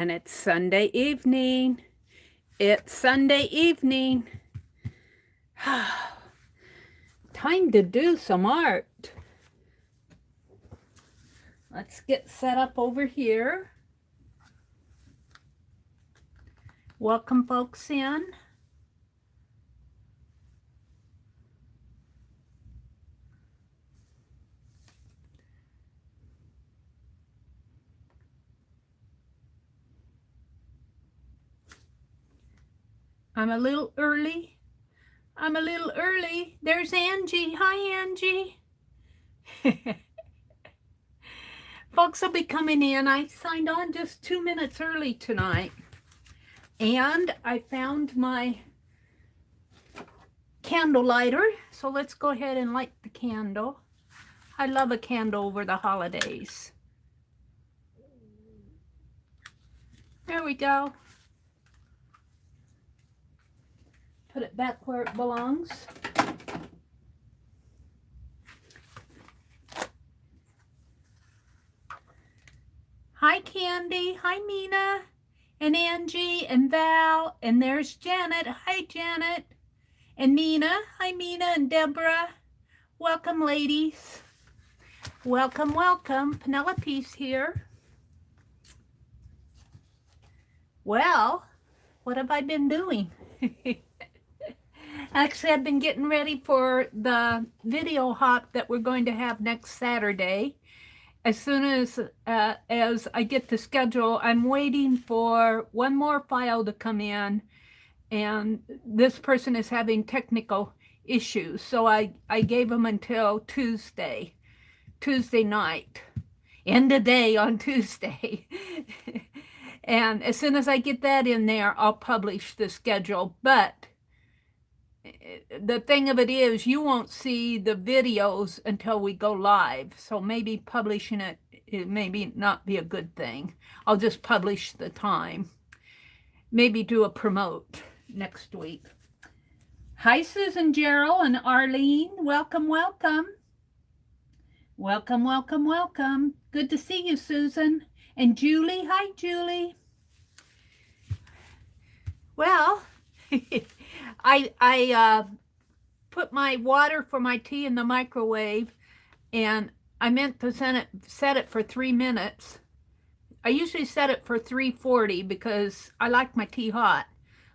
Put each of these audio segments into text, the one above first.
And it's Sunday evening. It's Sunday evening. Time to do some art. Let's get set up over here. Welcome folks in. I'm a little early. There's Angie. Hi, Angie. Folks will be coming in. I signed on just 2 minutes early tonight. And I found my candle lighter. So let's go ahead and light the candle. I love a candle over the holidays. There we go. Put it back where it belongs. Hi, Candy. Hi, Mina. And Angie and Val. And there's Janet. Hi, Janet. And Mina. Hi, Mina and Deborah. Welcome, ladies. Welcome, welcome. Penelope's here. Well, what have I been doing? Actually, I've been getting ready for the video hop that we're going to have next Saturday. As soon as I get the schedule, I'm waiting for one more file to come in, and this person is having technical issues. So I gave them until Tuesday night, end of day on Tuesday. And as soon as I get that in there, I'll publish the schedule. But the thing of it is, you won't see the videos until we go live. So maybe publishing it maybe not be a good thing. I'll just publish the time. Maybe do a promote next week. Hi, Susan, Gerald, and Arlene. Welcome, welcome. Welcome, welcome, welcome. Good to see you, Susan. And Julie. Hi, Julie. Well, I put my water for my tea in the microwave, and I meant to set it for 3 minutes. I usually set it for 340 because I like my tea hot,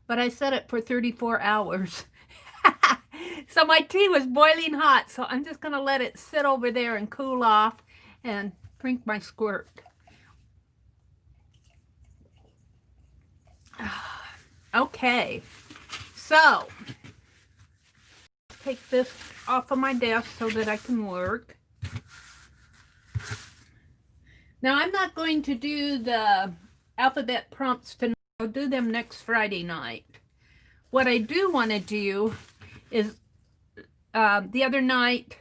but I set it for 34 hours. So my tea was boiling hot, so I'm just going to let it sit over there and cool off and drink my squirt. Okay, so take this off of my desk so that I can work. Now, I'm not going to do the alphabet prompts tonight. I'll do them next Friday night. What I do want to do is the other night,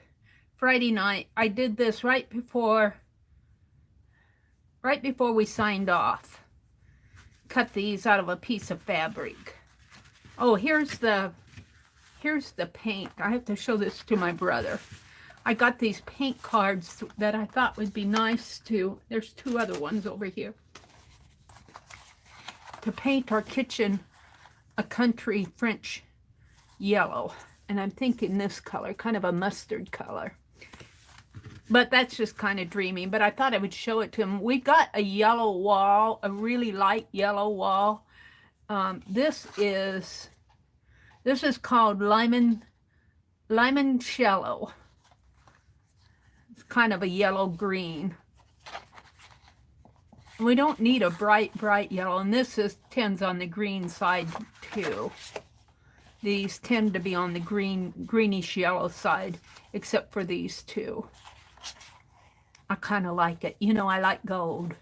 Friday night, I did this right before we signed off. Cut these out of a piece of fabric. Oh, here's the paint. I have to show this to my brother. I got these paint cards that I thought would be nice to, there's 2 other ones over here, to paint our kitchen a country French yellow. And I'm thinking this color, kind of a mustard color. But that's just kind of dreamy. But I thought I would show it to him. We got a yellow wall, a really light yellow wall. This is called limoncello. It's kind of a yellow green. We don't need a bright yellow, and this tends on the green side too. These tend to be on the greenish yellow side, except for these 2. I kind of like it. You know, I like gold.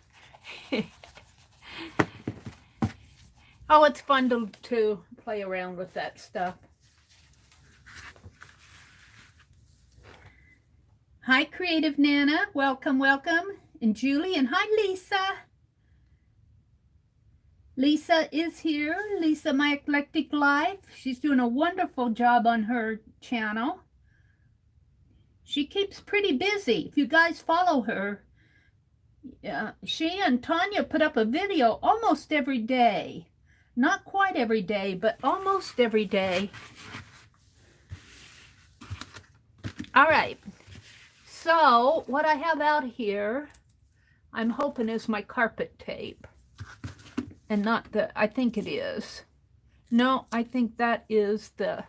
Oh, it's fun to play around with that stuff. Hi, Creative Nana. Welcome, welcome. And Julie, and hi, Lisa. Lisa is here. Lisa, My Eclectic Life. She's doing a wonderful job on her channel. She keeps pretty busy. If you guys follow her, Yeah, she and Tanya put up a video almost every day. Not quite every day, but almost every day. All right. So what I have out here, I'm hoping is my carpet tape. And not the, I think it is. No, I think that is the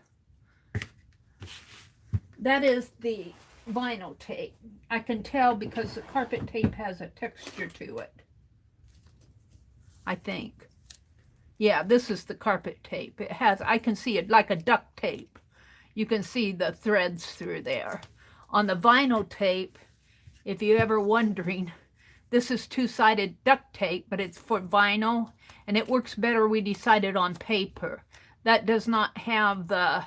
vinyl tape. I can tell because the carpet tape has a texture to it. I think. Yeah, this is the carpet tape. It has, I can see it like a duct tape. You can see the threads through there. On the vinyl tape, if you're ever wondering, this is two-sided duct tape, but it's for vinyl, and it works better, we decided, on paper. That does not have the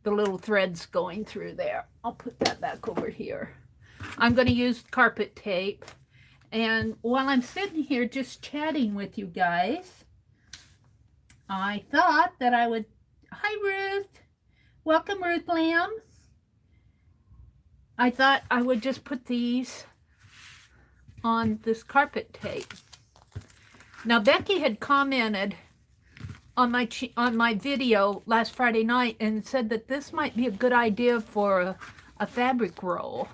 little threads going through there. I'll put that back over here. I'm going to use carpet tape. And while I'm sitting here just chatting with you guys, I thought that I would... Hi, Ruth. Welcome, Ruth Lamb. I thought I would just put these on this carpet tape. Now, Becky had commented on my video last Friday night and said that this might be a good idea for a fabric roll.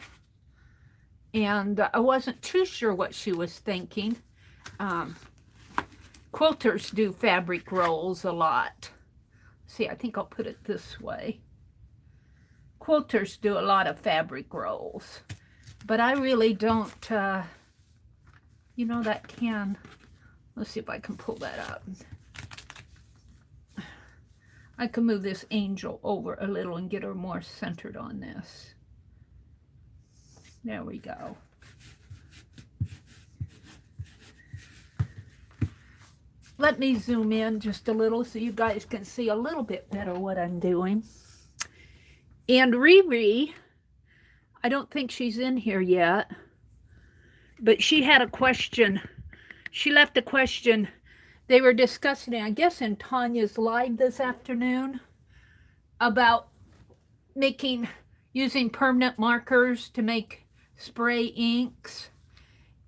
And I wasn't too sure what she was thinking. Quilters do fabric rolls a lot. See, I think I'll put it this way. Quilters do a lot of fabric rolls. But I really don't, you know, that can, let's see if I can pull that up. I can move this angel over a little and get her more centered on this. There we go. Let me zoom in just a little so you guys can see a little bit better what I'm doing. And Riri, I don't think she's in here yet, but she had a question. She left a question. They were discussing it, I guess, in Tanya's live this afternoon about using permanent markers to make spray inks.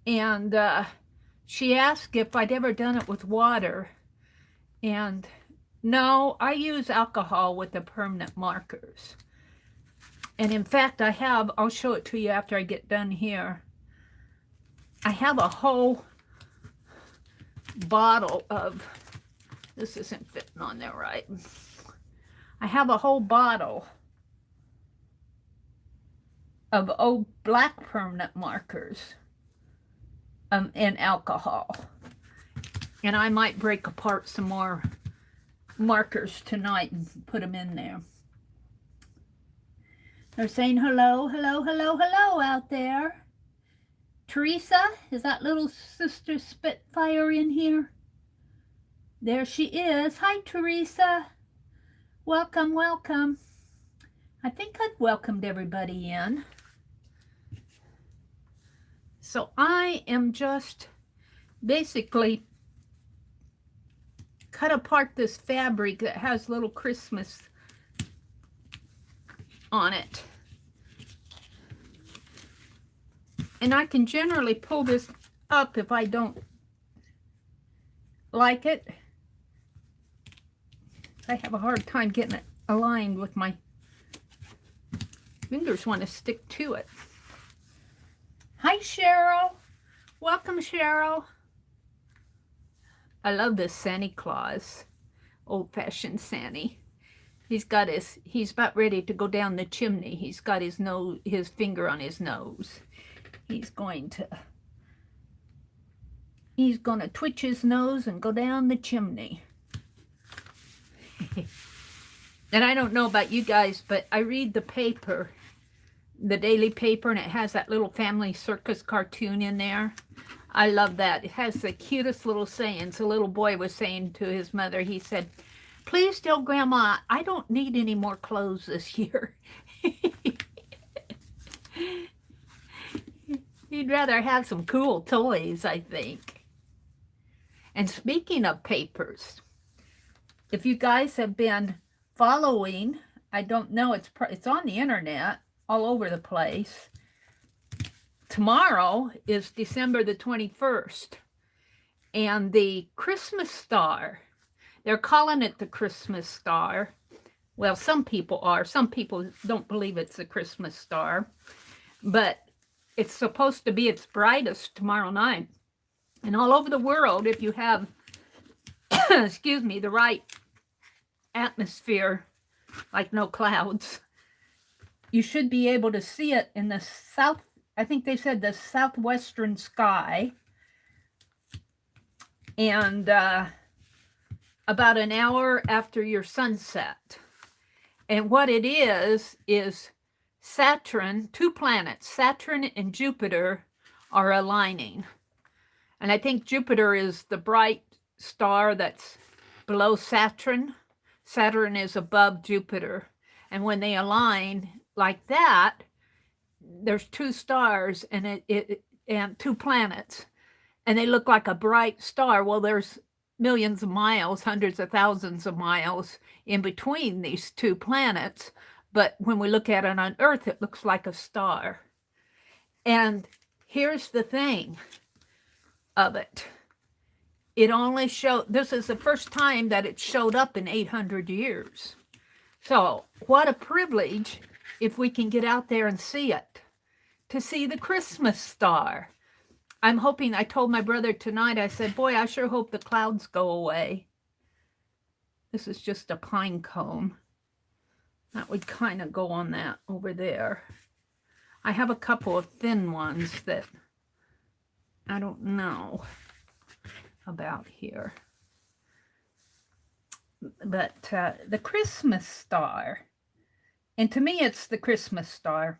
And she asked if I'd ever done it with water. And no, I use alcohol with the permanent markers. And in fact, I have, I'll show it to you after I get done here. I have a whole bottle of, this isn't fitting on there right. I have a whole bottle of old black permanent markers and alcohol. And I might break apart some more markers tonight and put them in there. They're saying hello, hello, hello, hello out there. Teresa, is that little sister Spitfire in here? There she is. Hi, Teresa. Welcome, welcome. I think I've welcomed everybody in. So I am just basically cut apart this fabric that has little Christmas on it. And I can generally pull this up if I don't like it. I have a hard time getting it aligned with my fingers want to stick to it. Hi, Cheryl. Welcome, Cheryl. I love this Santa Claus, old-fashioned Santa. He's about ready to go down the chimney. He's got his finger on his nose. He's going to twitch his nose and go down the chimney. And I don't know about you guys, but I read the paper, the daily paper, and it has that little family circus cartoon in there. I love that. It has the cutest little sayings. A little boy was saying to his mother, he said, "Please tell Grandma I don't need any more clothes this year." He'd rather have some cool toys, I think. And speaking of papers, if you guys have been following, I don't know, it's on the internet all over the place. tomorrow is December the 21st. And the Christmas star, they're calling it the Christmas star. Well, some people are. Some people don't believe it's a Christmas star. But it's supposed to be its brightest tomorrow night. And all over the world, if you have, excuse me, the right atmosphere, like no clouds, you should be able to see it in the south, I think they said the southwestern sky. And about an hour after your sunset. And what it is Saturn, two planets, Saturn and Jupiter, are aligning. And I think Jupiter is the bright star that's below Saturn. Saturn is above Jupiter. And when they align like that, there's two stars and and two planets. And they look like a bright star. Well, there's millions of miles, hundreds of thousands of miles in between these two planets. But when we look at it on Earth, it looks like a star. And here's the thing of it. It only showed, this is the first time that it showed up in 800 years. So what a privilege if we can get out there and see it, to see the Christmas star. I'm hoping, I told my brother tonight, I said, boy, I sure hope the clouds go away. This is just a pine cone. That would kind of go on that over there. I have a couple of thin ones that I don't know about here. But the Christmas star, and to me it's the Christmas star.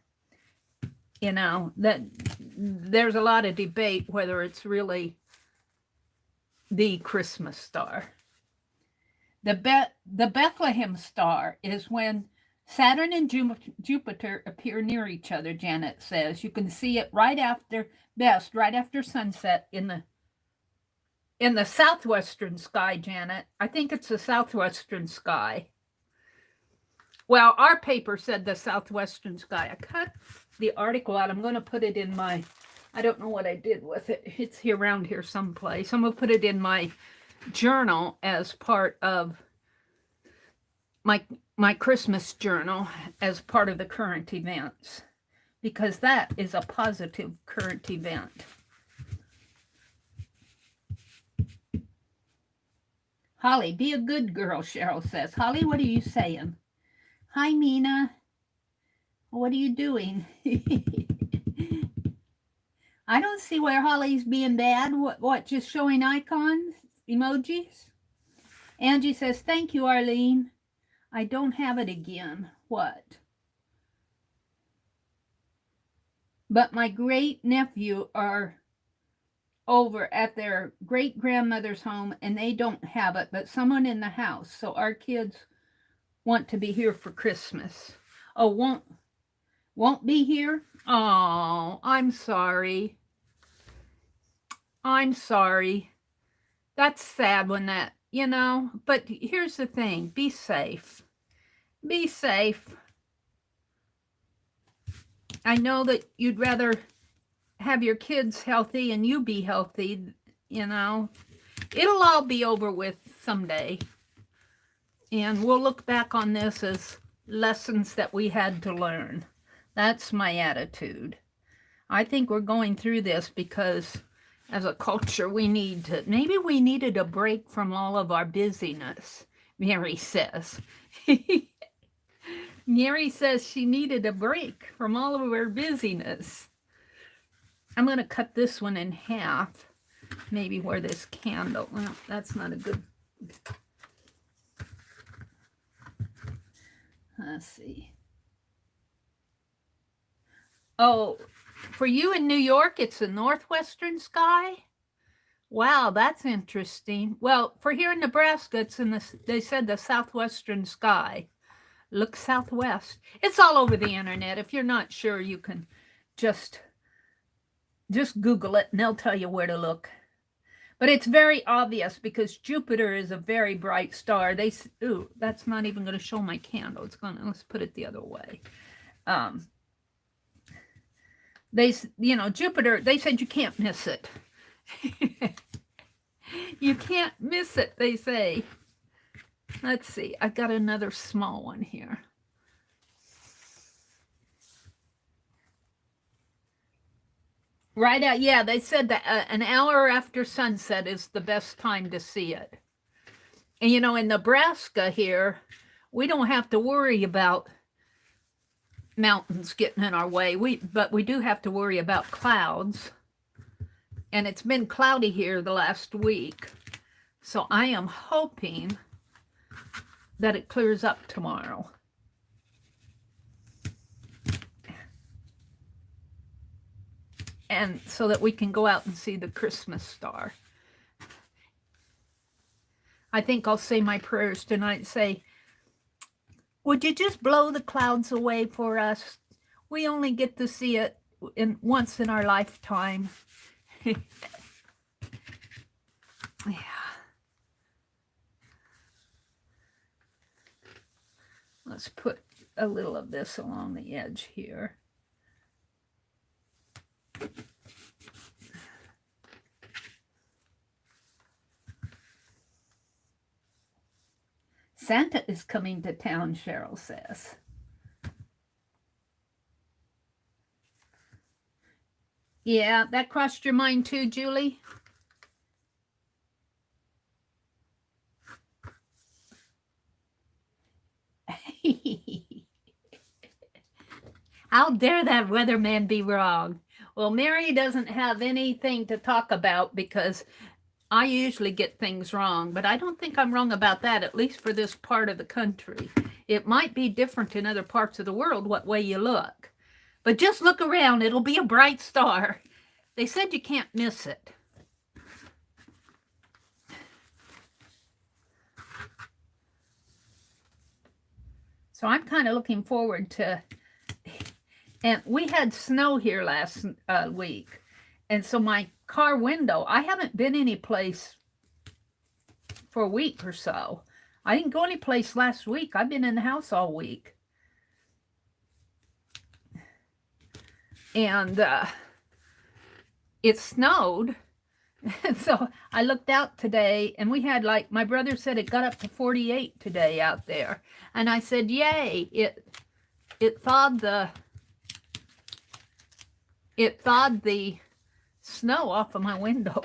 You know, that there's a lot of debate whether it's really the Christmas star. The Bethlehem star is when Saturn and Jupiter appear near each other, Janet says. You can see it right after sunset in the southwestern sky, Janet. I think it's the southwestern sky. Well, our paper said the southwestern sky. I cut the article out. I'm going to put it in my, I don't know what I did with it. It's here around here someplace. I'm going to put it in my journal as part of my Christmas journal, as part of the current events, because that is a positive current event. Holly, be a good girl, Cheryl says. Holly, what are you saying? Hi, Mina. What are you doing? I don't see where Holly's being bad. What, just showing icons, emojis? Angie says, thank you, Arlene. I don't have it again. What? But my great-nephew are over at their great-grandmother's home, and they don't have it, but someone in the house. So our kids want to be here for Christmas. Oh, won't be here? Oh, I'm sorry. I'm sorry. That's sad when that, you know, but here's the thing. Be safe. Be safe. I know that you'd rather have your kids healthy and you be healthy, you know. It'll all be over with someday. And we'll look back on this as lessons that we had to learn. That's my attitude. I think we're going through this because as a culture, maybe we needed a break from all of our busyness, Meri says. Meri says she needed a break from all of her busyness. I'm going to cut this one in half, maybe where this candle, well, that's not a good, let's see. Oh, for you in New York, it's the northwestern sky? Wow, that's interesting. Well, for here in Nebraska, it's they said the southwestern sky. Look southwest. It's all over the internet. If you're not sure, you can just Google it and they'll tell you where to look. But it's very obvious because Jupiter is a very bright star. Ooh, that's not even going to show my candle. Let's put it the other way. Jupiter, they said you can't miss it. You can't miss it, they say. Let's see, I've got another small one here. Right out, yeah, they said that an hour after sunset is the best time to see it. And in Nebraska here, we don't have to worry about mountains getting in our way. But we do have to worry about clouds. And it's been cloudy here the last week. So I am hoping that it clears up tomorrow. And so that we can go out and see the Christmas star. I think I'll say my prayers tonight and say, would you just blow the clouds away for us? We only get to see it once in our lifetime. Yeah. Let's put a little of this along the edge here. Santa is coming to town, Cheryl says. Yeah, that crossed your mind too, Julie? How dare that weatherman be wrong? Well, Meri doesn't have anything to talk about because I usually get things wrong, but I don't think I'm wrong about that, at least for this part of the country. It might be different in other parts of the world what way you look. But just look around, it'll be a bright star. They said you can't miss it. So I'm kind of looking forward to, and we had snow here last week. And so my car window, I haven't been any place for a week or so. I didn't go any place last week. I've been in the house all week. And it snowed. So I looked out today and we had my brother said it got up to 48 today out there. And I said, yay, it thawed the snow off of my window.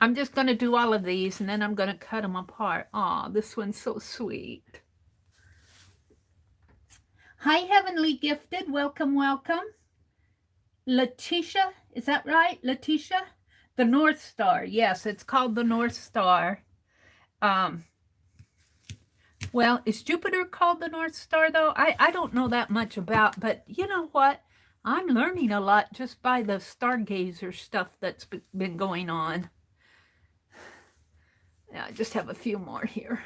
I'm just going to do all of these and then I'm going to cut them apart. Aw, this one's so sweet. Hi, Heavenly Gifted. Welcome, welcome. Letitia, is that right? Letitia? The North Star. Yes, it's called the North Star. Well, is Jupiter called the North Star, though? I don't know that much about, but you know what? I'm learning a lot just by the stargazer stuff that's been going on. Yeah, I just have a few more here.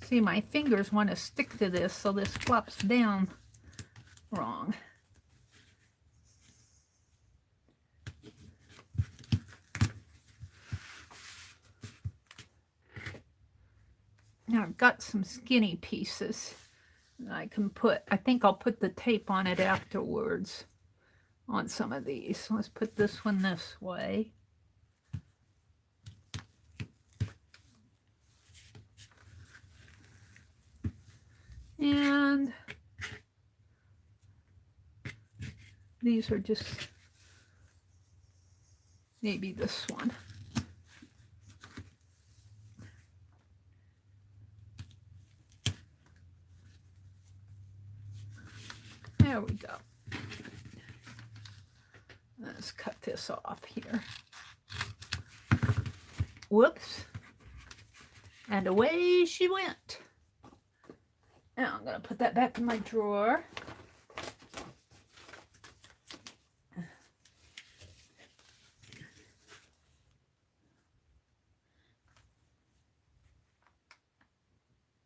See, my fingers want to stick to this, so this flops down wrong. Now I've got some skinny pieces I can put. I think I'll put the tape on it afterwards on some of these. So let's put this one this way. And these are just maybe this one. There we go. Let's cut this off here. Whoops. And away she went. Now I'm going to put that back in my drawer.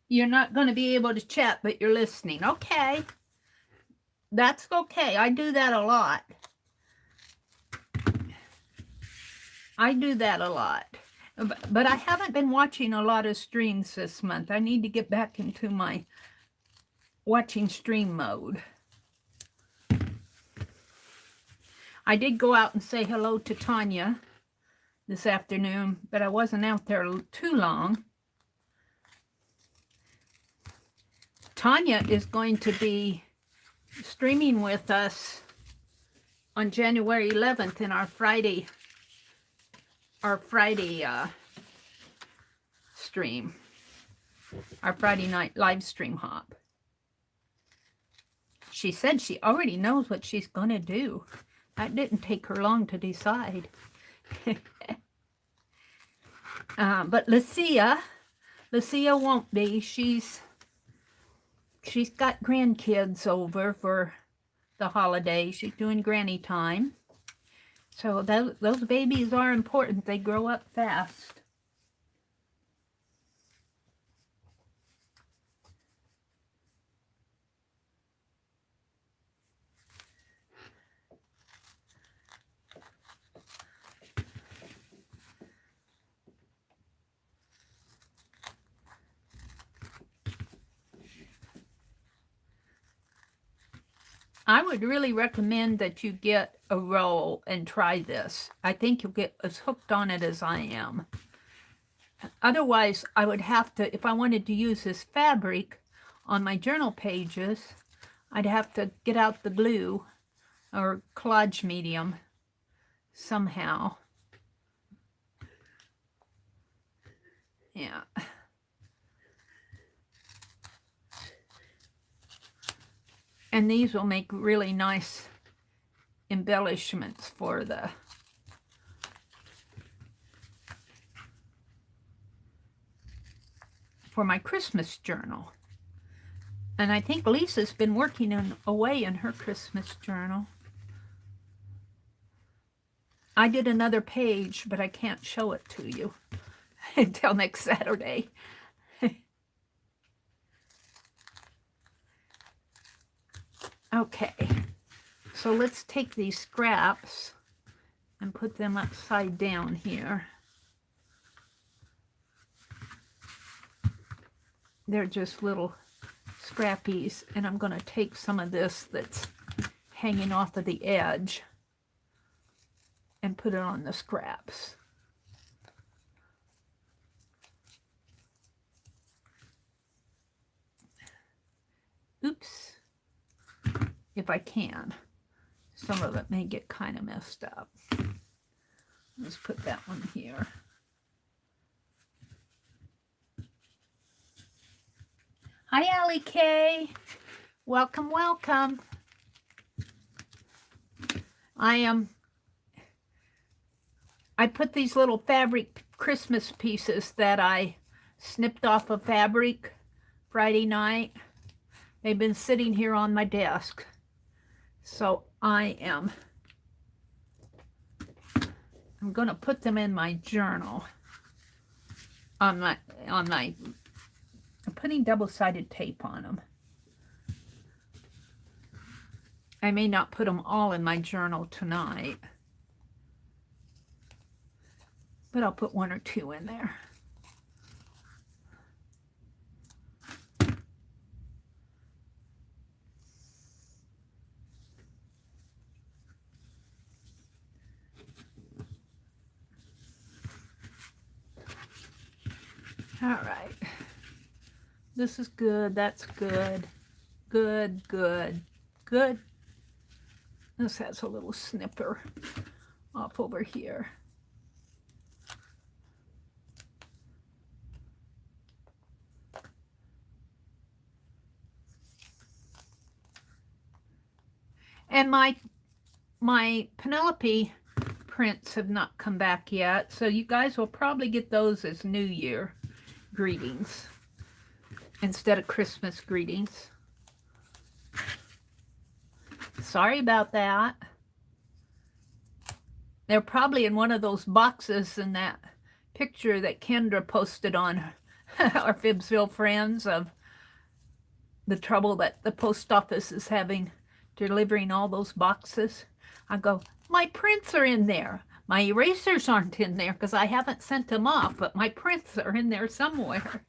You're not going to be able to chat, but you're listening. Okay. That's okay. I do that a lot. I do that a lot. But I haven't been watching a lot of streams this month. I need to get back into my watching stream mode. I did go out and say hello to Tanya this afternoon, but I wasn't out there too long. Tanya is going to be streaming with us on January 11th in our Friday stream, our Friday night live stream hop. She said she already knows what she's going to do. That didn't take her long to decide. But Lucia won't be. She's got grandkids over for the holiday. She's doing granny time. So those babies are important. They grow up fast. I would really recommend that you get a roll and try this. I think you'll get as hooked on it as I am. Otherwise, I would have to, if I wanted to use this fabric on my journal pages, I'd have to get out the glue or collage medium somehow. Yeah. And these will make really nice embellishments for my Christmas journal. And I think Lisa's been working away in her Christmas journal. I did another page, but I can't show it to you until next Saturday. Okay, so let's take these scraps and put them upside down here. They're just little scrappies, and I'm going to take some of this that's hanging off of the edge and put it on the scraps. Oops. If I can. Some of it may get kind of messed up. Let's put that one here. Hi, Allie K. Welcome, welcome. I put these little fabric Christmas pieces that I snipped off of fabric Friday night. They've been sitting here on my desk. So I'm going to put them in my journal. I'm putting double-sided tape on them. I may not put them all in my journal tonight, but I'll put one or two in there. All right. This is good. That's good. Good, good, good. This has a little snipper off over here. And my Penelope prints have not come back yet, so you guys will probably get those as New Year greetings instead of Christmas greetings. Sorry about that. They're probably in one of those boxes in that picture that Kendra posted on our Fibsville friends of the trouble that the post office is having delivering all those boxes. I go, my prints are in there. My erasers aren't in there because I haven't sent them off, but my prints are in there somewhere.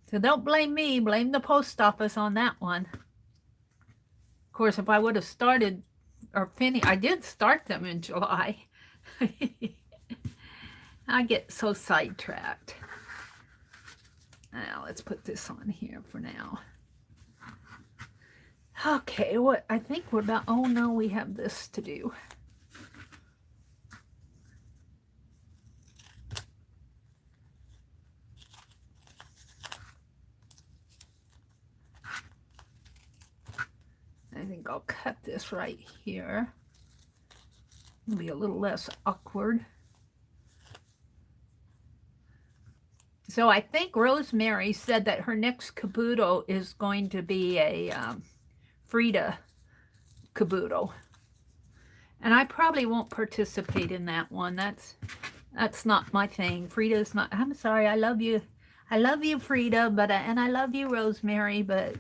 So don't blame me, blame the post office on that one. Of course, if I would have started or finished, I did start them in July. I get so sidetracked. Now let's put this on here for now. Okay, what I think we're about, oh no, we have this to do. I think I'll cut this right here. It'll be a little less awkward. So I think Rosemary said that her next caboodle is going to be a Frida caboodle. And I probably won't participate in that one. That's not my thing. Frida's not, I'm sorry, I love you. I love you, Frida, but and I love you, Rosemary, but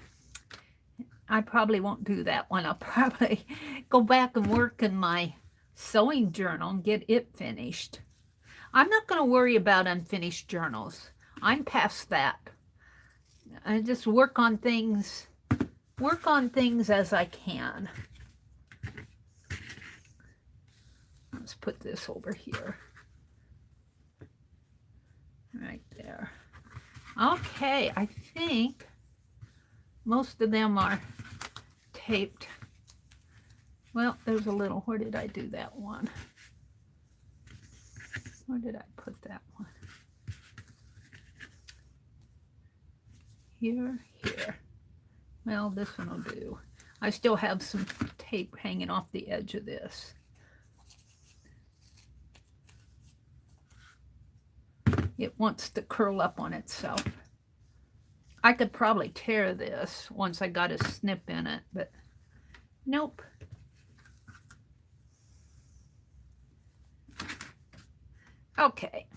I probably won't do that one. I'll probably go back and work in my sewing journal and get it finished. I'm not going to worry about unfinished journals. I'm past that. I just work on things as I can. Let's put this over here. Right there. Okay, I think most of them are taped. Well, there's a little, where did I do that one? Where did I put that one? Here. Well, this one will do. I still have some tape hanging off the edge of this. It wants to curl up on itself. I could probably tear this once I got a snip in it, but nope. Okay.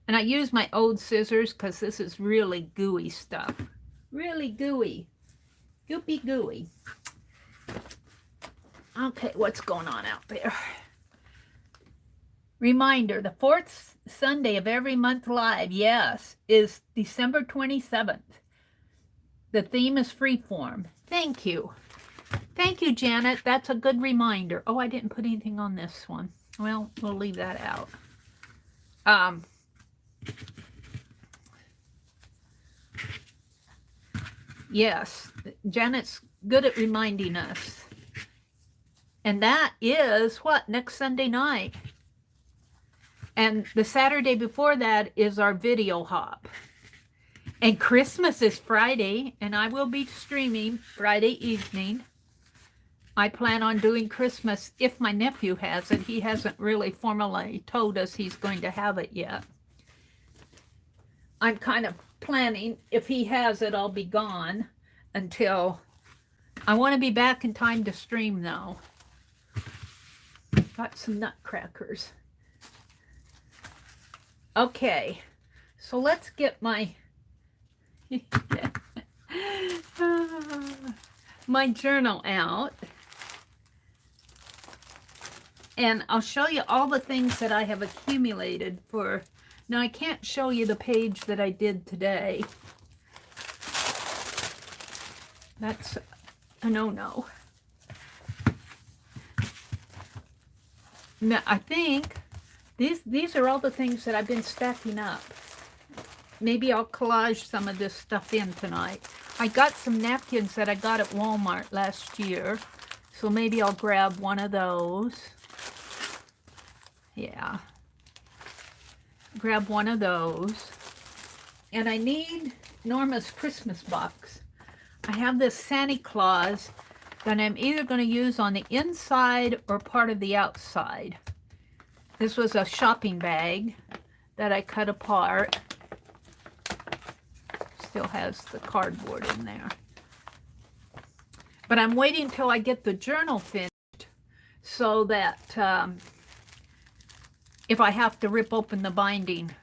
And I use my old scissors because this is really gooey stuff. Really gooey. Goopy gooey. Okay, what's going on out there? Reminder, the fourth Sunday of every month live, yes, is December 27th. The theme is freeform. Thank you. Thank you, Janet. That's a good reminder. Oh, I didn't put anything on this one. Well, we'll leave that out. Yes, Janet's good at reminding us. And that is what? Next Sunday night. And the Saturday before that is our video hop. And Christmas is Friday, and I will be streaming Friday evening. I plan on doing Christmas if my nephew has it. He hasn't really formally told us he's going to have it yet. I'm kind of planning, if he has it, I'll be gone until, I want to be back in time to stream though. Got some nutcrackers. Okay, so let's get my my journal out. And I'll show you all the things that I have accumulated for. Now, I can't show you the page that I did today. That's a no-no. Now, I think these are all the things that I've been stacking up. Maybe I'll collage some of this stuff in tonight. I got some napkins that I got at Walmart last year, so maybe I'll grab one of those. Yeah. Grab one of those. And I need Norma's Christmas box. I have this Santa Claus that I'm either going to use on the inside or part of the outside. This was a shopping bag that I cut apart. Still has the cardboard in there. But I'm waiting till I get the journal finished so that if I have to rip open the binding,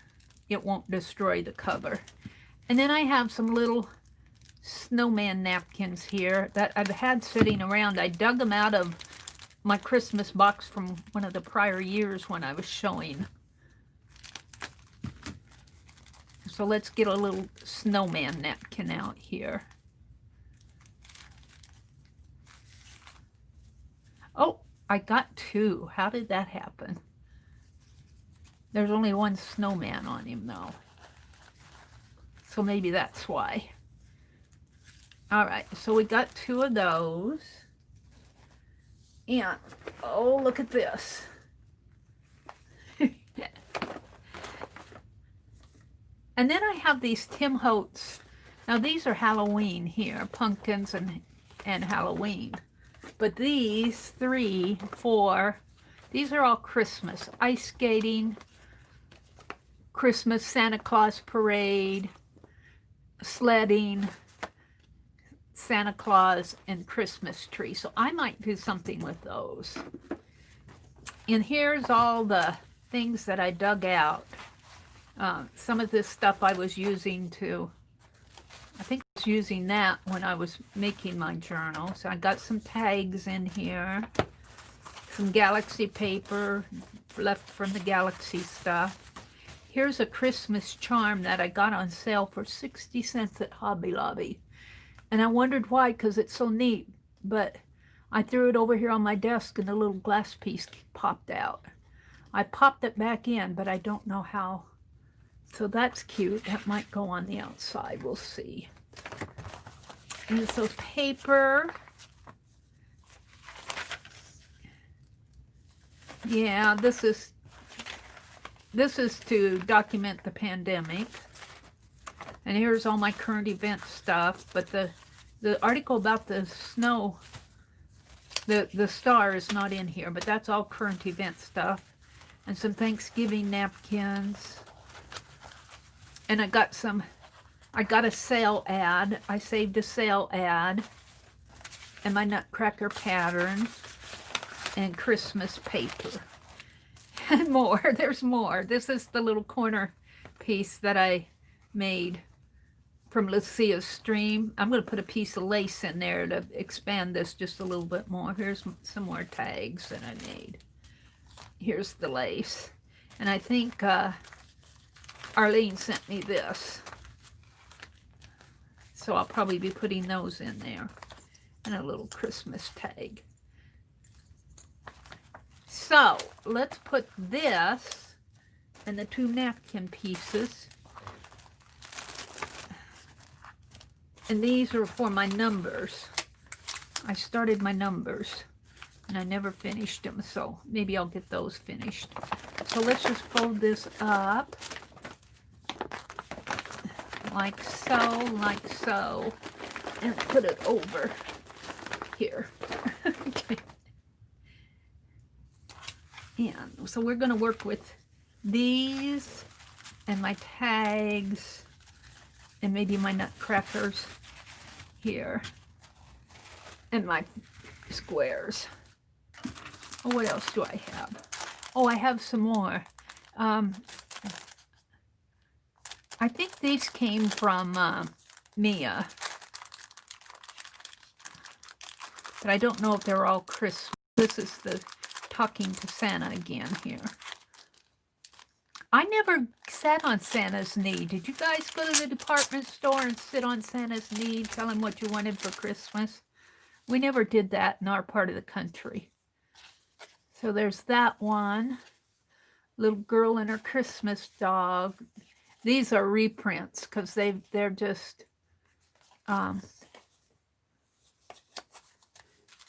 it won't destroy the cover. And then I have some little snowman napkins here that I've had sitting around. I dug them out of my Christmas box from one of the prior years when I was showing. So let's get a little snowman napkin out here. Oh, I got two. How did that happen? There's only one snowman on him though. So maybe that's why. All right, so we got two of those. And, oh, look at this. And then I have these Tim Holtz. Now these are Halloween here, pumpkins and Halloween. But these 3, 4, these are all Christmas. Ice skating, Christmas Santa Claus parade, sledding, Santa Claus, and Christmas tree. So I might do something with those. And here's all the things that I dug out. Some of this stuff I was using to, I think I was using that when I was making my journal. So I got some tags in here, some Galaxy paper left from the Galaxy stuff. Here's a Christmas charm that I got on sale for 60 cents at Hobby Lobby. And I wondered why, because it's so neat. But I threw it over here on my desk and the little glass piece popped out. I popped it back in, but I don't know how. So that's cute. That might go on the outside. We'll see. And so paper. Yeah, this is to document the pandemic. And here's all my current event stuff. But the article about the snow, the star is not in here, but that's all current event stuff. And some Thanksgiving napkins. And I got a sale ad. I saved a sale ad. And my Nutcracker pattern. And Christmas paper. And more. There's more. This is the little corner piece that I made from Lucia's stream. I'm going to put a piece of lace in there to expand this just a little bit more. Here's some more tags that I made. Here's the lace. And I think Arlene sent me this. So I'll probably be putting those in there. And a little Christmas tag. So let's put this and the 2 napkin pieces. And these are for my numbers. I started my numbers and I never finished them, so maybe I'll get those finished. So let's just fold this up like so, and put it over here. Okay. And so we're going to work with these and my tags and maybe my nutcrackers here and my squares. Oh, what else do I have? Oh, I have some more. I think these came from Mia, but I don't know if they're all Christmas. This is the talking to Santa again here. I never sat on Santa's knee. Did you guys go to the department store and sit on Santa's knee, tell him what you wanted for Christmas? We never did that in our part of the country. So there's that one. Little girl and her Christmas dog. These are reprints because they're just,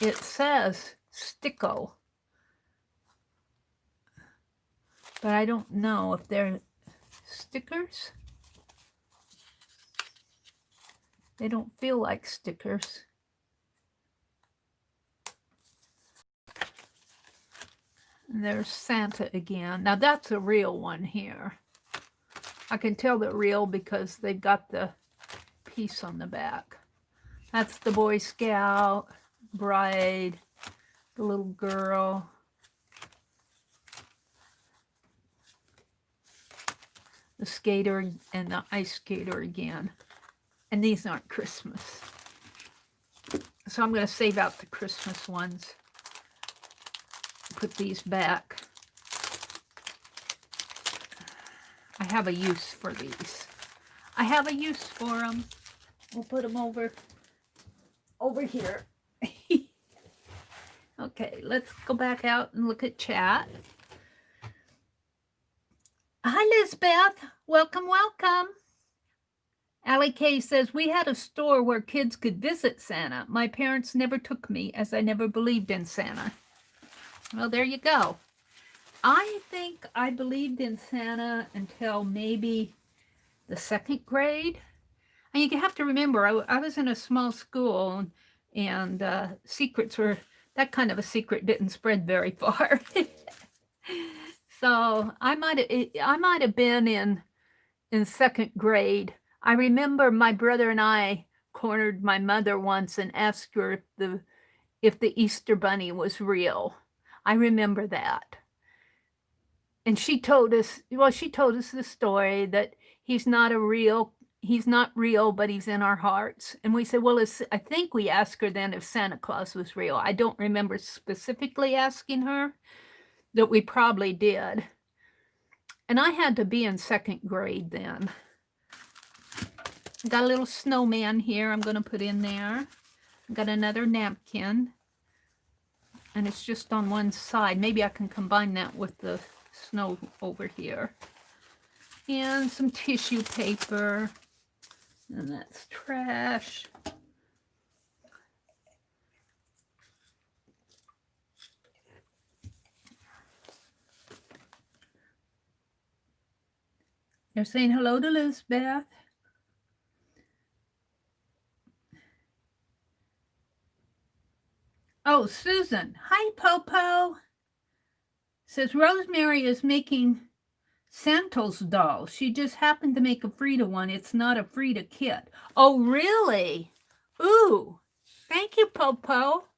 it says Sticko. But I don't know if they're stickers. They don't feel like stickers. And there's Santa again. Now that's a real one here. I can tell they're real because they've got the piece on the back. That's the Boy Scout, bride, the little girl. the skater and the ice skater again. And these aren't Christmas. So I'm going to save out the Christmas ones. Put these back. I have a use for these. I have a use for them. We'll put them over here. Okay, let's go back out and look at chat. Hi, Lisbeth. Welcome, welcome. Allie K says, we had a store where kids could visit Santa. My parents never took me as I never believed in Santa. Well, there you go. I think I believed in Santa until maybe the 2nd grade. And you have to remember, I was in a small school, and secrets were, that kind of a secret didn't spread very far. So I might have been in 2nd grade. I remember my brother and I cornered my mother once and asked her if the Easter Bunny was real. I remember that. And she told us the story that he's not real, but he's in our hearts. And we said, well, I think we asked her then if Santa Claus was real. I don't remember specifically asking her, that we probably did. And I had to be in 2nd grade then. Got a little snowman here I'm going to put in there. Got another napkin. And it's just on one side. Maybe I can combine that with the snow over here. And some tissue paper. And that's trash. They're saying hello to Lisbeth. Oh, Susan. Hi, Popo. Says Rosemary is making Santos dolls. She just happened to make a Frida one. It's not a Frida kit. Oh, really? Ooh, thank you, Popo.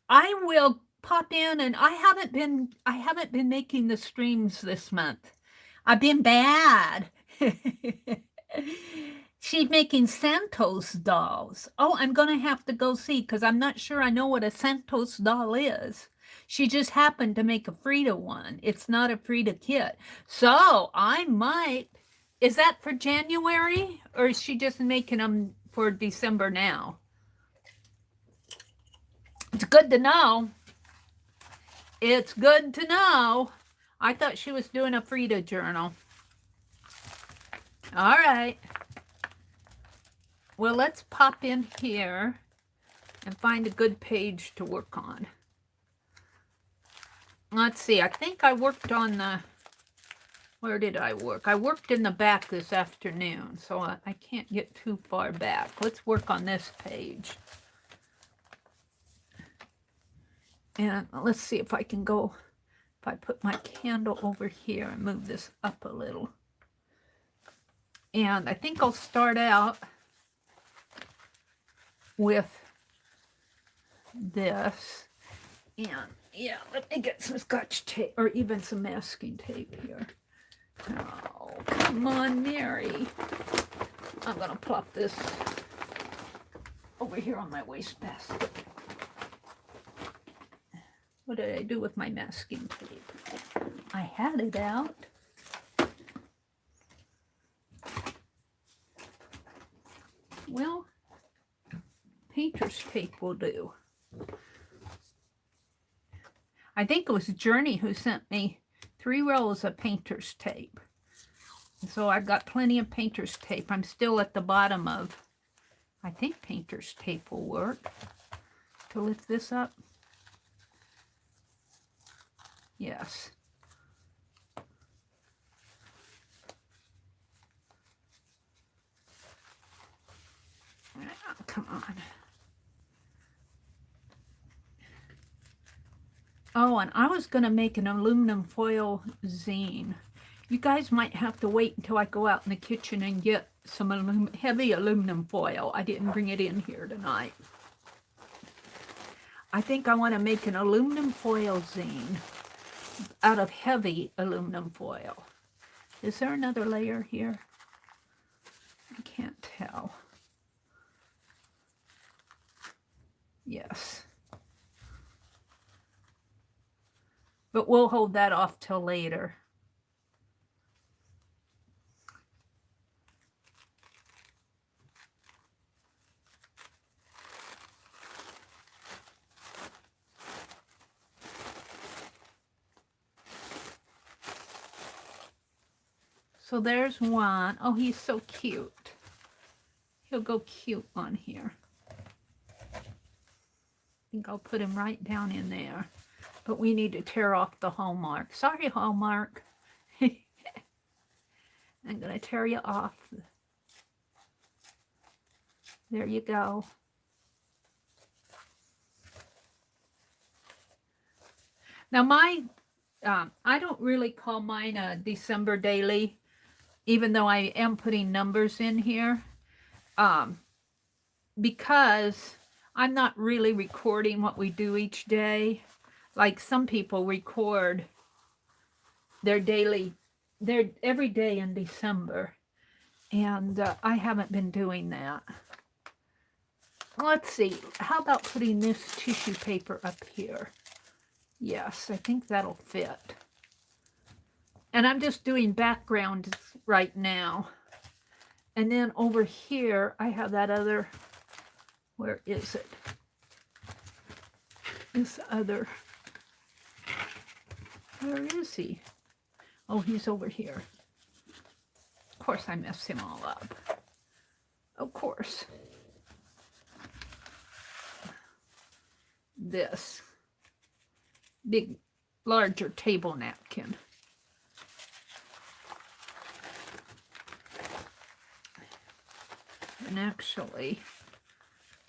I will pop in, and I haven't been making the streams this month. I've been bad. She's making Santos dolls. Oh, I'm going to have to go see, because I'm not sure I know what a Santos doll is. She just happened to make a Frida one. It's not a Frida kit. So I might, is that for January, or is she just making them for December now? It's good to know. It's good to know. I thought she was doing a Frida journal. All right. Well, let's pop in here and find a good page to work on. Let's see. I think I worked on the, where did I work? I worked in the back this afternoon, so I can't get too far back. Let's work on this page. And let's see if I can go, if I put my candle over here and move this up a little. And I think I'll start out with this. And yeah, let me get some Scotch tape, or even some masking tape here. Oh, come on, Meri. I'm going to plop this over here on my wastebasket. What did I do with my masking tape? I had it out. Well, painter's tape will do. I think it was Journey who sent me 3 rolls of painter's tape. So I've got plenty of painter's tape. I'm still at the bottom of, I think painter's tape will work to lift this up. Yes. Oh, come on. Oh, and I was going to make an aluminum foil zine. You guys might have to wait until I go out in the kitchen and get some heavy aluminum foil. I didn't bring it in here tonight. I think I want to make an aluminum foil zine out of heavy aluminum foil. Is there another layer here? I can't tell. Yes. But we'll hold that off till later. So there's one. Oh, he's so cute. He'll go cute on here. I think I'll put him right down in there. But we need to tear off the Hallmark. Sorry, Hallmark. I'm going to tear you off. There you go. Now my, I don't really call mine a December daily, even though I am putting numbers in here, because I'm not really recording what we do each day. Like some people record their daily, their every day in December, and I haven't been doing that. Let's see, how about putting this tissue paper up here? Yes, I think that'll fit. And I'm just doing background right now. And then over here, I have that other, where is it? This other, where is he? Oh, he's over here. Of course, I messed him all up. Of course. This big, larger table napkin. And actually,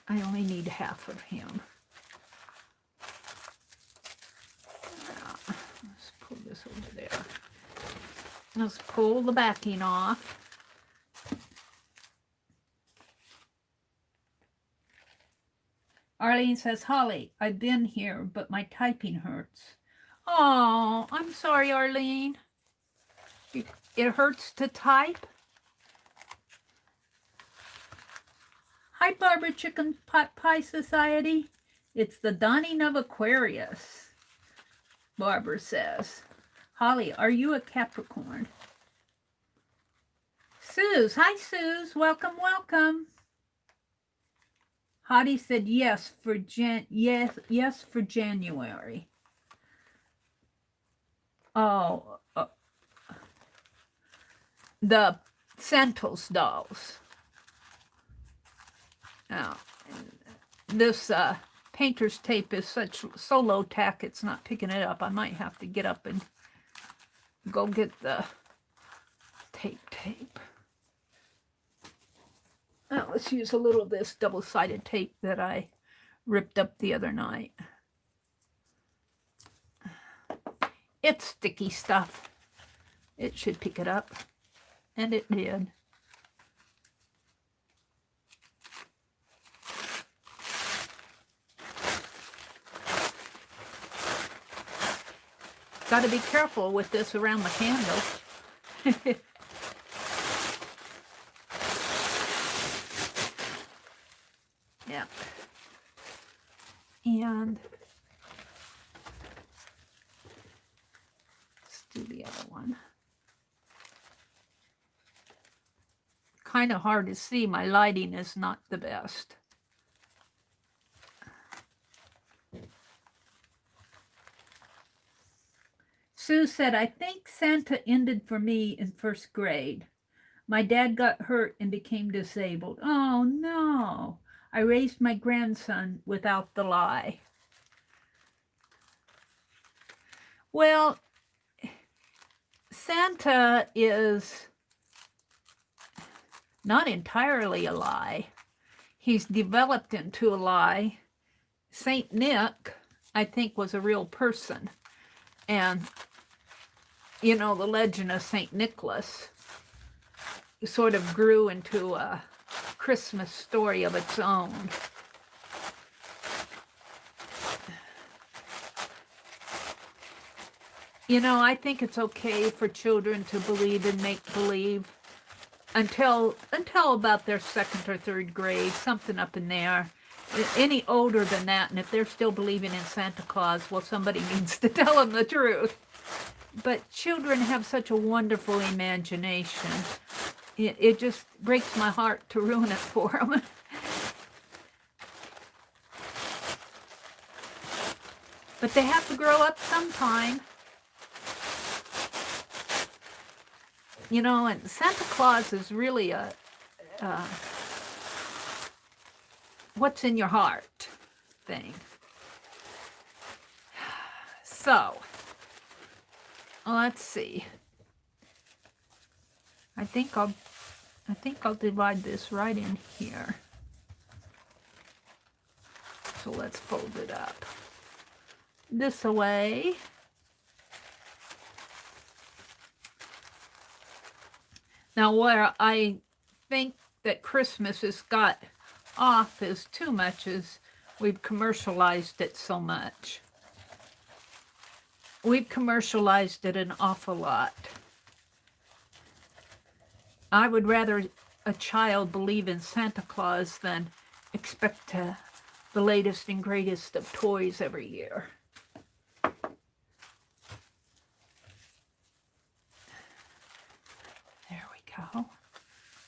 I only need half of him. Let's pull this over there. Let's pull the backing off. Arlene says, Holly, I've been here, but my typing hurts. Oh, I'm sorry, Arlene. It hurts to type? Hi, Barbara Chicken Pot Pie Society. It's the dawning of Aquarius, Barbara says. Holly, are you a Capricorn? Suze, hi, Suze. Welcome, welcome. Hottie said yes for yes for January. Oh, the Santos dolls. Now, this painter's tape is so low tack, it's not picking it up. I might have to get up and go get the tape. Now, let's use a little of this double-sided tape that I ripped up the other night. It's sticky stuff. It should pick it up. And it did. Got to be careful with this around the candle. Yeah. And let's do the other one. Kind of hard to see. My lighting is not the best. Sue said, I think Santa ended for me in first grade. My dad got hurt and became disabled. Oh, no. I raised my grandson without the lie. Well, Santa is not entirely a lie. He's developed into a lie. Saint Nick, I think, was a real person. And, you know, the legend of Saint Nicholas sort of grew into a Christmas story of its own. You know, I think it's okay for children to believe in make-believe until about their second or third grade, something up in there. Any older than that, and if they're still believing in Santa Claus, well, somebody needs to tell them the truth. But children have such a wonderful imagination. It just breaks my heart to ruin it for them. But they have to grow up sometime. You know, and Santa Claus is really a what's in your heart thing. So, let's see. I think I'll divide this right in here. So let's fold it up this way. Now, where I think that Christmas has got off is too much is we've commercialized it so much. We've commercialized it an awful lot. I would rather a child believe in Santa Claus than expect the latest and greatest of toys every year. There we go.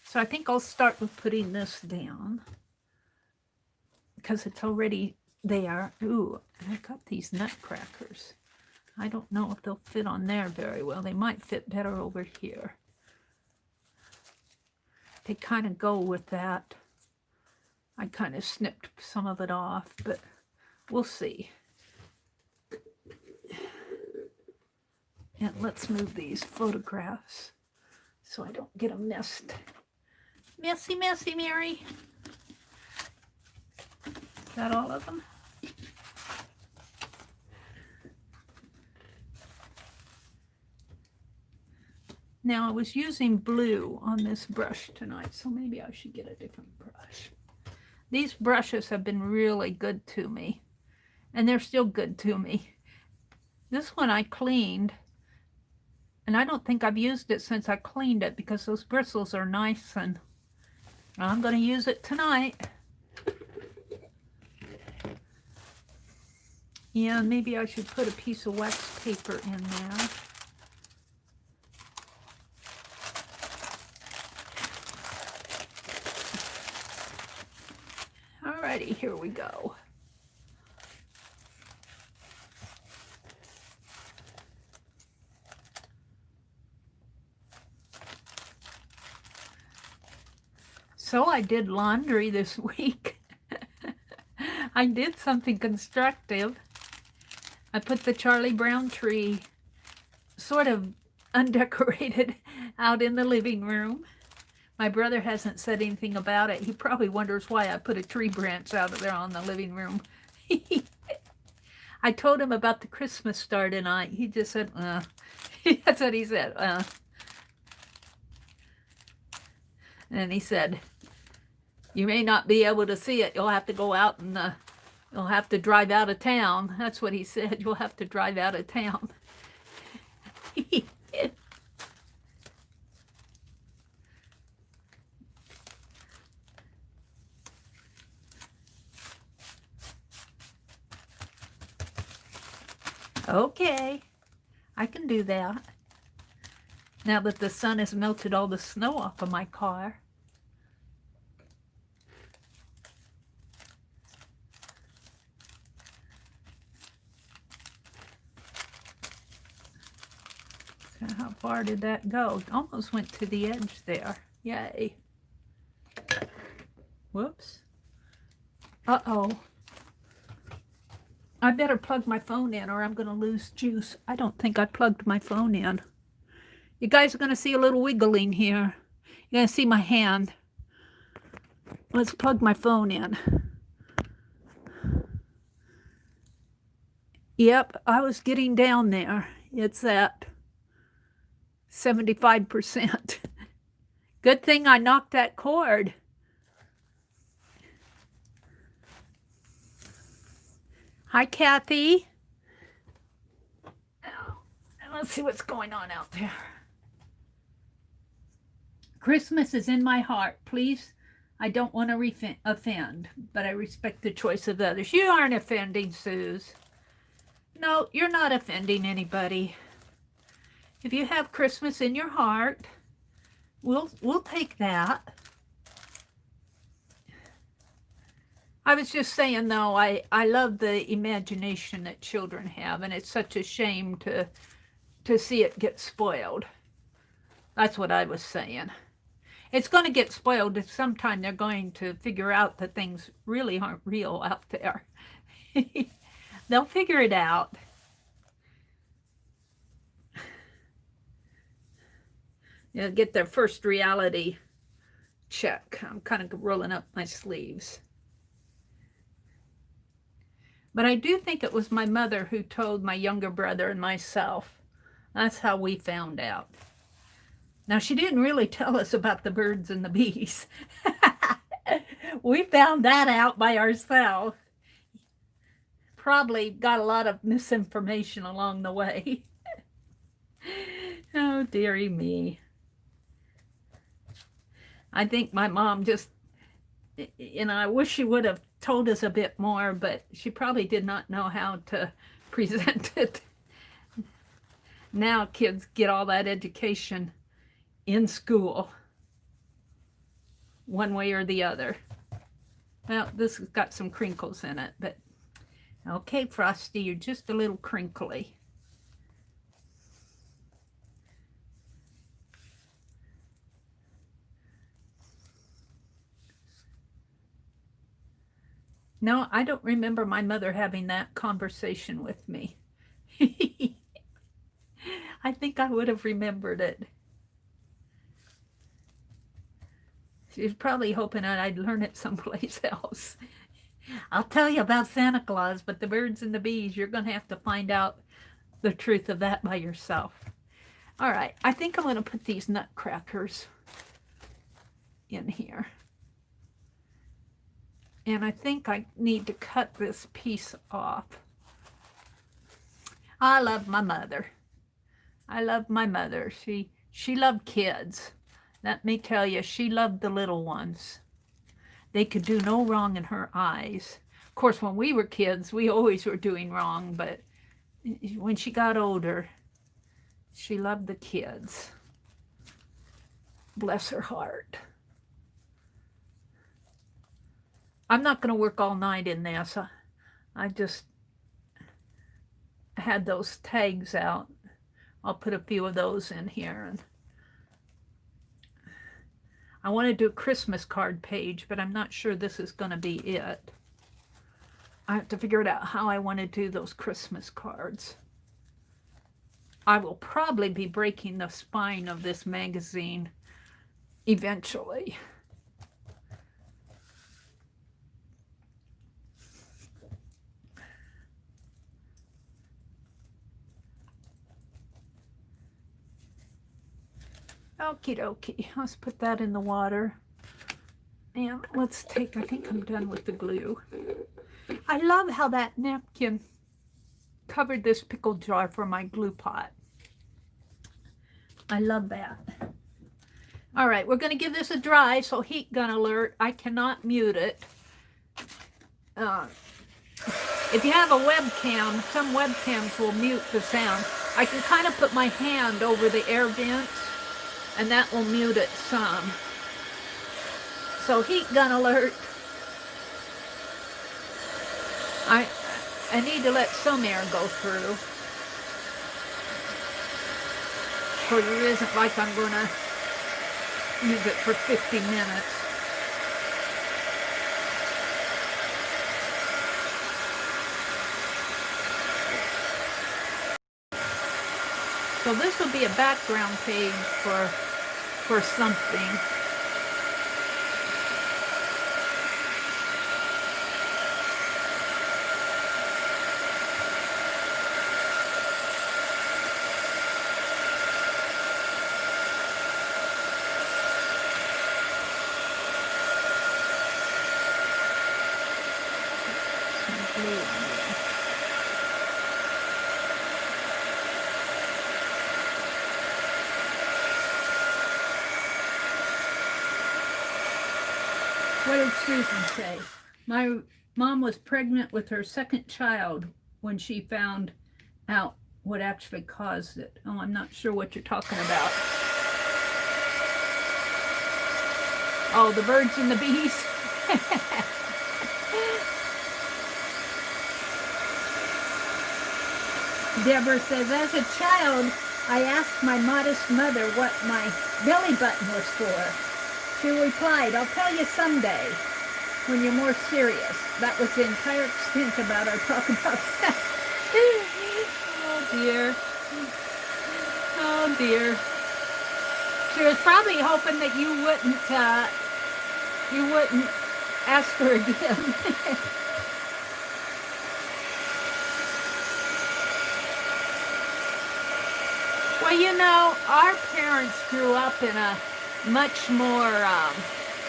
So I think I'll start with putting this down because it's already there. Ooh, I got these nutcrackers. I don't know if they'll fit on there very well. They might fit better over here. They kind of go with that. I kind of snipped some of it off, but we'll see. And let's move these photographs so I don't get them messed. Messy, messy, Meri. Is that all of them? Now, I was using blue on this brush tonight, so maybe I should get a different brush. These brushes have been really good to me, and they're still good to me. This one I cleaned, and I don't think I've used it since I cleaned it because those bristles are nice, and I'm going to use it tonight. Yeah, maybe I should put a piece of wax paper in there. Alrighty, here we go. So I did laundry this week. I did something constructive. I put the Charlie Brown tree sort of undecorated out in the living room. My brother hasn't said anything about it. He probably wonders why I put a tree branch out there on the living room. I told him about the Christmas star tonight. He just said, That's what he said. And he said, you may not be able to see it. You'll have to go out and you'll have to drive out of town. That's what he said. You'll have to drive out of town. Okay, I can do that. Now that the sun has melted all the snow off of my car. So how far did that go? Almost went to the edge there. Yay. Whoops. Uh-oh. I better plug my phone in or I'm going to lose juice. I don't think I plugged my phone in. You guys are going to see a little wiggling here. You're going to see my hand. Let's plug my phone in. Yep, I was getting down there. It's at 75%. Good thing I knocked that cord. Hi, Kathy. Let's see what's going on out there. Christmas is in my heart. Please, I don't want to offend, but I respect the choice of others. You aren't offending, Suze. No, you're not offending anybody. If you have Christmas in your heart, we'll take that. I was just saying, though, I love the imagination that children have, and it's such a shame to see it get spoiled. That's what I was saying. It's going to get spoiled if sometime they're going to figure out that things really aren't real out there. They'll figure it out. They'll get their first reality check. I'm kind of rolling up my sleeves. But I do think it was my mother who told my younger brother and myself. That's how we found out. Now, she didn't really tell us about the birds and the bees. We found that out by ourselves. Probably got a lot of misinformation along the way. Oh, dearie me. I think my mom just, I wish she would have told us a bit more, but she probably did not know how to present it. Now kids get all that education in school, one way or the other. Well, this has got some crinkles in it, but okay, Frosty, you're just a little crinkly. No, I don't remember my mother having that conversation with me. I think I would have remembered it. She was probably hoping that I'd learn it someplace else. I'll tell you about Santa Claus, but the birds and the bees, you're going to have to find out the truth of that by yourself. All right, I think I'm going to put these nutcrackers in here. And I think I need to cut this piece off. I love my mother. I love my mother. She loved kids. Let me tell you, she loved the little ones. They could do no wrong in her eyes. Of course, when we were kids, we always were doing wrong, but when she got older, she loved the kids. Bless her heart. I'm not going to work all night in this. I just had those tags out. I'll put a few of those in here. And I want to do a Christmas card page, but I'm not sure this is going to be it. I have to figure out how I want to do those Christmas cards. I will probably be breaking the spine of this magazine eventually. Okie dokie, let's put that in the water. And let's take, I think I'm done with the glue. I love how that napkin covered this pickle jar for my glue pot. I love that. All right, we're going to give this a dry, so heat gun alert. I cannot mute it. If you have a webcam, some webcams will mute the sound. I can kind of put my hand over the air vents, and that will mute it some. So heat gun alert. I need to let some air go through. Because it isn't like I'm going to use it for 50 minutes. So this will be a background page for something. What did Susan say? My mom was pregnant with her second child when she found out what actually caused it. Oh, I'm not sure what you're talking about. Oh, the birds and the bees. Deborah says, as a child, I asked my modest mother what my belly button was for. She replied, I'll tell you someday when you're more serious. That was the entire extent about our talk about sex. Oh dear. Oh dear. She was probably hoping that you wouldn't ask her again. Well, you know, our parents grew up in a much more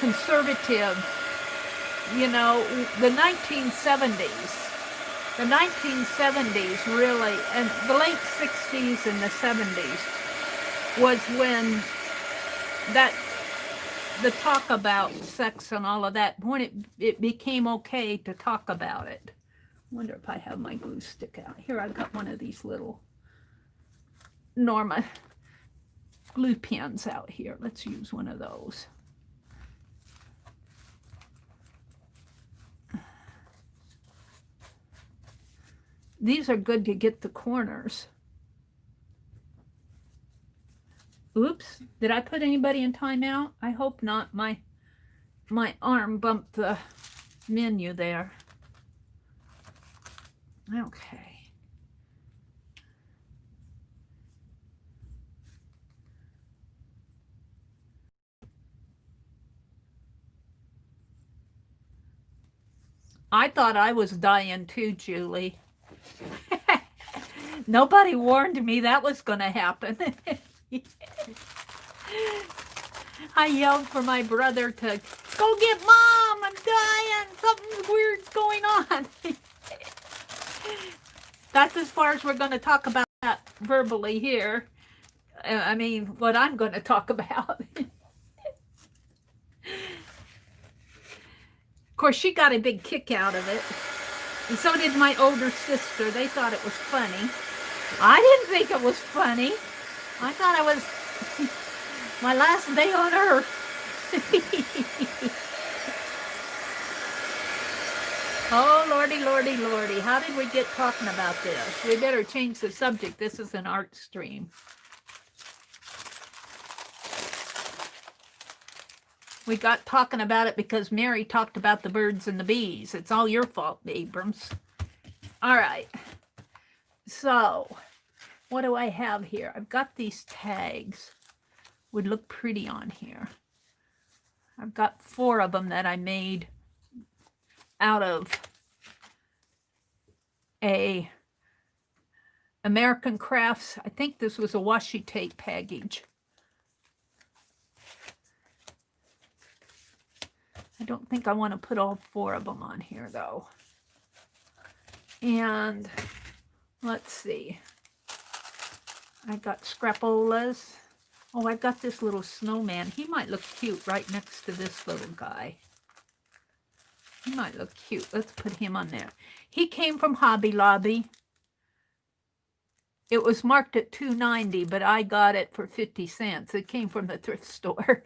conservative, you know, the 1970s. The 1970s really, and the late 60s and the 70s was when the talk about sex and all of that, when it became okay to talk about it. I wonder if I have my glue stick out. Here, I got one of these little Norma glue pens out here. Let's use one of those. These are good to get the corners. Oops, did I put anybody in timeout? I hope not. My arm bumped the menu there. Okay. I thought I was dying too, Julie. Nobody warned me that was going to happen. I yelled for my brother to go get Mom. I'm dying. Something weird's going on. That's as far as we're going to talk about that verbally here. I mean, what I'm going to talk about. Of course, she got a big kick out of it. And so did my older sister. They thought it was funny. I didn't think it was funny. I thought it was my last day on earth. Oh, lordy, lordy, lordy. How did we get talking about this? We better change the subject. This is an art stream. We got talking about it because Meri talked about the birds and the bees. It's all your fault, Abrams. All right. So, what do I have here? I've got these tags. Would look pretty on here. I've got 4 of them that I made out of a American Crafts. I think this was a washi tape package. I don't think I want to put all 4 of them on here, though. And let's see. I got scrapolas. Oh, I got this little snowman. He might look cute right next to this little guy. He might look cute. Let's put him on there. He came from Hobby Lobby. It was marked at $2.90, but I got it for 50 cents. It came from the thrift store.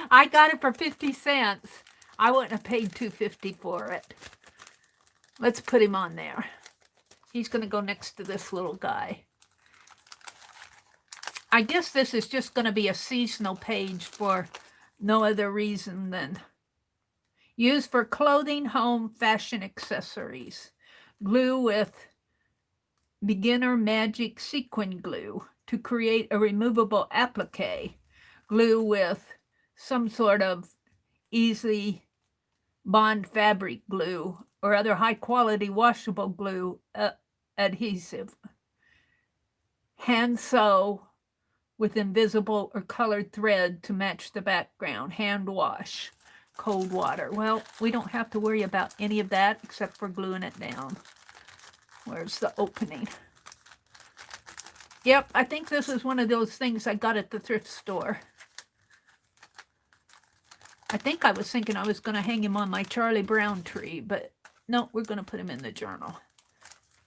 I got it for 50 cents. I wouldn't have paid $2.50 for it. Let's put him on there. He's going to go next to this little guy. I guess this is just going to be a seasonal page for no other reason than used for clothing, home, fashion accessories. Glue with beginner magic sequin glue to create a removable applique. Glue with some sort of easy bond fabric glue or other high quality washable glue adhesive. Hand sew with invisible or colored thread to match the background. Hand wash. Cold water. Well, we don't have to worry about any of that except for gluing it down. Where's the opening? Yep, I think this is one of those things I got at the thrift store. I think I was thinking I was going to hang him on my Charlie Brown tree, but no, we're going to put him in the journal.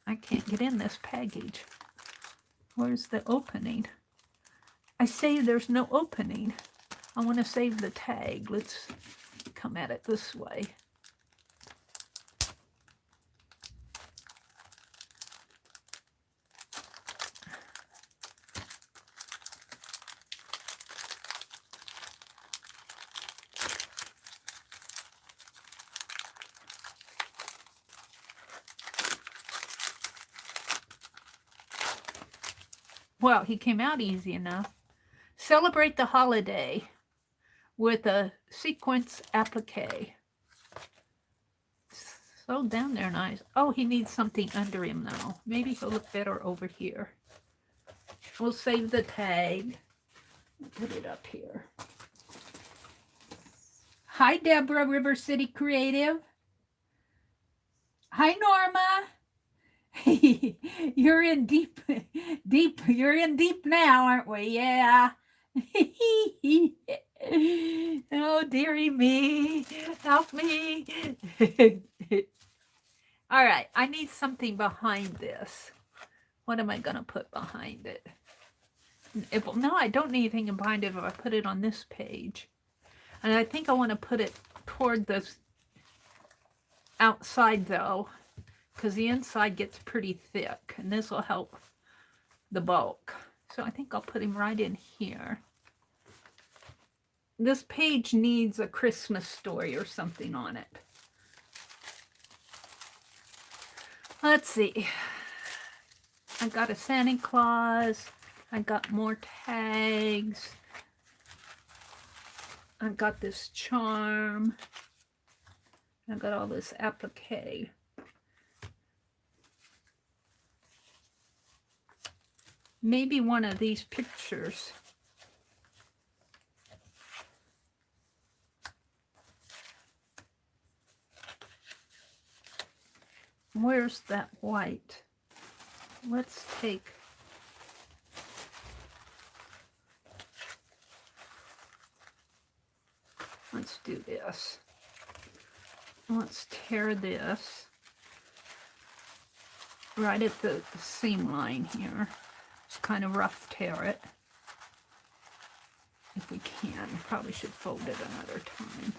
I can't get in this package. Where's the opening? I say there's no opening. I want to save the tag. Let's come at it this way. Well, he came out easy enough. Celebrate the holiday with a sequence applique. So down there nice. Oh, he needs something under him now. Maybe he'll look better over here. We'll save the tag. Put it up here. Hi, Deborah, River City Creative. Hi, Norma. You're in deep. You're in deep now, aren't we? Yeah. Oh, dearie me. Help me. All right, I need something behind this. What am I going to put behind it? No, I don't need anything behind it if I put it on this page. And I think I want to put it toward this outside, though, because the inside gets pretty thick, and this will help the bulk. So I think I'll put him right in here. This page needs a Christmas story or something on it. Let's see. I got a Santa Claus. I got more tags. I got this charm. I got all this applique. Maybe one of these pictures. Where's that white? Let's take... Let's do this. Let's tear this right at the seam line here. Just kind of rough tear it. If we can. Probably should fold it another time.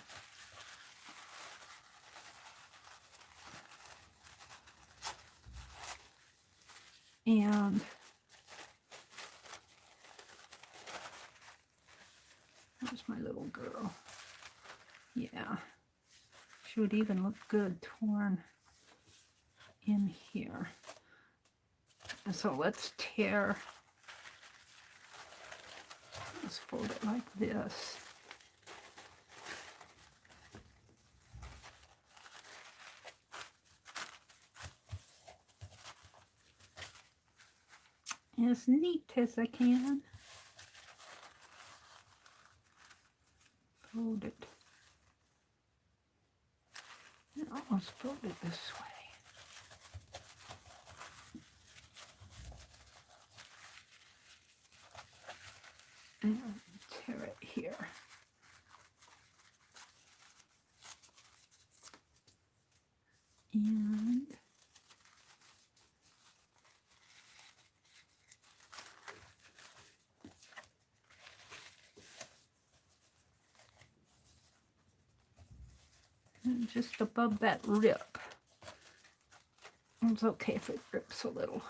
And there's my little girl. Yeah. She would even look good torn in here. So let's tear. Let's fold it like this. As neat as I can. Fold it. Almost fold it this way. And tear it here. And just above that rip. It's okay if it rips a little.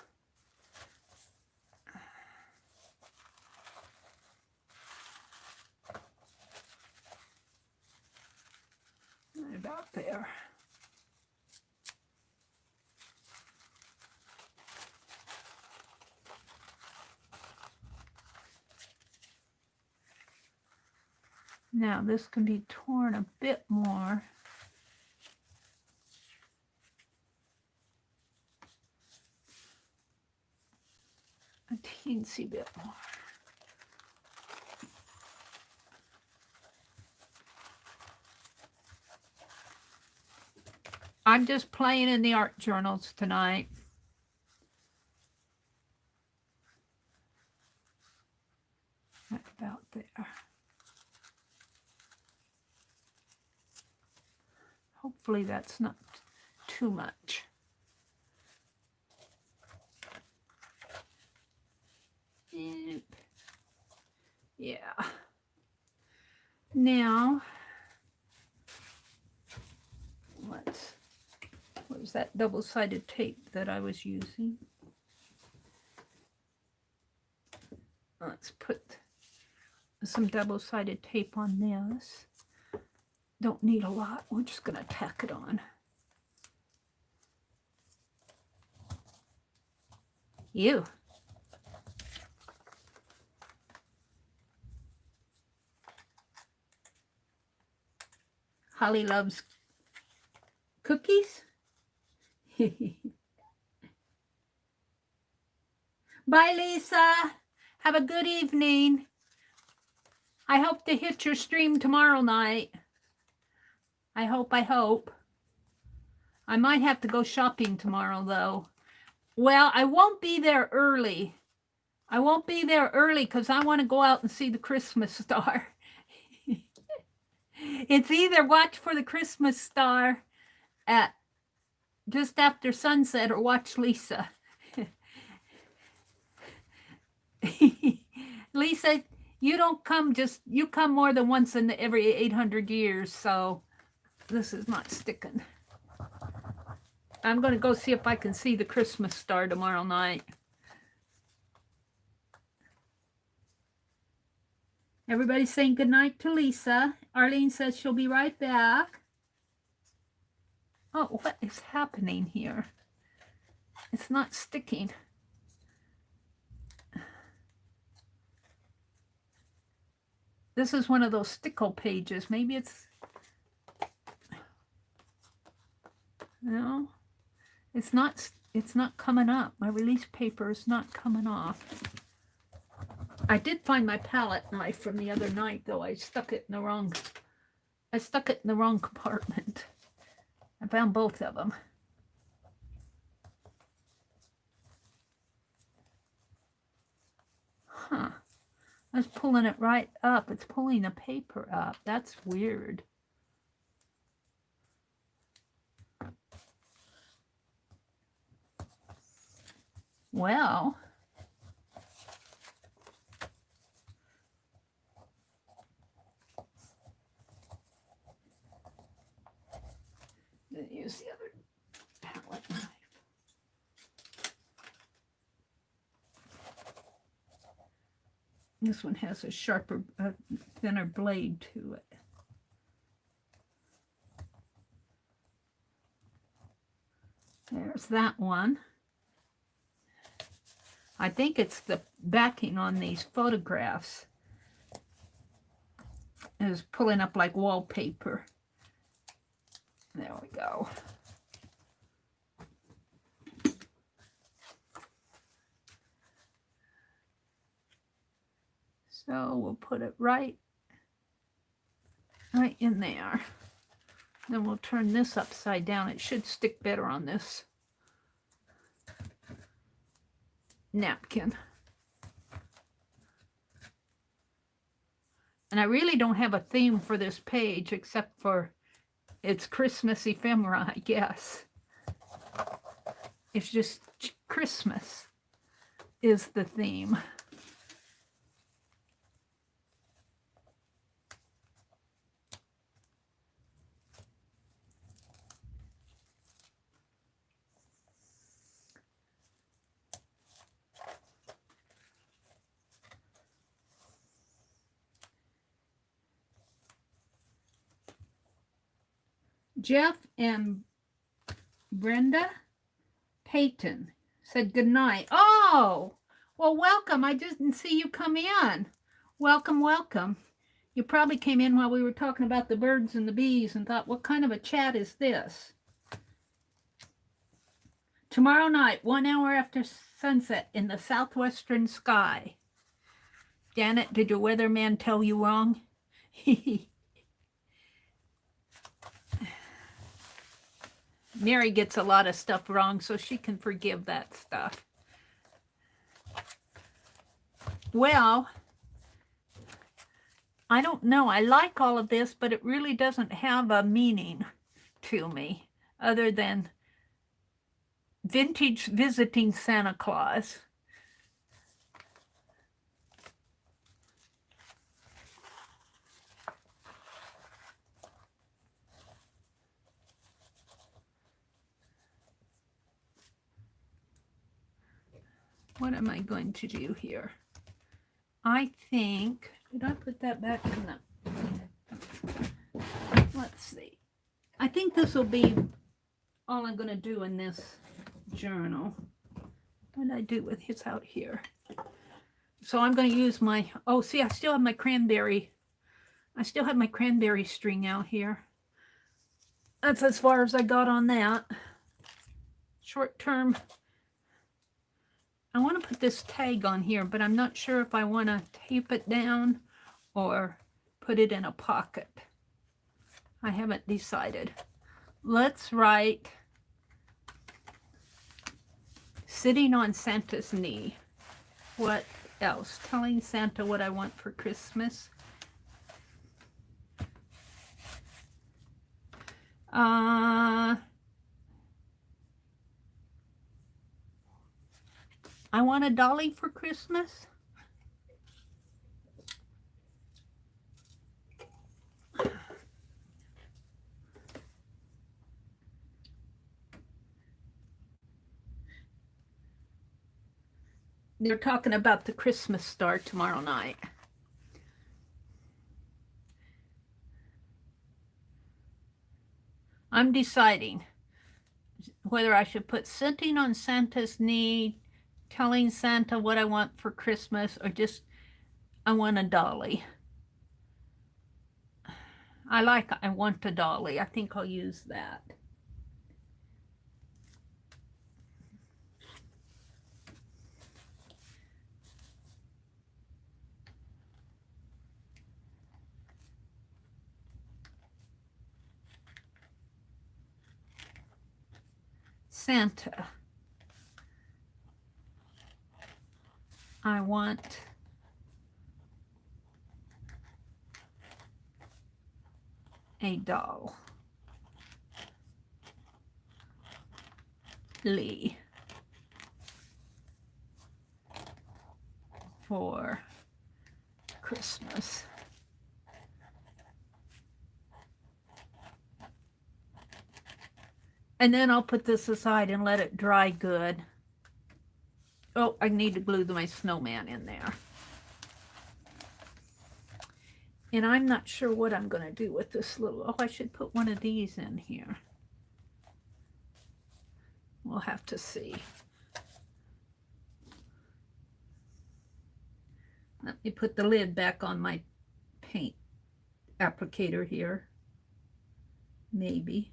Right about there. Now this can be torn a bit more. A teensy bit more. I'm just playing in the art journals tonight. Right about there. Hopefully that's not too much. Yeah. Now, where's that double-sided tape that I was using? Let's put some double-sided tape on this. Don't need a lot. We're just going to tack it on. Ew. Holly loves cookies. Bye, Lisa. Have a good evening. I hope to hit your stream tomorrow night. I hope. I might have to go shopping tomorrow, though. Well, I won't be there early. I won't be there early because I want to go out and see the Christmas star. It's either watch for the Christmas star at just after sunset or watch Lisa. Lisa, you don't come you come more than once in every 800 years, so this is not sticking. I'm going to go see if I can see the Christmas star tomorrow night. Everybody's saying goodnight to Lisa. Arlene says she'll be right back. Oh, what is happening here? It's not sticking. This is one of those stickle pages. Maybe it's... No, it's not coming up. My release paper is not coming off. I did find my palette knife from the other night, though. I stuck it in the wrong compartment. I found both of them. Huh. I was pulling it right up. It's pulling the paper up. That's weird. Well, then use the other palette knife. This one has a sharper, thinner blade to it. There's that one. I think it's the backing on these photographs is pulling up like wallpaper. There we go. So we'll put it right in there. Then we'll turn this upside down. It should stick better on this napkin. And I really don't have a theme for this page except for it's Christmas ephemera, I guess. It's just Christmas is the theme. Jeff and Brenda Payton said good night. Oh, well, welcome. I didn't see you come in. Welcome, welcome. You probably came in while we were talking about the birds and the bees and thought, what kind of a chat is this? Tomorrow night, 1 hour after sunset in the southwestern sky. Janet, did your weatherman tell you wrong? Meri gets a lot of stuff wrong, so she can forgive that stuff. Well, I don't know. I like all of this, but it really doesn't have a meaning. to me other than vintage visiting Santa Claus. What am I going to do here? I think, did I put that back in the, let's see. I think this will be all I'm going to do in this journal. What did I do with his out here? So I'm going to use my, oh, see, I still have my cranberry. I still have my cranberry string out here. That's as far as I got on that. Short term. I want to put this tag on here, but I'm not sure if I want to tape it down or put it in a pocket. I haven't decided. Let's write sitting on Santa's knee. What else? Telling Santa what I want for Christmas. I want a dolly for Christmas. They're talking about the Christmas star tomorrow night. I'm deciding whether I should put sitting on Santa's knee, telling Santa what I want for Christmas, or just I want a dolly. I want a dolly. I think I'll use that. Santa. I want a doll. Lee. For Christmas. And then I'll put this aside and let it dry good. Oh, I need to glue my snowman in there. And I'm not sure what I'm going to do with this little, oh, I should put one of these in here. We'll have to see. Let me put the lid back on my paint applicator here. Maybe.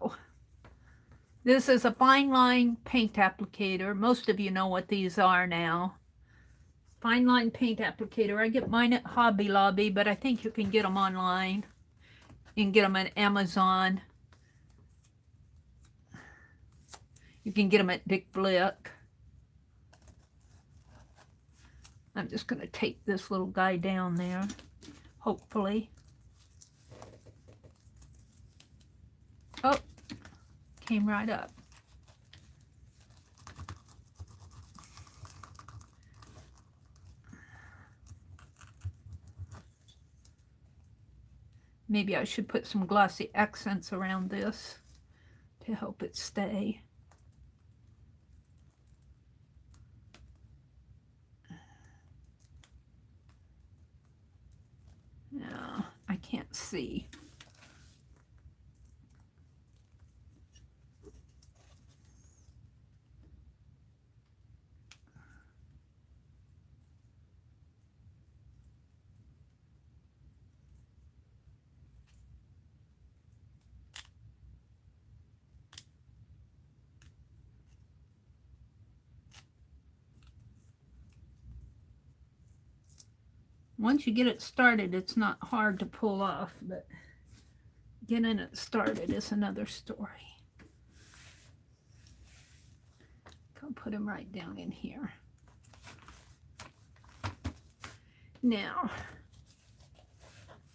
Oh. This is a fine line paint applicator. Most of you know what these are now. Fine line paint applicator. I get mine at Hobby Lobby, but I think you can get them online. You can get them at Amazon. You can get them at Dick Blick. I'm just going to tape this little guy down there, hopefully. Oh, came right up. Maybe I should put some glossy accents around this to help it stay. No, I can't see. Once you get it started, it's not hard to pull off, but getting it started is another story. I'll put him right down in here. Now,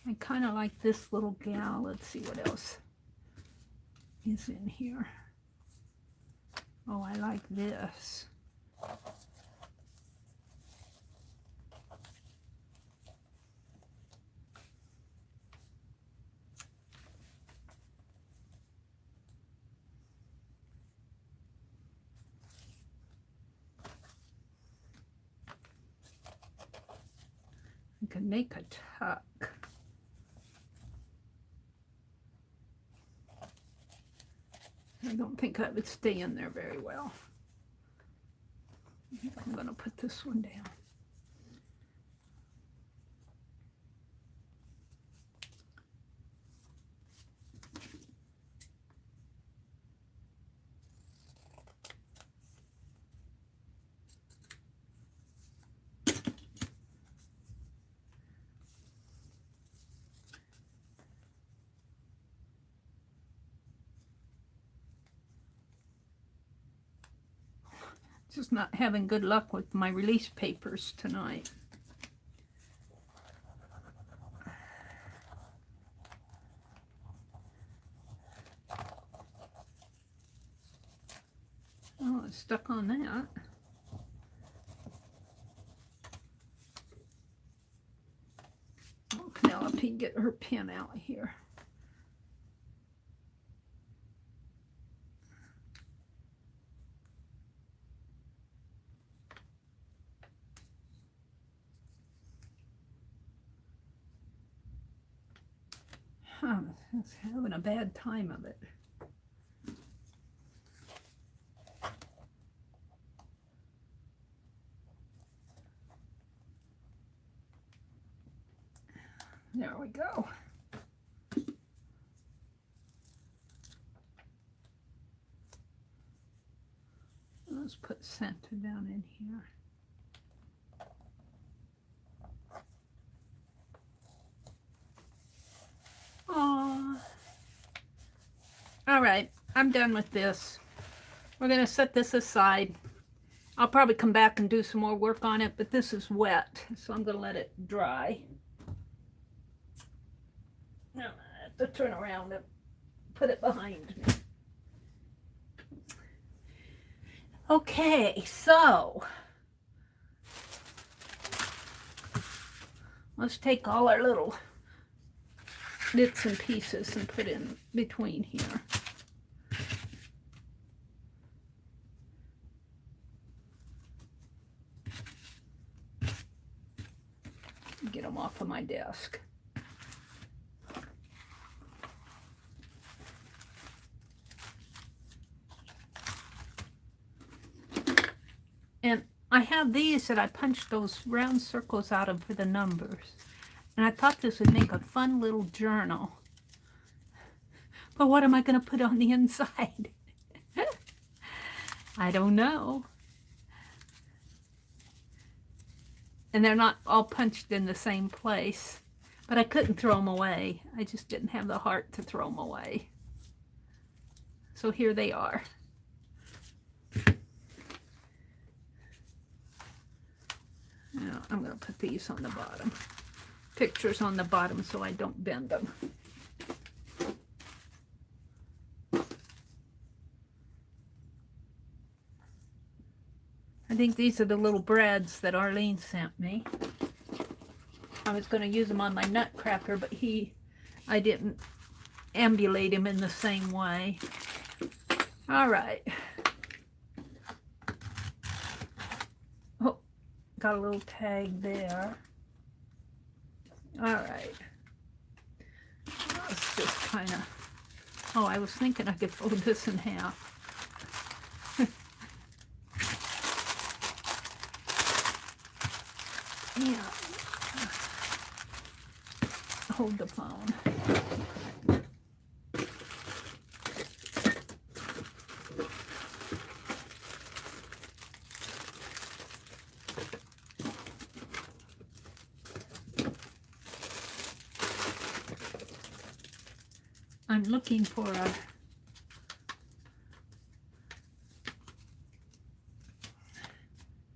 I kind of like this little gal. Let's see what else is in here. Oh, I like this. I can make a tuck. I don't think that would stay in there very well. I think I'm going to put this one down. Just not having good luck with my release papers tonight. Oh, it's stuck on that. Oh, Penelope, get her pen out here. I'm having a bad time of it. There we go. Let's put Santa down in here. Aww. All right, I'm done with this. We're going to set this aside. I'll probably come back and do some more work on it, but this is wet, so I'm going to let it dry. Now I have to turn around and put it behind me. Okay, so let's take all our little bits and pieces and put in between here. Get them off of my desk. And I have these that I punched those round circles out of for the numbers. And I thought this would make a fun little journal. But what am I going to put on the inside? I don't know. And they're not all punched in the same place. But I couldn't throw them away. I just didn't have the heart to throw them away. So here they are. Now I'm going to put these on the bottom. Pictures on the bottom so I don't bend them. I think these are the little breads that Arlene sent me. I was going to use them on my nutcracker, but I didn't ambulate him in the same way. All right. Oh, got a little tag there. All right. Let's just kind of... Oh, I was thinking I could fold this in half. Yeah. Hold the phone. I'm looking for a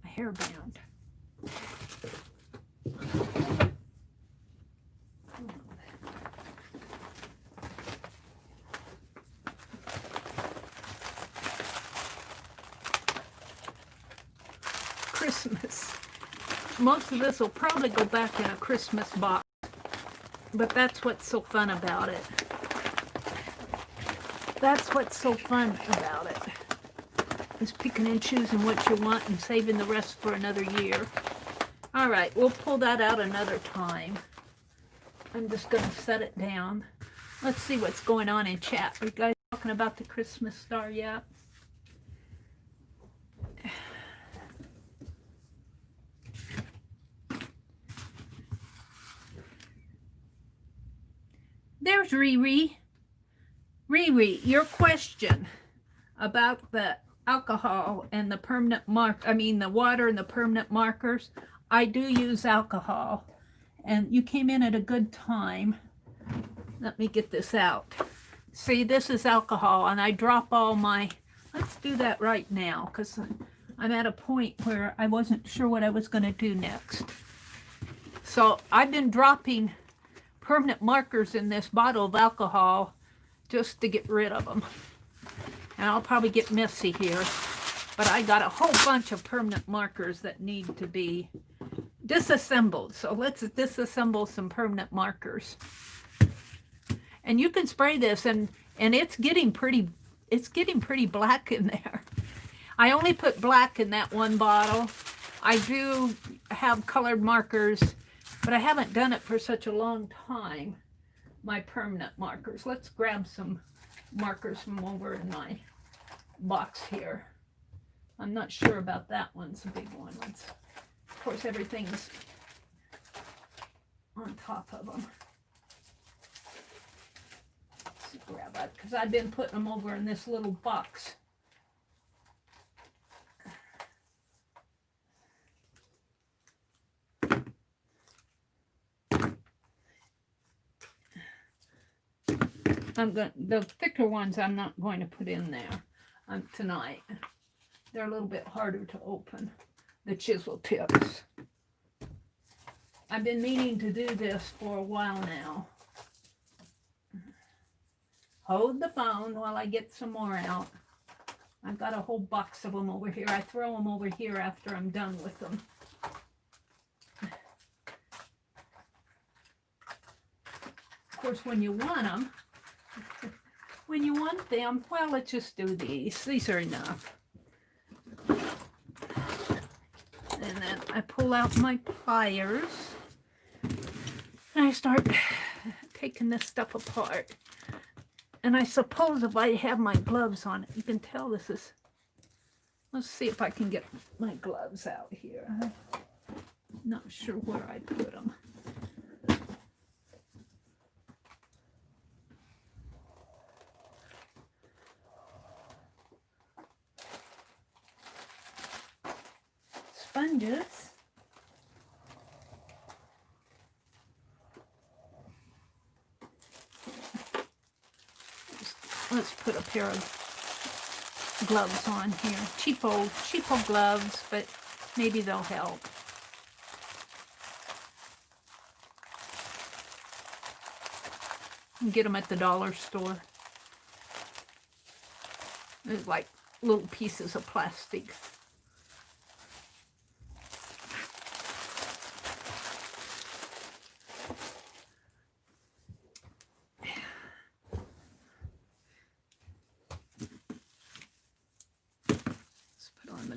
hairband. Christmas. Most of this will probably go back in a Christmas box, but that's what's so fun about it. That's what's so fun about it, is picking and choosing what you want and saving the rest for another year. All right, we'll pull that out another time. I'm just going to set it down. Let's see what's going on in chat. Are you guys talking about the Christmas star yet? There's Riri. Riri, your question about the alcohol and the permanent the water and the permanent markers. I do use alcohol, and you came in at a good time. Let me get this out. See, this is alcohol, and I drop all my, let's do that right now, because I'm at a point where I wasn't sure what I was going to do next. So I've been dropping permanent markers in this bottle of alcohol just to get rid of them. And I'll probably get messy here, but I got a whole bunch of permanent markers that need to be disassembled. So let's disassemble some permanent markers. And you can spray this, and it's getting pretty black in there. I only put black in that one bottle. I do have colored markers, but I haven't done it for such a long time. My permanent markers. Let's grab some markers from over in my box here. I'm not sure about that one. It's a big one. Of course, everything's on top of them. Let's grab that, because I've been putting them over in this little box. The thicker ones I'm not going to put in there tonight. They're a little bit harder to open, the chisel tips. I've been meaning to do this for a while now. Hold the phone while I get some more out. I've got a whole box of them over here. I throw them over here after I'm done with them. Of course, when you want them, well, let's just do these. These are enough. And then I pull out my pliers, and I start taking this stuff apart. And I suppose if I have my gloves on, you can tell this is, let's see if I can get my gloves out here. I'm not sure where I put them. Sponges. Let's put a pair of gloves on here. Cheapo gloves, but maybe they'll help. You can get them at the dollar store. There's like little pieces of plastic.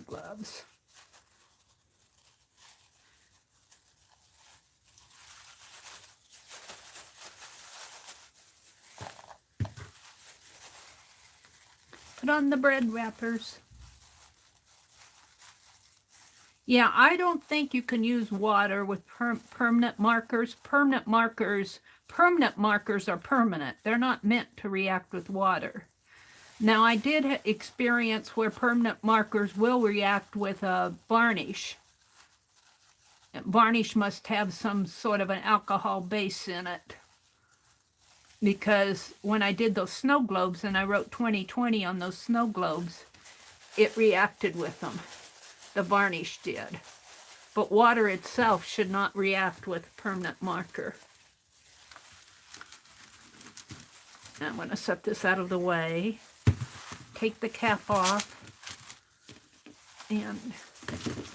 Gloves. Put on the bread wrappers. Yeah, I don't think you can use water with permanent markers. Permanent markers are permanent. They're not meant to react with water. Now, I did experience where permanent markers will react with a varnish. Varnish must have some sort of an alcohol base in it. Because when I did those snow globes, and I wrote 2020 on those snow globes, it reacted with them. The varnish did. But water itself should not react with permanent marker. Now I'm going to set this out of the way. Take the cap off, and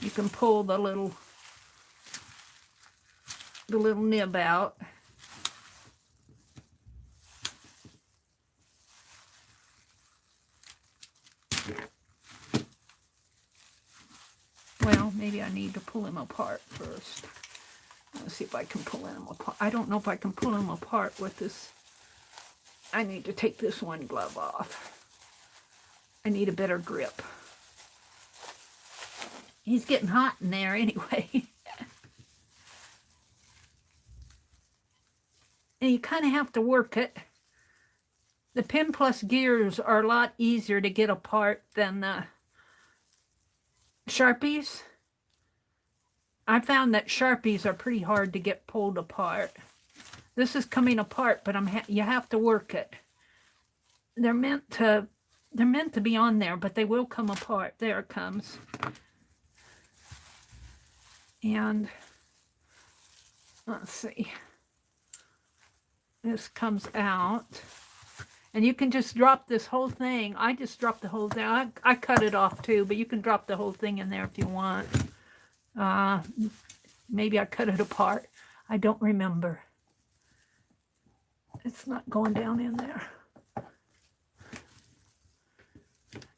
You can pull the little nib out. Well, maybe I need to pull him apart first. Let's see if I can pull him apart. I don't know if I can pull him apart with this. I need to take this one glove off. I need a better grip. He's getting hot in there anyway. And you kind of have to work it. The Pen Plus gears are a lot easier to get apart than the Sharpies. I found that Sharpies are pretty hard to get pulled apart. This is coming apart, but you have to work it. They're meant to be on there, but they will come apart. There it comes. And let's see. This comes out. And you can just drop this whole thing. I just dropped the whole thing. I cut it off too, but you can drop the whole thing in there if you want. Maybe I cut it apart. I don't remember. It's not going down in there.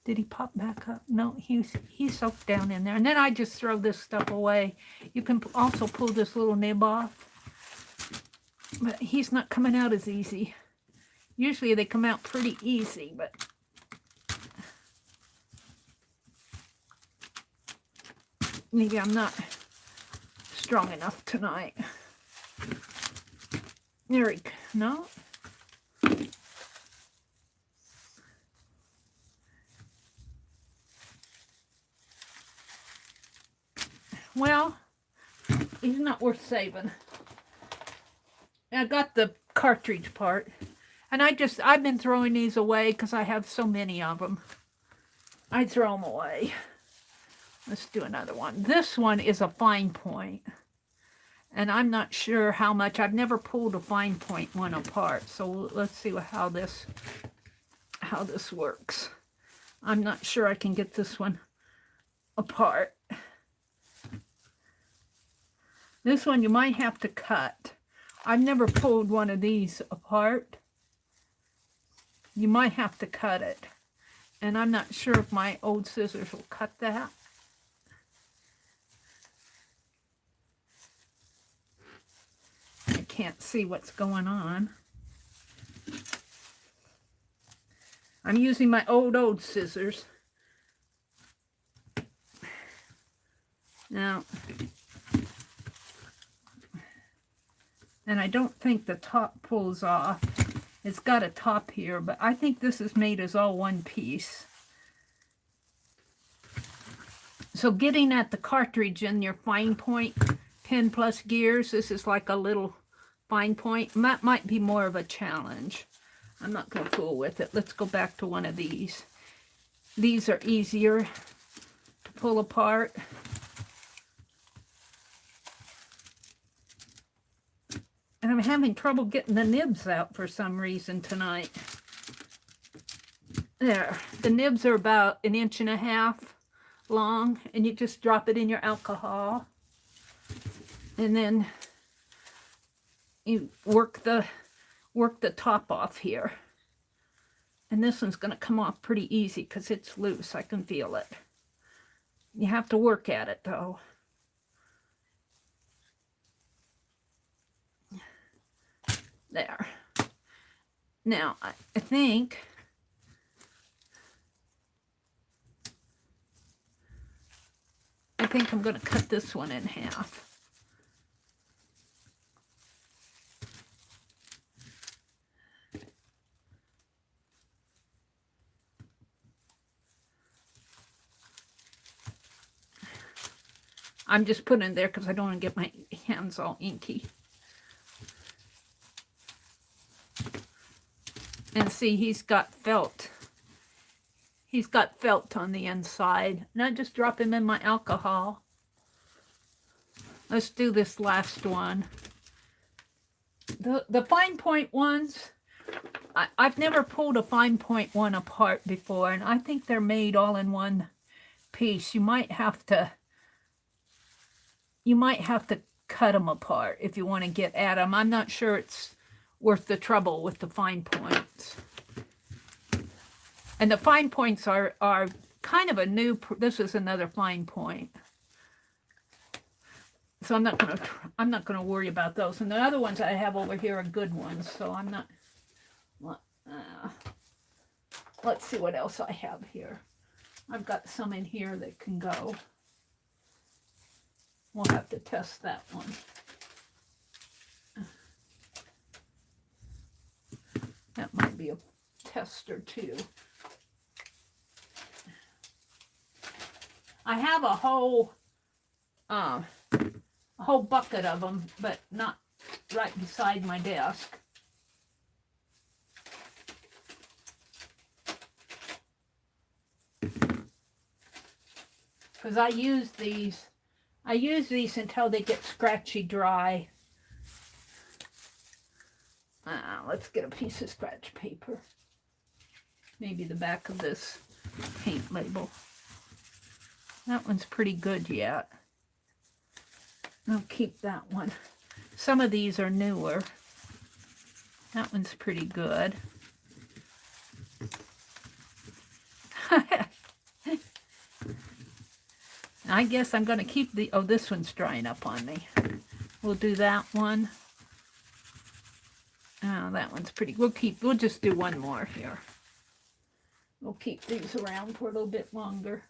Did he pop back up? No, he's soaked down in there. And then I just throw this stuff away. You can also pull this little nib off. But he's not coming out as easy. Usually they come out pretty easy, but maybe I'm not strong enough tonight. There no? Well, he's not worth saving. I got the cartridge part. And I've been throwing these away because I have so many of them. I throw them away. Let's do another one. This one is a fine point. And I'm not sure how much. I've never pulled a fine point one apart. So let's see how this works. I'm not sure I can get this one apart. This one you might have to cut. I've never pulled one of these apart. You might have to cut it. And I'm not sure if my old scissors will cut that. I can't see what's going on. I'm using my old scissors. Now, and I don't think the top pulls off. It's got a top here, but I think this is made as all one piece. So getting at the cartridge in your fine point Pen Plus gears, this is like a little fine point. That might be more of a challenge. I'm not going to fool with it. Let's go back to one of these. These are easier to pull apart. And I'm having trouble getting the nibs out for some reason tonight. There. The nibs are about 1.5 inches long. And you just drop it in your alcohol. And then you work the top off here. And this one's going to come off pretty easy because it's loose. I can feel it. You have to work at it though. There. Now, I think I'm going to cut this one in half. I'm just putting it there because I don't want to get my hands all inky. And see, he's got felt. He's got felt on the inside. And I just drop him in my alcohol. Let's do this last one. The fine point ones, I've never pulled a fine point one apart before. And I think they're made all in one piece. You might have to you might have to cut them apart if you want to get at them. I'm not sure it's worth the trouble with the fine points. And the fine points are kind of a new, this is another fine point. So I'm not gonna worry about those. And the other ones I have over here are good ones. So I'm not. Let's see what else I have here. I've got some in here that can go. We'll have to test that one. That might be a tester too. I have a whole bucket of them, but not right beside my desk. Because I use these until they get scratchy dry. Let's get a piece of scratch paper. Maybe the back of this paint label. That one's pretty good yet. I'll keep that one. Some of these are newer. That one's pretty good. I guess I'm going to keep the, oh, this one's drying up on me. We'll do that one. Oh, that one's pretty, we'll just do one more here. We'll keep these around for a little bit longer.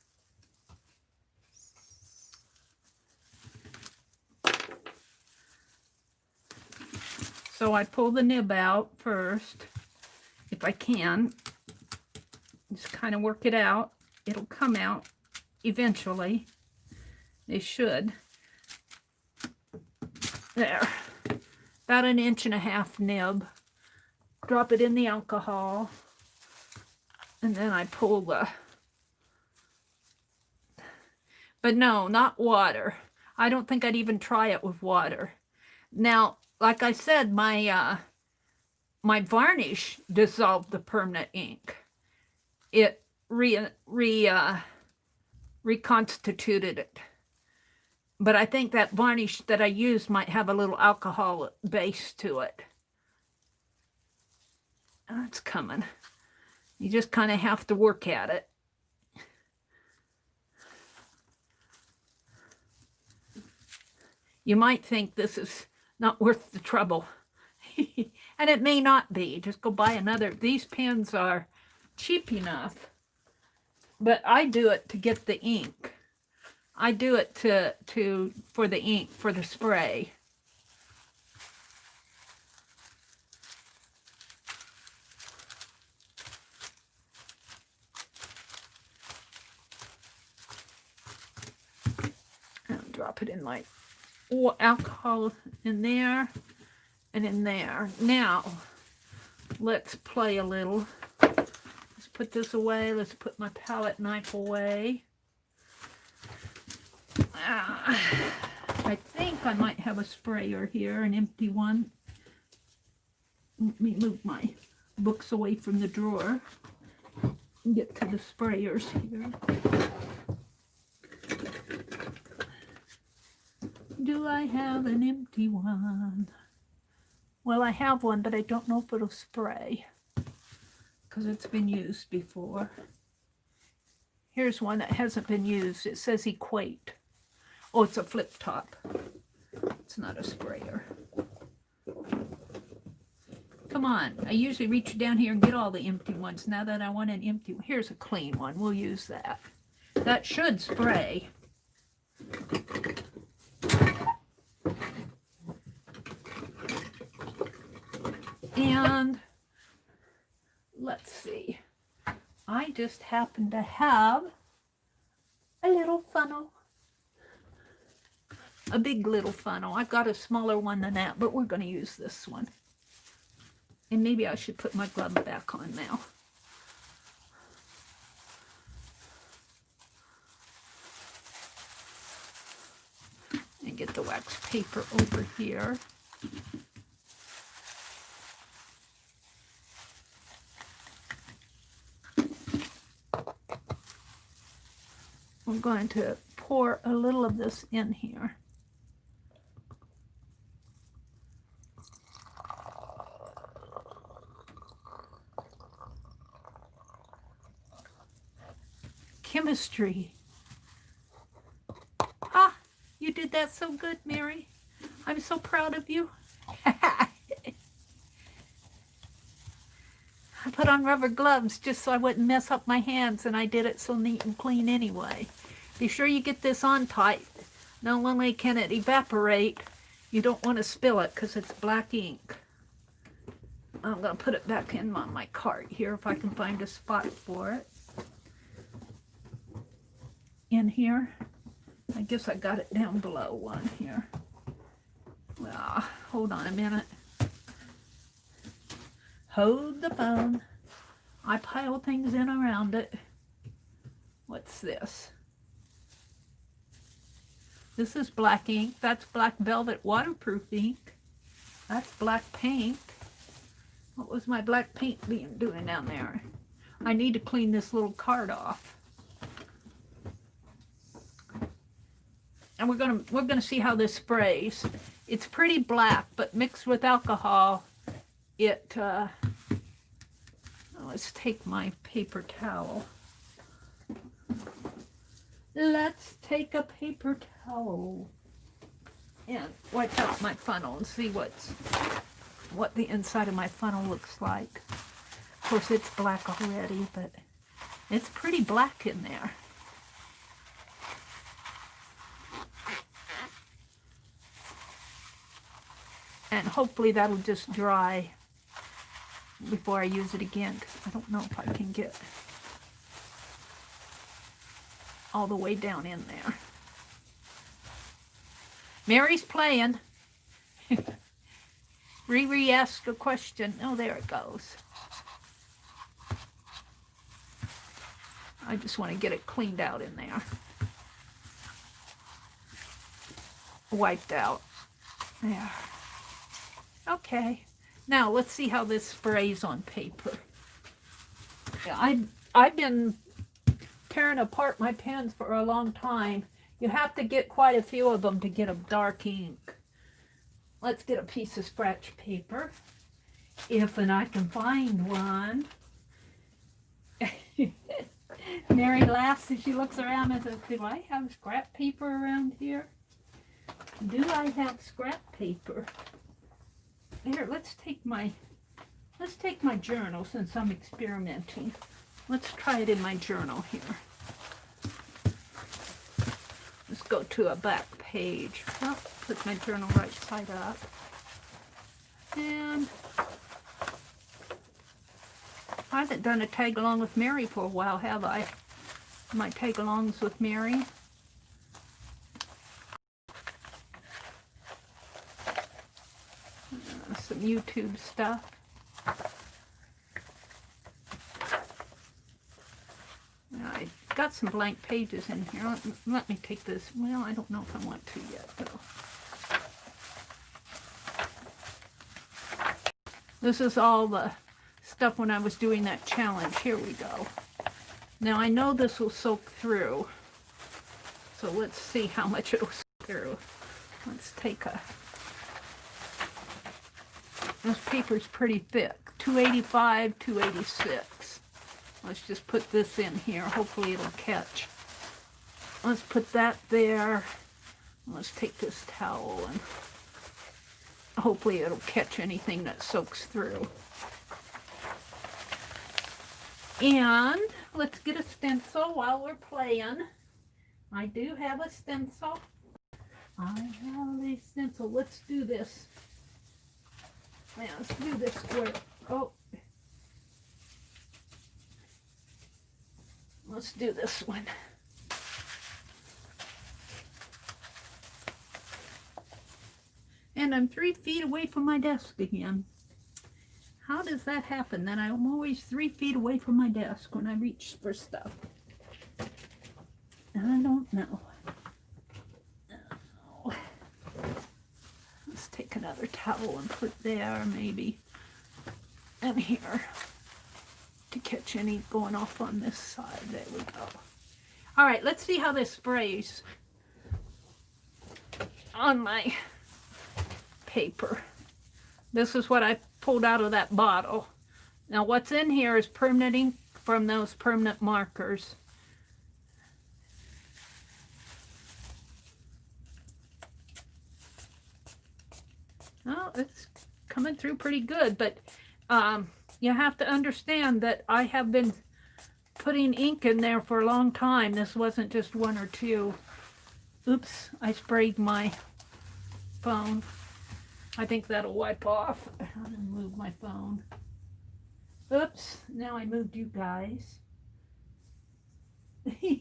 So I pull the nib out first, if I can. Just kind of work it out. It'll come out eventually. They should. There. About 1.5 inch nib. Drop it in the alcohol. And then I pull the... But no, not water. I don't think I'd even try it with water. Now, like I said, my varnish dissolved the permanent ink. It reconstituted it. But I think that varnish that I used might have a little alcohol base to it. That's coming. You just kind of have to work at it. You might think this is not worth the trouble. And it may not be. Just go buy another. These pens are cheap enough. But I do it to get the ink. I do it for the ink, for the spray. I'll drop it in my alcohol in there and in there. Now, let's play a little. Let's put this away. Let's put my palette knife away. I think I might have a sprayer here, an empty one. Let me move my books away from the drawer and get to the sprayers here. Do I have an empty one? Well, I have one, but I don't know if it'll spray because it's been used before. Here's one that hasn't been used. It says Equate. Oh, it's a flip top. It's not a sprayer. Come on. I usually reach down here and get all the empty ones. Now that I want an empty one. Here's a clean one. We'll use that. That should spray. And let's see. I just happen to have a little funnel. A big little funnel. I've got a smaller one than that, but we're going to use this one. And maybe I should put my glove back on now. And get the wax paper over here. I'm going to pour a little of this in here. chemistry. Ah, you did that so good, Meri. I'm so proud of you. I put on rubber gloves just so I wouldn't mess up my hands, and I did it so neat and clean anyway. Be sure you get this on tight. Not only can it evaporate, you don't want to spill it because it's black ink. I'm going to put it back in on my cart here if I can find a spot for it. In here. I guess I got it down below one here. Well, hold on a minute. Hold the phone. I pile things in around it. What's this? This is black ink. That's black velvet waterproof ink. That's black paint. What was my black paint doing down there? I need to clean this little card off. And we're gonna see how this sprays. It's pretty black, but mixed with alcohol, it let's take my paper towel. Let's take a paper towel and wipe out my funnel and see what the inside of my funnel looks like. Of course, it's black already, but it's pretty black in there. And hopefully that'll just dry before I use it again, because I don't know if I can get all the way down in there. Meri's playing. Riri asked a question. Oh, there it goes. I just want to get it cleaned out in there. Wiped out. There. Okay. Now let's see how this sprays on paper. Yeah, I've been tearing apart my pens for a long time. You have to get quite a few of them to get a dark ink. Let's get a piece of scratch paper, if and I can find one. Meri laughs as she looks around and says, do I have scrap paper around here? Do I have scrap paper? Here, let's take my journal since I'm experimenting. Let's try it in my journal here. Let's go to a back page. Oh, put my journal right side up. And I haven't done a tag along with Meri for a while, have I? My tag alongs with Meri. Some YouTube stuff. I got some blank pages in here. Let me take this. Well, I don't know if I want to yet, though. This is all the stuff when I was doing that challenge. Here we go. Now, I know this will soak through. So let's see how much it'll soak through. Let's take a... This paper's pretty thick. 285, 286. Let's just put this in here. Hopefully it'll catch. Let's put that there. Let's take this towel and hopefully it'll catch anything that soaks through. And let's get a stencil while we're playing. I do have a stencil. Let's do this. Yeah, let's do this square. Oh. Let's do this one. And I'm 3 feet away from my desk again. How does that happen? That I'm always 3 feet away from my desk when I reach for stuff. I don't know. Oh. Let's take another towel and put there, maybe. And here. To catch any going off on this side. There we go. All right, let's see how this sprays on my paper. This is what I pulled out of that bottle. Now what's in here is permanent ink from those permanent markers. Oh, it's coming through pretty good, but you have to understand that I have been putting ink in there for a long time. This wasn't just one or two. Oops, I sprayed my phone. I think that'll wipe off. I'm gonna move my phone. Oops, now I moved you guys. Yeah.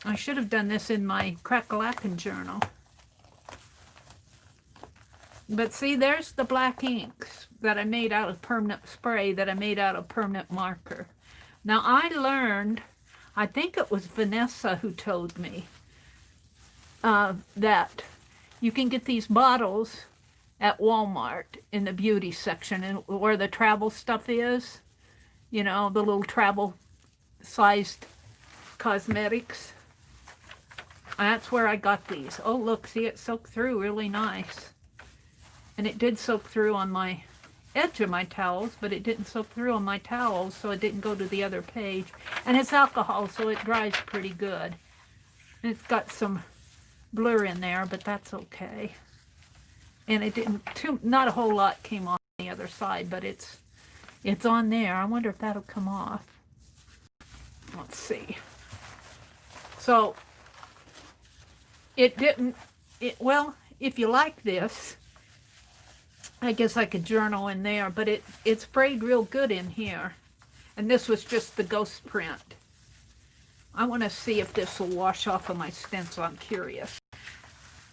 I should have done this in my Crack-A-Lak'n Journal. But see, there's the black inks that I made out of permanent spray, that I made out of permanent marker. Now I learned, I think it was Vanessa who told me, that you can get these bottles at Walmart in the beauty section, and where the travel stuff is, you know, the little travel sized cosmetics. That's where I got these. Oh, look, see, it soaked through really nice. And it did soak through on my edge of my towels, but it didn't soak through on my towels, so it didn't go to the other page. And it's alcohol, so it dries pretty good. And it's got some blur in there, but that's okay. And it didn't, not a whole lot came off the other side, but it's on there. I wonder if that'll come off. Let's see. So, it didn't, well, if you like this, I guess I could journal in there, but it sprayed real good in here. And this was just the ghost print. I want to see if this will wash off of my stencil. I'm curious.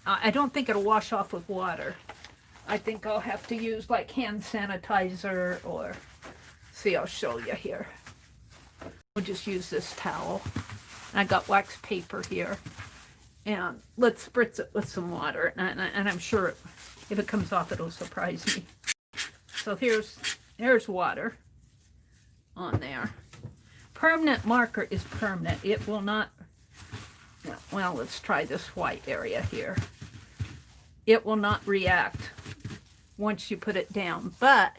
I don't think it'll wash off with water. I think I'll have to use like hand sanitizer, or, see, I'll show you here. We'll just use this towel. I got wax paper here. And let's spritz it with some water, and I'm sure if it comes off, it'll surprise me. So there's water on there. Permanent marker is permanent. It will not, well, let's try this white area here. It will not react once you put it down, but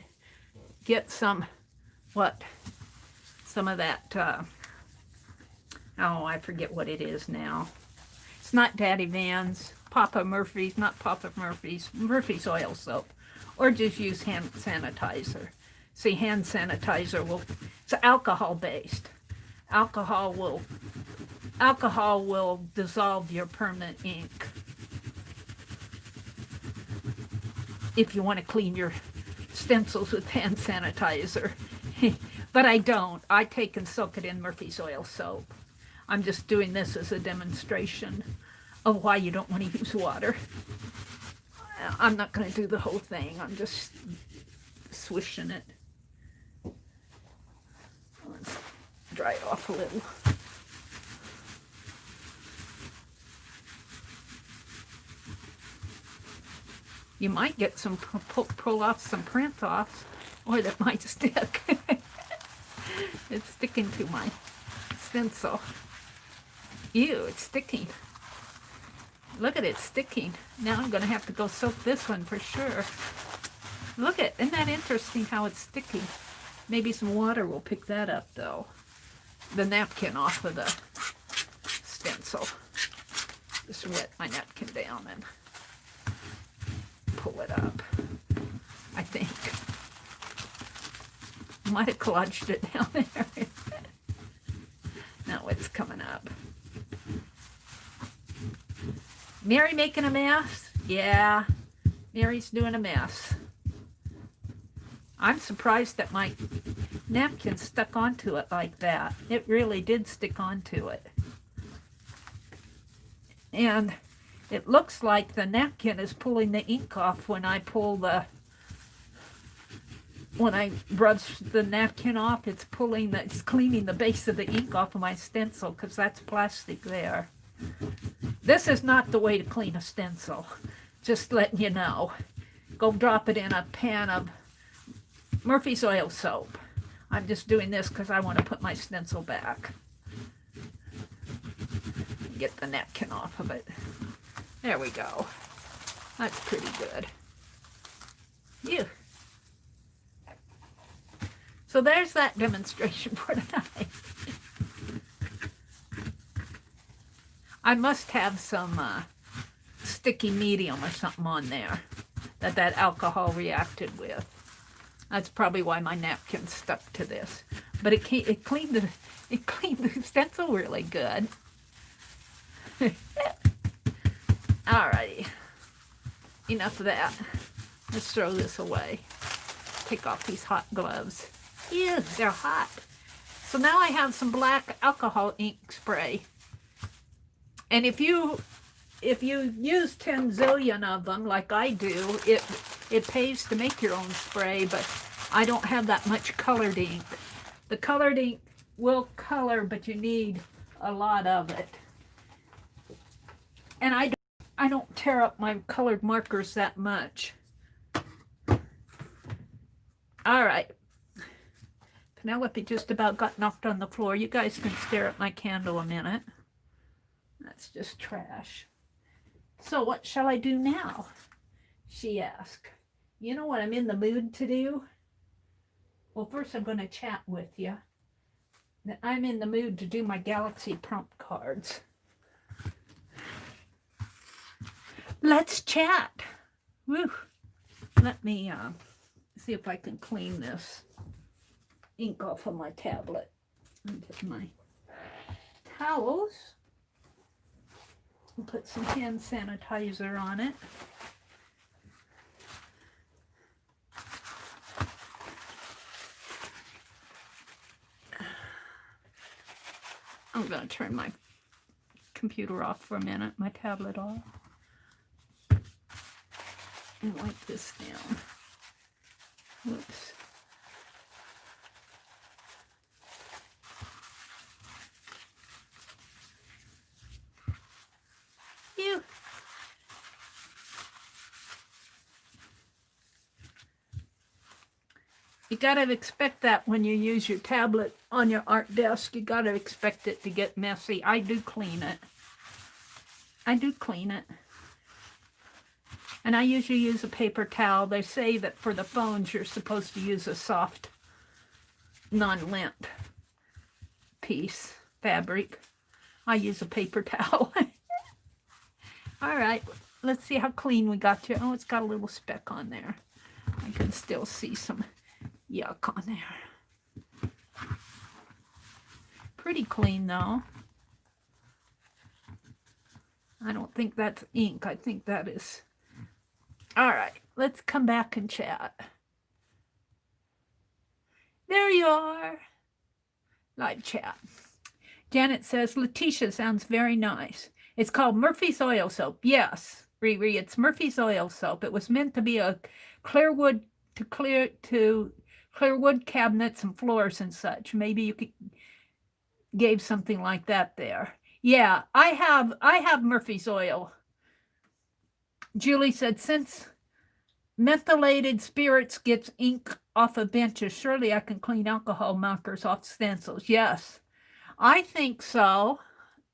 get some of that, oh, I forget what it is now. It's not Daddy Van's, Papa Murphy's, not Papa Murphy's, Murphy's oil soap, or just use hand sanitizer. See, hand sanitizer it's alcohol based. Alcohol will dissolve your permanent ink. If you want to clean your stencils with hand sanitizer. But I don't. I take and soak it in Murphy's oil soap. I'm just doing this as a demonstration of why you don't want to use water. I'm not going to do the whole thing. I'm just swishing it. Let's dry it off a little. You might get some, pull off some print offs, or that might stick. It's sticking to my stencil. Ew, it's sticking. Look at it sticking. Now I'm going to have to go soak this one for sure. Look at, isn't that interesting how it's sticking? Maybe some water will pick that up though. The napkin off of the stencil. Just wet my napkin down and pull it up. I think. I might have collaged it down there. No, it's coming up. Meri making a mess? Yeah, Meri's doing a mess. I'm surprised that my napkin stuck onto it like that. It really did stick onto it. And it looks like the napkin is pulling the ink off when I pull the, when I brush the napkin off, it's pulling the, it's cleaning the base of the ink off of my stencil, because that's plastic there. This is not the way to clean a stencil. Just letting you know. Go drop it in a pan of Murphy's oil soap. I'm just doing this because I want to put my stencil back. Get the napkin off of it. There we go. That's pretty good. Ew. So there's that demonstration for tonight. I must have some sticky medium or something on there that alcohol reacted with. That's probably why my napkin stuck to this. But it cleaned the stencil really good. Alrighty. Enough of that. Let's throw this away. Take off these hot gloves. Ew, they're hot. So now I have some black alcohol ink spray. And if you use 10 zillion of them like I do, it pays to make your own spray, but I don't have that much colored ink. The colored ink will color, but you need a lot of it. And I don't tear up my colored markers that much. All right. Penelope just about got knocked on the floor. You guys can stare at my candle a minute. That's just trash. So what shall I do now? She asked. You know what I'm in the mood to do? Well, first I'm going to chat with you. I'm in the mood to do my Galaxy prompt cards. Let's chat. Woo. Let me see if I can clean this ink off of my tablet. And get my towels. And put some hand sanitizer on it. I'm going to turn my computer off for a minute, my tablet off. And wipe this down. Whoops. Ew. You gotta expect that when you use your tablet on your art desk. You gotta expect it to get messy. I do clean it. I do clean it. And I usually use a paper towel. They say that for the phones, you're supposed to use a soft, non-lint piece, fabric. I use a paper towel. All right, let's see how clean we got you. Oh, it's got a little speck on there. I can still see some yuck on there. Pretty clean, though. I don't think that's ink. I think that is... All right, let's come back and chat. There you are. Live chat. Janet says, Letitia sounds very nice. It's called Murphy's Oil Soap. Yes, Riri, it's Murphy's Oil Soap. It was meant to be a clear wood cabinets and floors and such. Maybe you gave something like that there. Yeah, I have Murphy's Oil. Julie said, since methylated spirits gets ink off of benches, surely I can clean alcohol markers off stencils. Yes, I think so,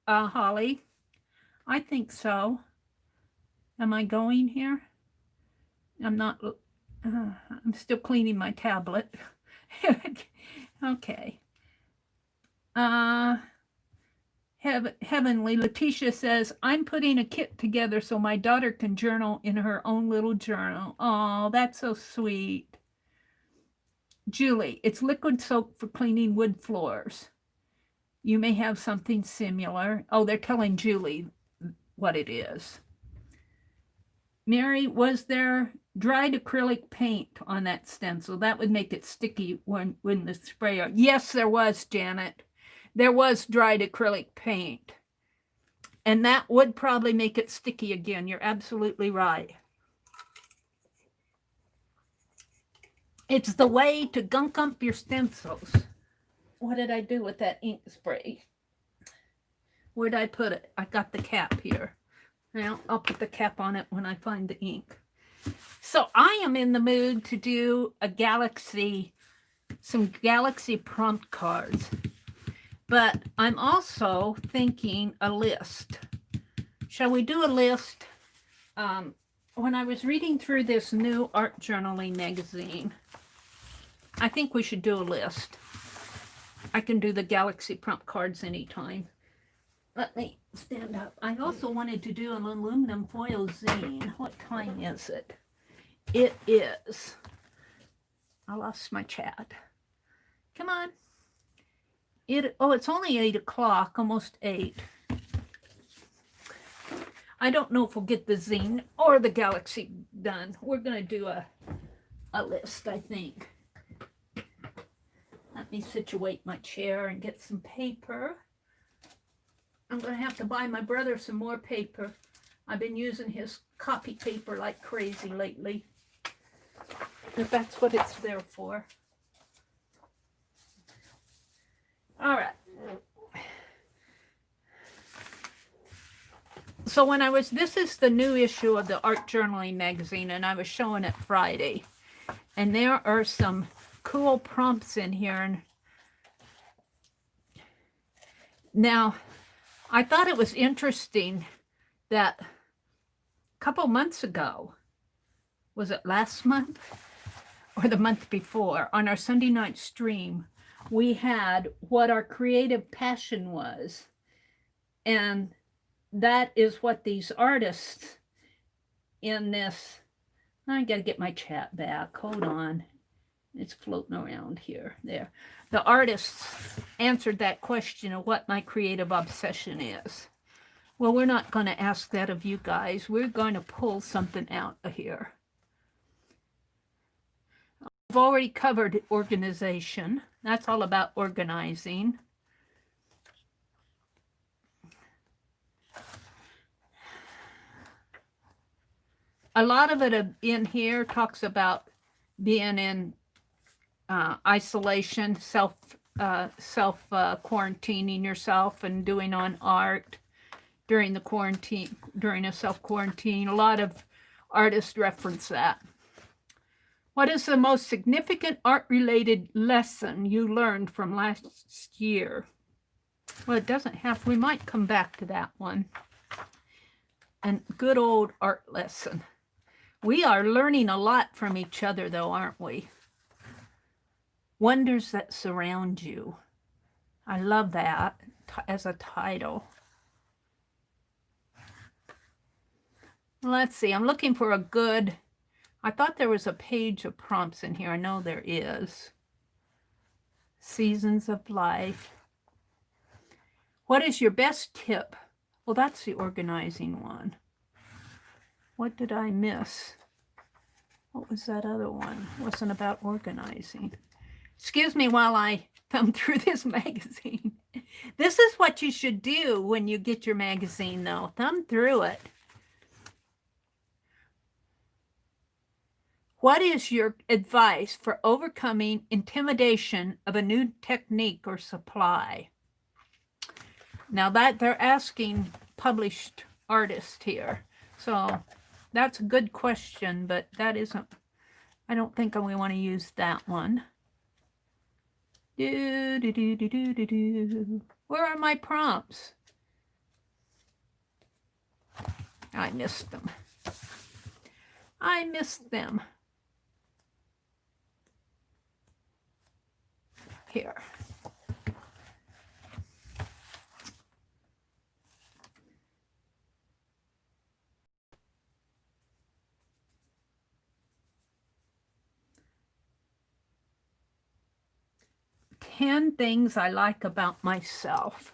Holly. I think so. Am I going here? I'm not. I'm still cleaning my tablet. Okay. Heavenly, Letitia says, I'm putting a kit together so my daughter can journal in her own little journal. Oh, that's so sweet. Julie, it's liquid soap for cleaning wood floors. You may have something similar. Oh, they're telling Julie what it is. Meri, was there dried acrylic paint on that stencil? That would make it sticky when the sprayer. Yes, there was, Janet. There was dried acrylic paint. And that would probably make it sticky again. You're absolutely right. It's the way to gunk up your stencils. What did I do with that ink spray? Where did I put it? I got the cap here. Now, I'll put the cap on it when I find the ink. So I am in the mood to do some Galaxy prompt cards. But I'm also thinking a list. Shall we do a list? when I was reading through this new art journaling magazine, I think we should do a list. I can do the Galaxy prompt cards anytime. Let me stand up. I also wanted to do an aluminum foil zine. What time is it? It is. I lost my chat. Come on. It's only 8 o'clock, almost 8. I don't know if we'll get the zine or the Galaxy done. We're going to do a list, I think. Let me situate my chair and get some paper. I'm going to have to buy my brother some more paper. I've been using his copy paper like crazy lately. If that's what it's there for. All right. So when this is the new issue of the Art Journaling magazine, and I was showing it Friday. And there are some cool prompts in here. And now, I thought it was interesting that a couple months ago, was it last month or the month before, on our Sunday night stream, we had what our creative passion was. And that is what these artists in this, I got to get my chat back. Hold on. It's floating around here. There. The artists answered that question of what my creative obsession is. Well, we're not going to ask that of you guys. We're going to pull something out of here. I've already covered organization. That's all about organizing. A lot of it in here talks about being in isolation, quarantining yourself and doing on art during the quarantine, during a self-quarantine. A lot of artists reference that. What is the most significant art-related lesson you learned from last year? Well, it doesn't have, we might come back to that one. And good old art lesson. We are learning a lot from each other, though, aren't we? Wonders that surround you. I love that as a title. Let's see. I'm looking for a good... I thought there was a page of prompts in here. I know there is. Seasons of life. What is your best tip? Well, that's the organizing one. What did I miss? What was that other one? It wasn't about organizing. Excuse me while I thumb through this magazine. This is what you should do when you get your magazine, though. Thumb through it. What is your advice for overcoming intimidation of a new technique or supply? Now that they're asking published artists here. So that's a good question, but that isn't, I don't think we want to use that one. Where are my prompts? I missed them. I missed them. Here. Ten things I like about myself.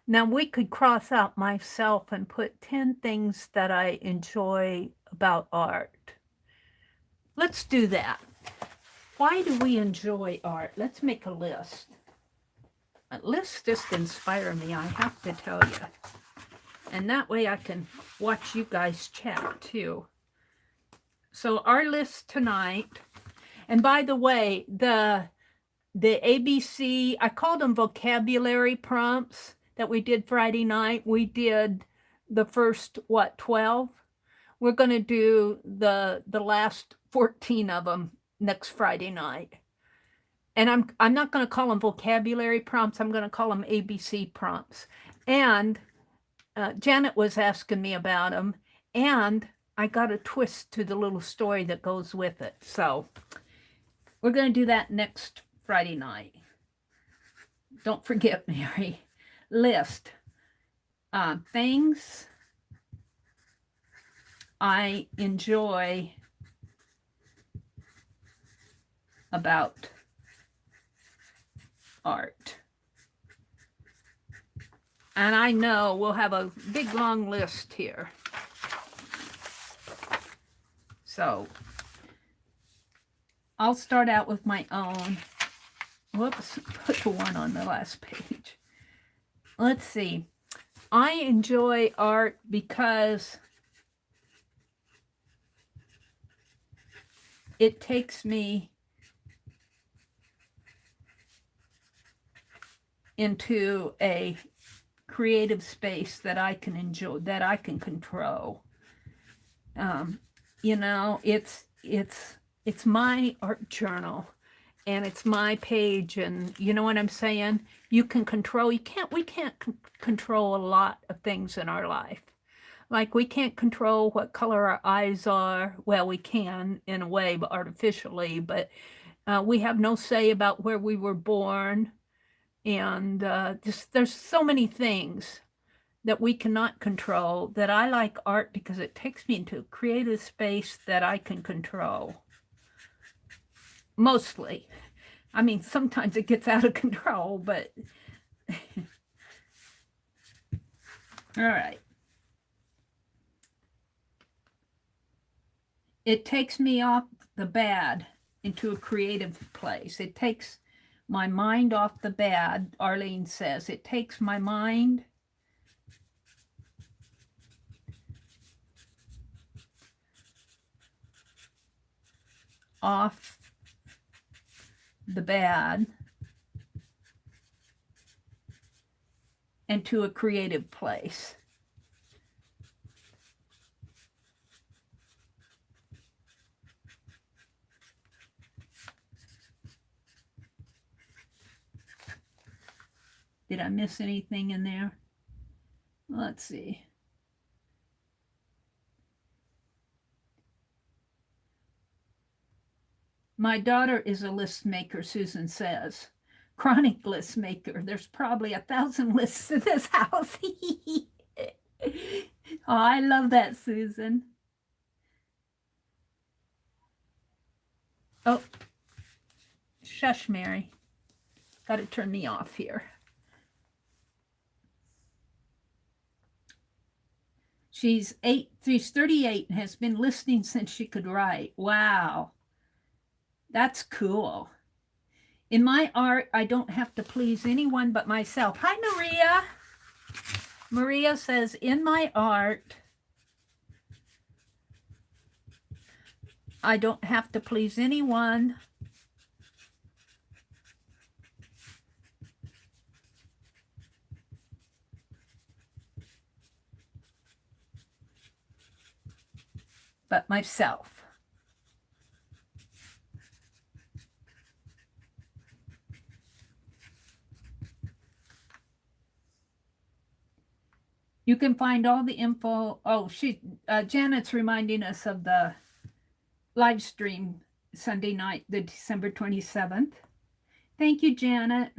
Now we could cross out myself and put 10 things that I enjoy about art. Let's do that. Why do we enjoy art? Let's make a list. Lists just inspire me, I have to tell you. And that way I can watch you guys chat too. So our list tonight, and by the way, the ABC, I called them vocabulary prompts that we did Friday night. We did the first, 12? We're going to do the last 14 of them next Friday night. And I'm not going to call them vocabulary prompts. I'm going to call them ABC prompts. And Janet was asking me about them. And I got a twist to the little story that goes with it. So we're going to do that next Friday night. Don't forget, Meri. List things I enjoy about art. And I know we'll have a big long list here. So I'll start out with my own. Whoops, put the one on the last page. Let's see. I enjoy art because it takes me into a creative space that I can enjoy, that I can control. You know, it's my art journal, and it's my page, and you know what I'm saying? You can control. We can't control a lot of things in our life. Like we can't control what color our eyes are. Well, we can in a way, but artificially. But we have no say about where we were born, and just there's so many things that we cannot control, that I like art because it takes me into a creative space that I can control. Mostly. I mean, sometimes it gets out of control, but all right. It takes me off the bad into a creative place. It takes my mind off the bad, Arlene says. It takes my mind off the bad into a creative place. Did I miss anything in there? Let's see. My daughter is a list maker, Susan says. Chronic list maker. There's probably 1,000 lists in this house. Oh, I love that, Susan. Oh, shush, Meri. Got to turn me off here. She's 38 and has been listening since she could write. Wow. That's cool. In my art, I don't have to please anyone but myself. Hi, Maria. Maria says, in my art, I don't have to please anyone but myself. You can find all the info. Oh, Janet's reminding us of the live stream Sunday night, the December 27th. Thank you, Janet.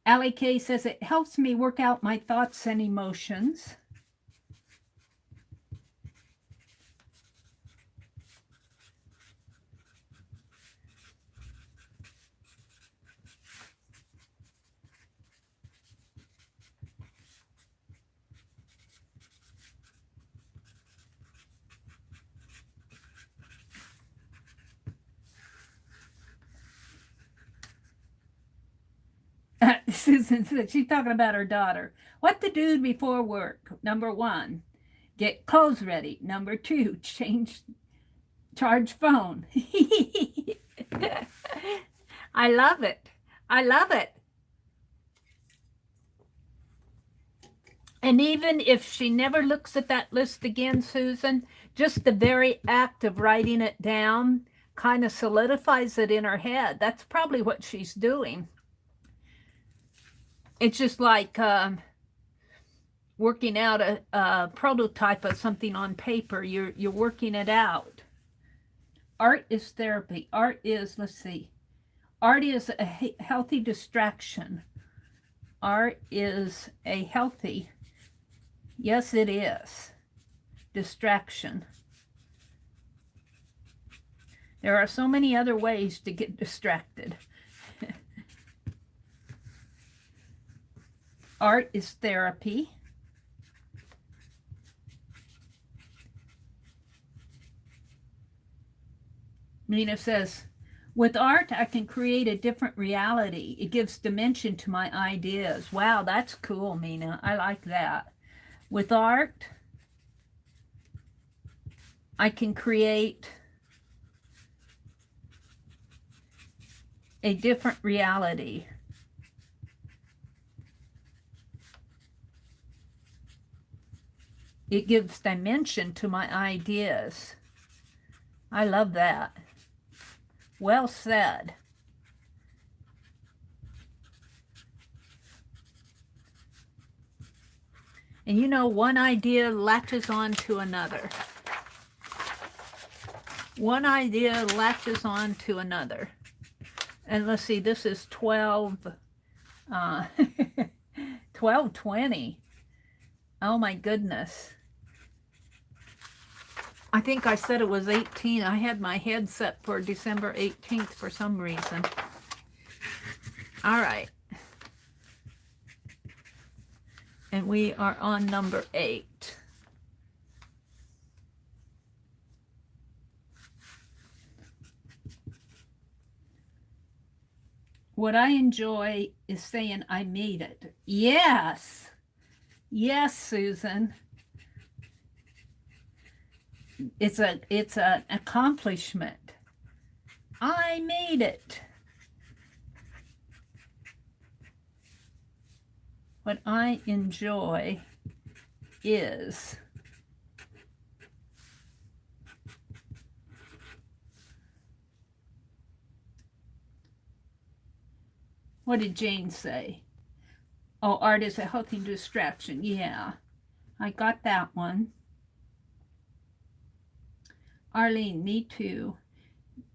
Allie K says, it helps me work out my thoughts and emotions. Susan said she's talking about her daughter. What to do before work? Number 1, get clothes ready. Number 2, charge phone. I love it. I love it. And even if she never looks at that list again, Susan, just the very act of writing it down kind of solidifies it in her head. That's probably what she's doing. It's just like working out a prototype of something on paper. You're working it out. Art is therapy. Art is, let's see, art is a healthy distraction. Art is a healthy, yes it is, distraction. There are so many other ways to get distracted. Art is therapy. Nina says, with art, I can create a different reality. It gives dimension to my ideas. Wow, that's cool, Mina. I like that. With art, I can create a different reality. It gives dimension to my ideas. I love that. Well said. And you know, one idea latches on to another. One idea latches on to another. And let's see, this is 12:20. Oh my goodness. I think I said it was 18. I had my head set for December 18th for some reason. All right. And we are on number 8. What I enjoy is saying I made it. Yes. Yes, Susan. It's an accomplishment. I made it. What I enjoy is what did Jane say? Oh, art is a healthy distraction. Yeah, I got that one. Arlene, me too.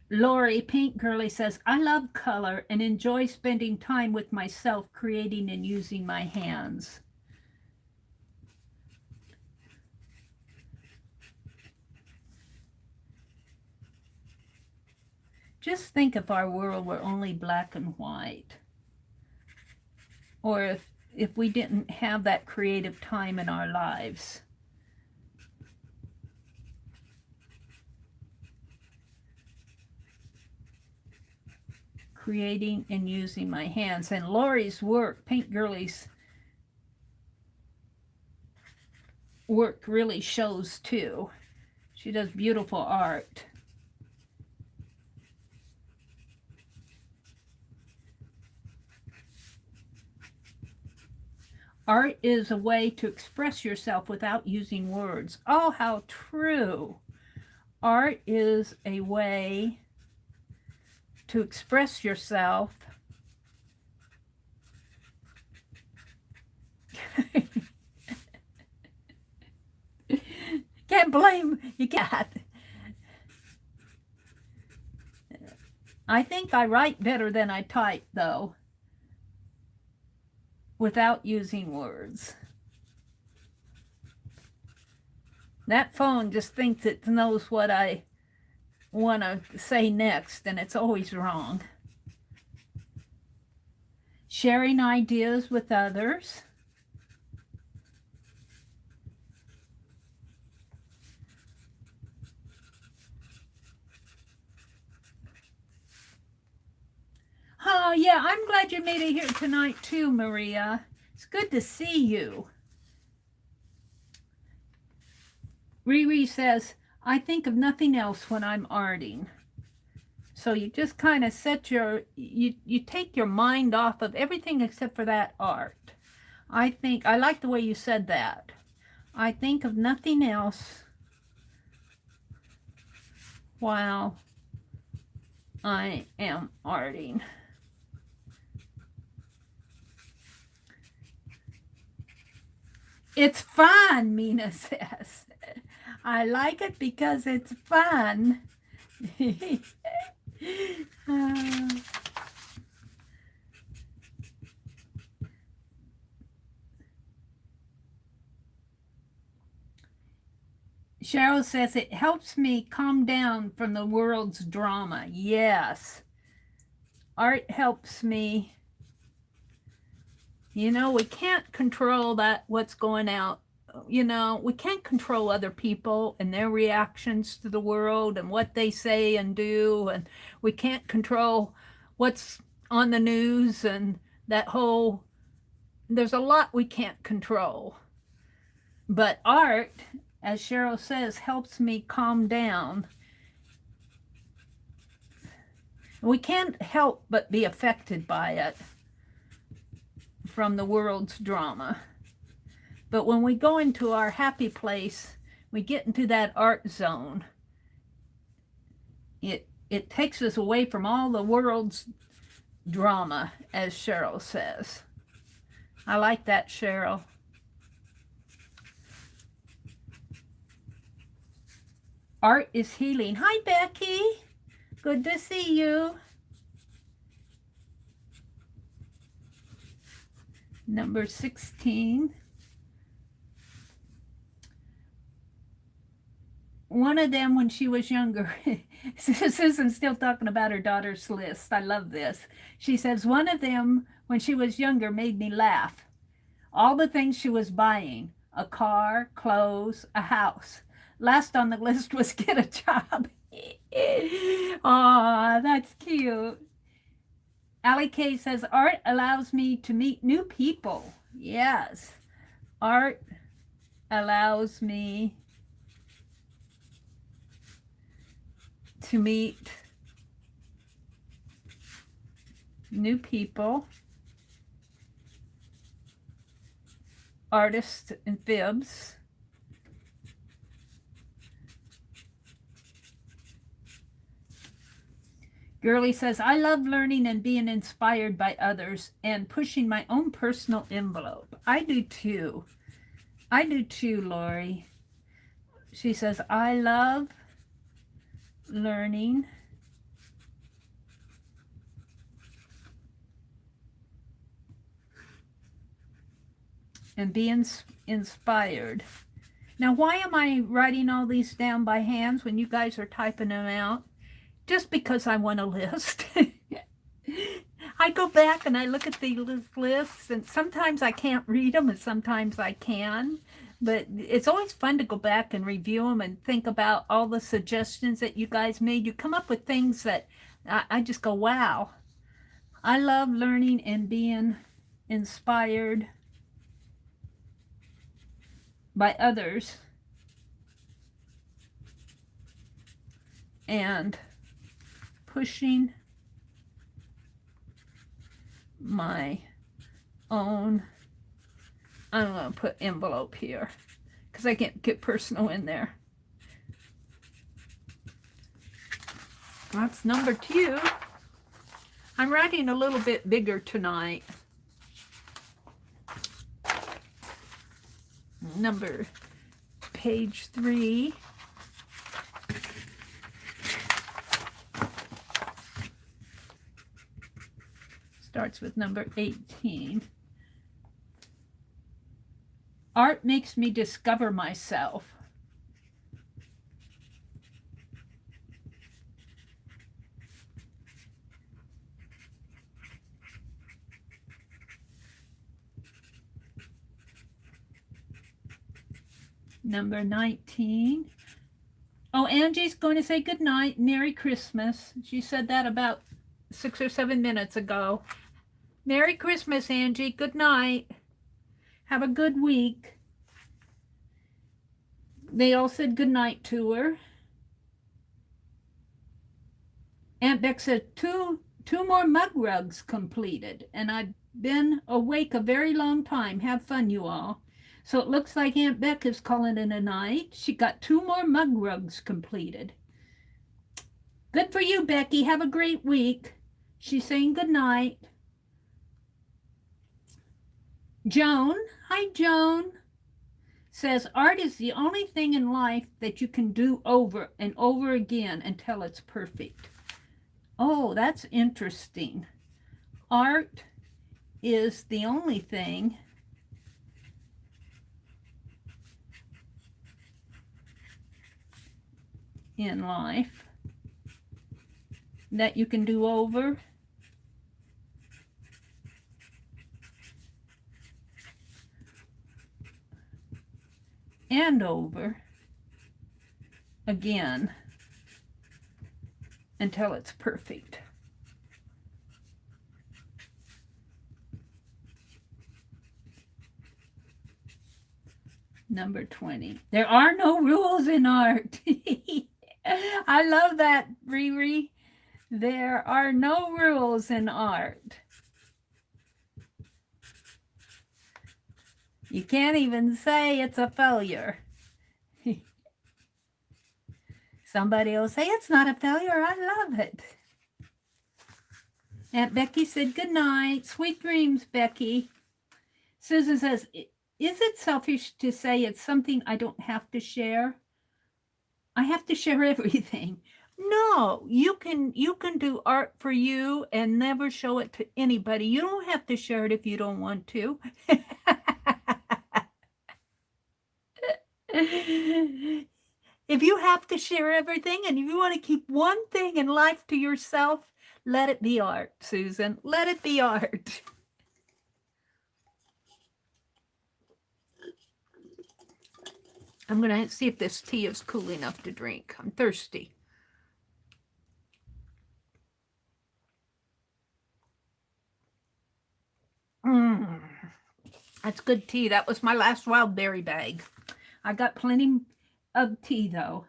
Lori, Paint Girly says, I love color and enjoy spending time with myself creating and using my hands. Just think if our world were only black and white. Or if we didn't have that creative time in our lives. Creating and using my hands. And Lori's work, Paint Girly's work really shows too. She does beautiful art. Art is a way to express yourself without using words. Oh, how true. Art is a way to express yourself can't blame you. Can't. I think I write better than I type, though, without using words. That phone just thinks it knows what I want to say next, and it's always wrong. Sharing ideas with others. Oh, yeah, I'm glad you made it here tonight too, Maria. It's good to see you. Riri says, I think of nothing else when I'm arting. So you just kind of set you take your mind off of everything except for that art. I like the way you said that. I think of nothing else while I am arting. It's fun, Mina says. I like it because it's fun. Cheryl says it helps me calm down from the world's drama. Yes. Art helps me. You know, we can't control what's going out. You know, we can't control other people and their reactions to the world and what they say and do. And we can't control what's on the news and there's a lot we can't control. But art, as Cheryl says, helps me calm down. We can't help but be affected by it from the world's drama. But when we go into our happy place, we get into that art zone. It takes us away from all the world's drama, as Cheryl says. I like that, Cheryl. Art is healing. Hi, Becky. Good to see you. Number 16. One of them when she was younger. Susan's still talking about her daughter's list. I love this. She says, one of them when she was younger made me laugh. All the things she was buying, a car, clothes, a house. Last on the list was get a job. Aw, that's cute. Allie K says, art allows me to meet new people. Yes, art allows me to meet new people, artists and FIBS. Girlie says, I love learning and being inspired by others and pushing my own personal envelope. I do too. I do too, Lori. She says, I love learning and being inspired. Now, why am I writing all these down by hands when you guys are typing them out? Just because I want a list. I go back and I look at these lists, and sometimes I can't read them and sometimes I can. But it's always fun to go back and review them and think about all the suggestions that you guys made. You come up with things that I just go, wow. I love learning and being inspired by others. And pushing my own, I'm going to put envelope here because I can't get personal in there. That's number 2. I'm writing a little bit bigger tonight. Page 3. Starts with number 18. Art makes me discover myself. Number 19. Oh, Angie's going to say good night. Merry Christmas. She said that about 6 or 7 minutes ago. Merry Christmas, Angie. Good night. Have a good week. They all said good night to her. Aunt Beck said two more mug rugs completed, and I've been awake a very long time. Have fun, you all. So it looks like Aunt Beck is calling it a night. She got 2 more mug rugs completed. Good for you, Becky. Have a great week. She's saying good night. Joan. Hi, Joan. says art is the only thing in life that you can do over and over again until it's perfect. Oh, that's interesting. Art is the only thing in life that you can do over and over again until it's perfect. Number 20. There are no rules in art. I love that, Riri. There are no rules in art. You can't even say it's a failure. Somebody will say, it's not a failure. I love it. Aunt Becky said, good night. Sweet dreams, Becky. Susan says, is it selfish to say it's something I don't have to share? I have to share everything. No, you can do art for you and never show it to anybody. You don't have to share it if you don't want to. If you have to share everything and you want to keep one thing in life to yourself, let it be art, Susan. Let it be art. I'm going to see if this tea is cool enough to drink. I'm thirsty. That's good tea. That was my last wild berry bag. I got plenty of tea, though.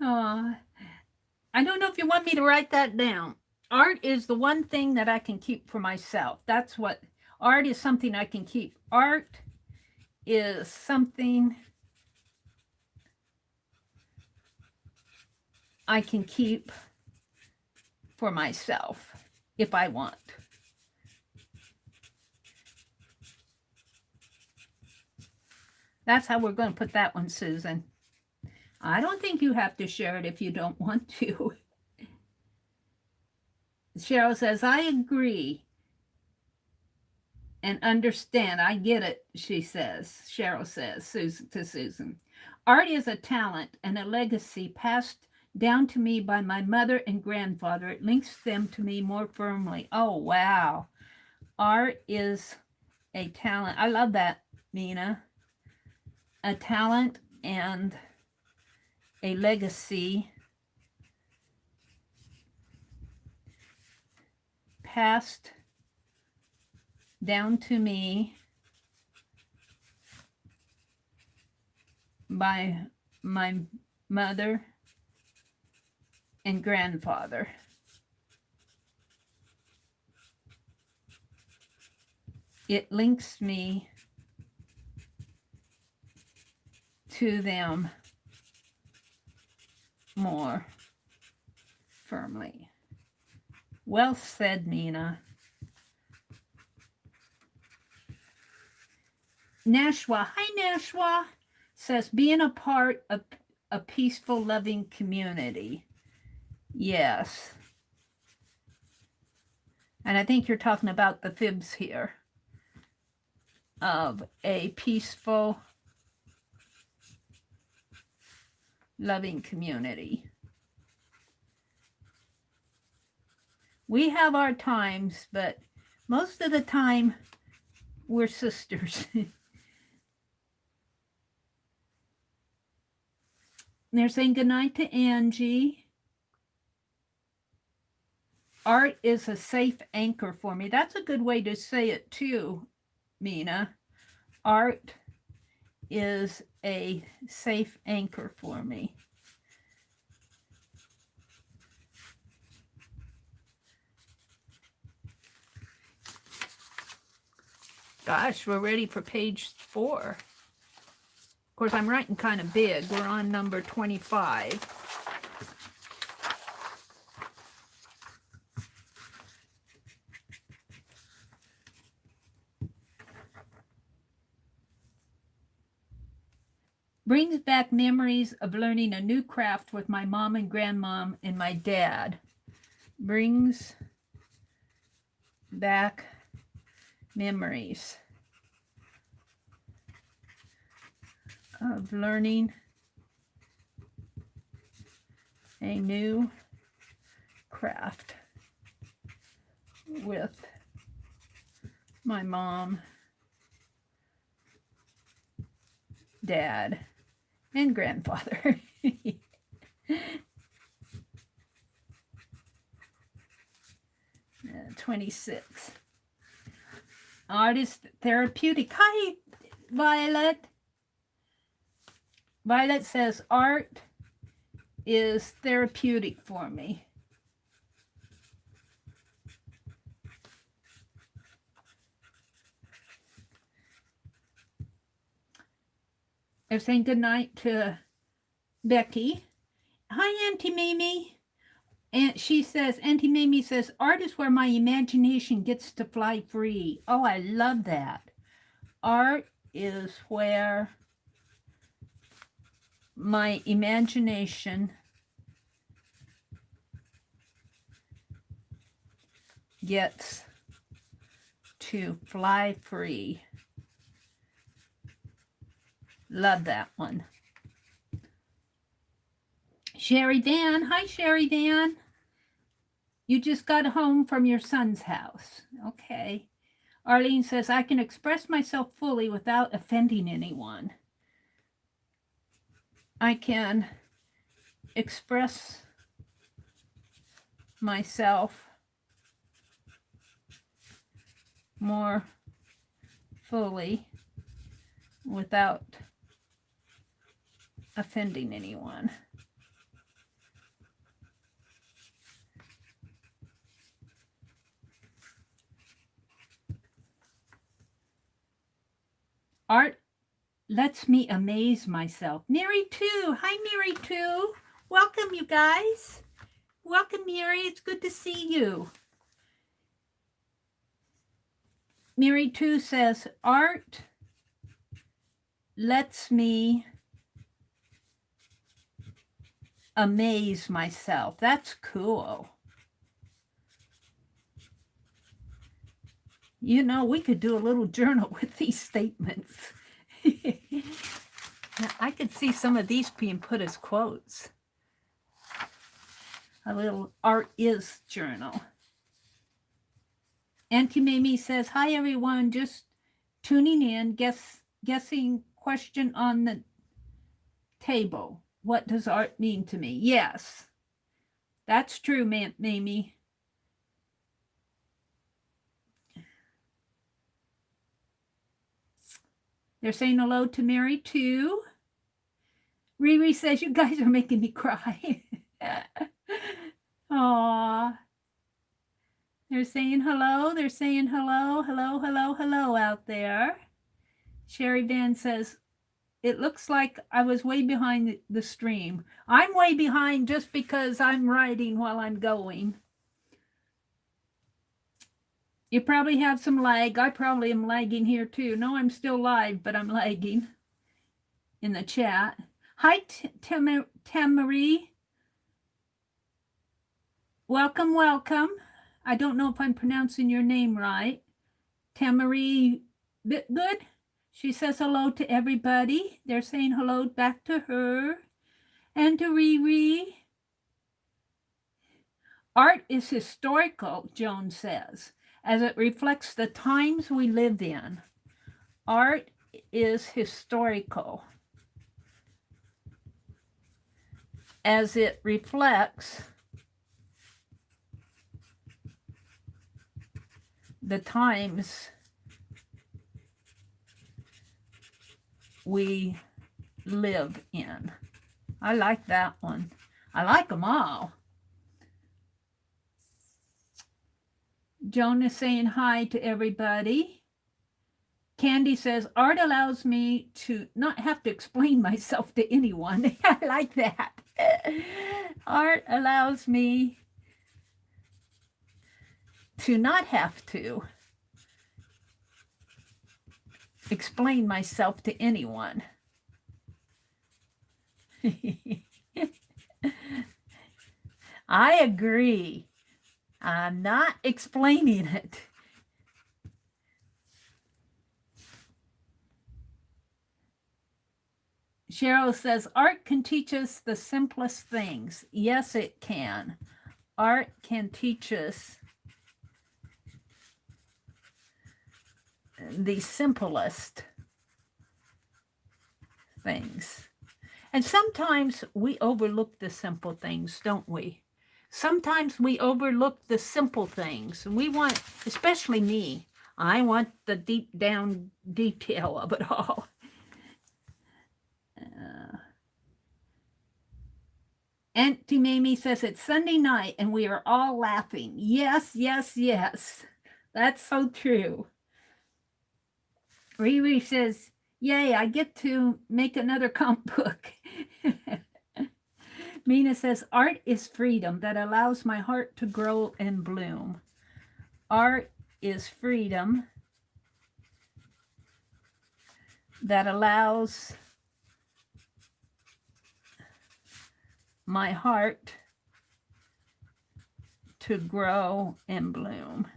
I don't know if you want me to write that down. Art is the one thing that I can keep for myself. That's what art is, something I can keep. Art is something I can keep for myself if I want. That's how we're going to put that one, Susan. I don't think you have to share it if you don't want to. Cheryl says, I agree and understand. I get it, she says. Cheryl says to Susan. Art is a talent and a legacy passed down to me by my mother and grandfather. It links them to me more firmly. Oh, wow. Art is a talent. I love that, Mina. A talent and a legacy passed down to me by my mother and grandfather. It links me to them more firmly. Well said, Mina. Nashwa, hi Nashwa, says being a part of a peaceful, loving community. Yes. And I think you're talking about the FIBS here. Of a peaceful, loving community. We have our times, but most of the time we're sisters. They're saying goodnight to Angie. Art is a safe anchor for me. That's a good way to say it too, Mina. Art is a safe anchor for me. Gosh, we're ready for page 4. Of course, I'm writing kind of big. We're on number 25. Brings back memories of learning a new craft with my mom and grandmom and my dad. Brings back memories of learning a new craft with my mom, dad, and grandfather. 26. Art is therapeutic. Hi, Violet. Violet says art is therapeutic for me. They're saying goodnight to Becky. Hi, Auntie Mimi. And she says, Auntie Mimi says, art is where my imagination gets to fly free. Oh, I love that. Art is where my imagination gets to fly free. Love that one. Sherry Van. Hi, Sherry Van. You just got home from your son's house. Okay. Arlene says, I can express myself fully without offending anyone. I can express myself more fully without offending anyone. Art lets me amaze myself. Meri too. Hi, Meri too. Welcome, you guys. Welcome, Meri. It's good to see you. Meri too says, art lets me amaze myself. That's cool. You know, we could do a little journal with these statements. Now, I could see some of these being put as quotes. A little art is journal. Auntie Mimi says, hi, everyone. Just tuning in, guessing question on the table. What does art mean to me? Yes, that's true, Mimi. They're saying hello to Meri too. Riri says, you guys are making me cry. Aww. They're saying hello. They're saying hello, hello, hello, hello out there. Sherry Van says, it looks like I was way behind the stream. I'm way behind just because I'm writing while I'm going. You probably have some lag. I probably am lagging here too. No, I'm still live, but I'm lagging in the chat. Hi, Tamari. Welcome, welcome. I don't know if I'm pronouncing your name right. Tamari Bitgood. She says hello to everybody. They're saying hello back to her and to Riri. Art is historical, Joan says, as it reflects the times we live in. Art is historical as it reflects the times we live in. I like that one. I like them all. Joan is saying hi to everybody. Candy says, art allows me to not have to explain myself to anyone. I like that. Art allows me to not have to explain myself to anyone. I agree. I'm not explaining it. Cheryl says, art can teach us the simplest things. Yes, it can. Art can teach us the simplest things. And sometimes we overlook the simple things, don't we? Sometimes we overlook the simple things. We want, especially me, I want the deep down detail of it all. Auntie Mamie says it's Sunday night and we are all laughing. Yes, yes, yes. That's so true. Riri says, yay, I get to make another comp book. Mina says, art is freedom that allows my heart to grow and bloom. Art is freedom that allows my heart to grow and bloom.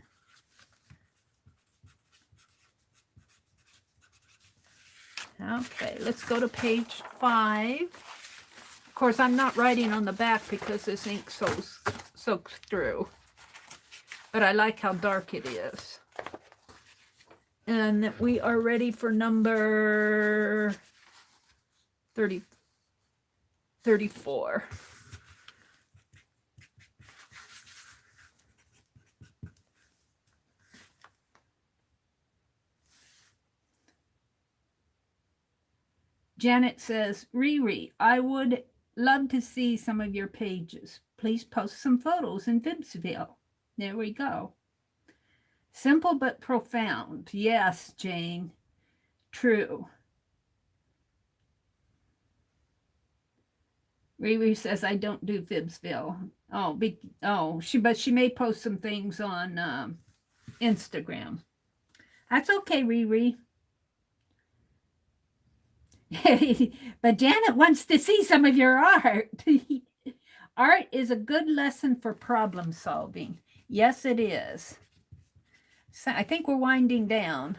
Okay, let's go to page 5. Of course, I'm not writing on the back because this ink soaks through. But I like how dark it is. And we are ready for number 34. Janet says, Riri, I would love to see some of your pages. Please post some photos in FIBSville. There we go. Simple but profound. Yes, Jane. True. Riri says, I don't do FIBSville. But she may post some things on Instagram. That's okay, Riri. But Janet wants to see some of your art. Art is a good lesson for problem solving. Yes, it is. So I think we're winding down.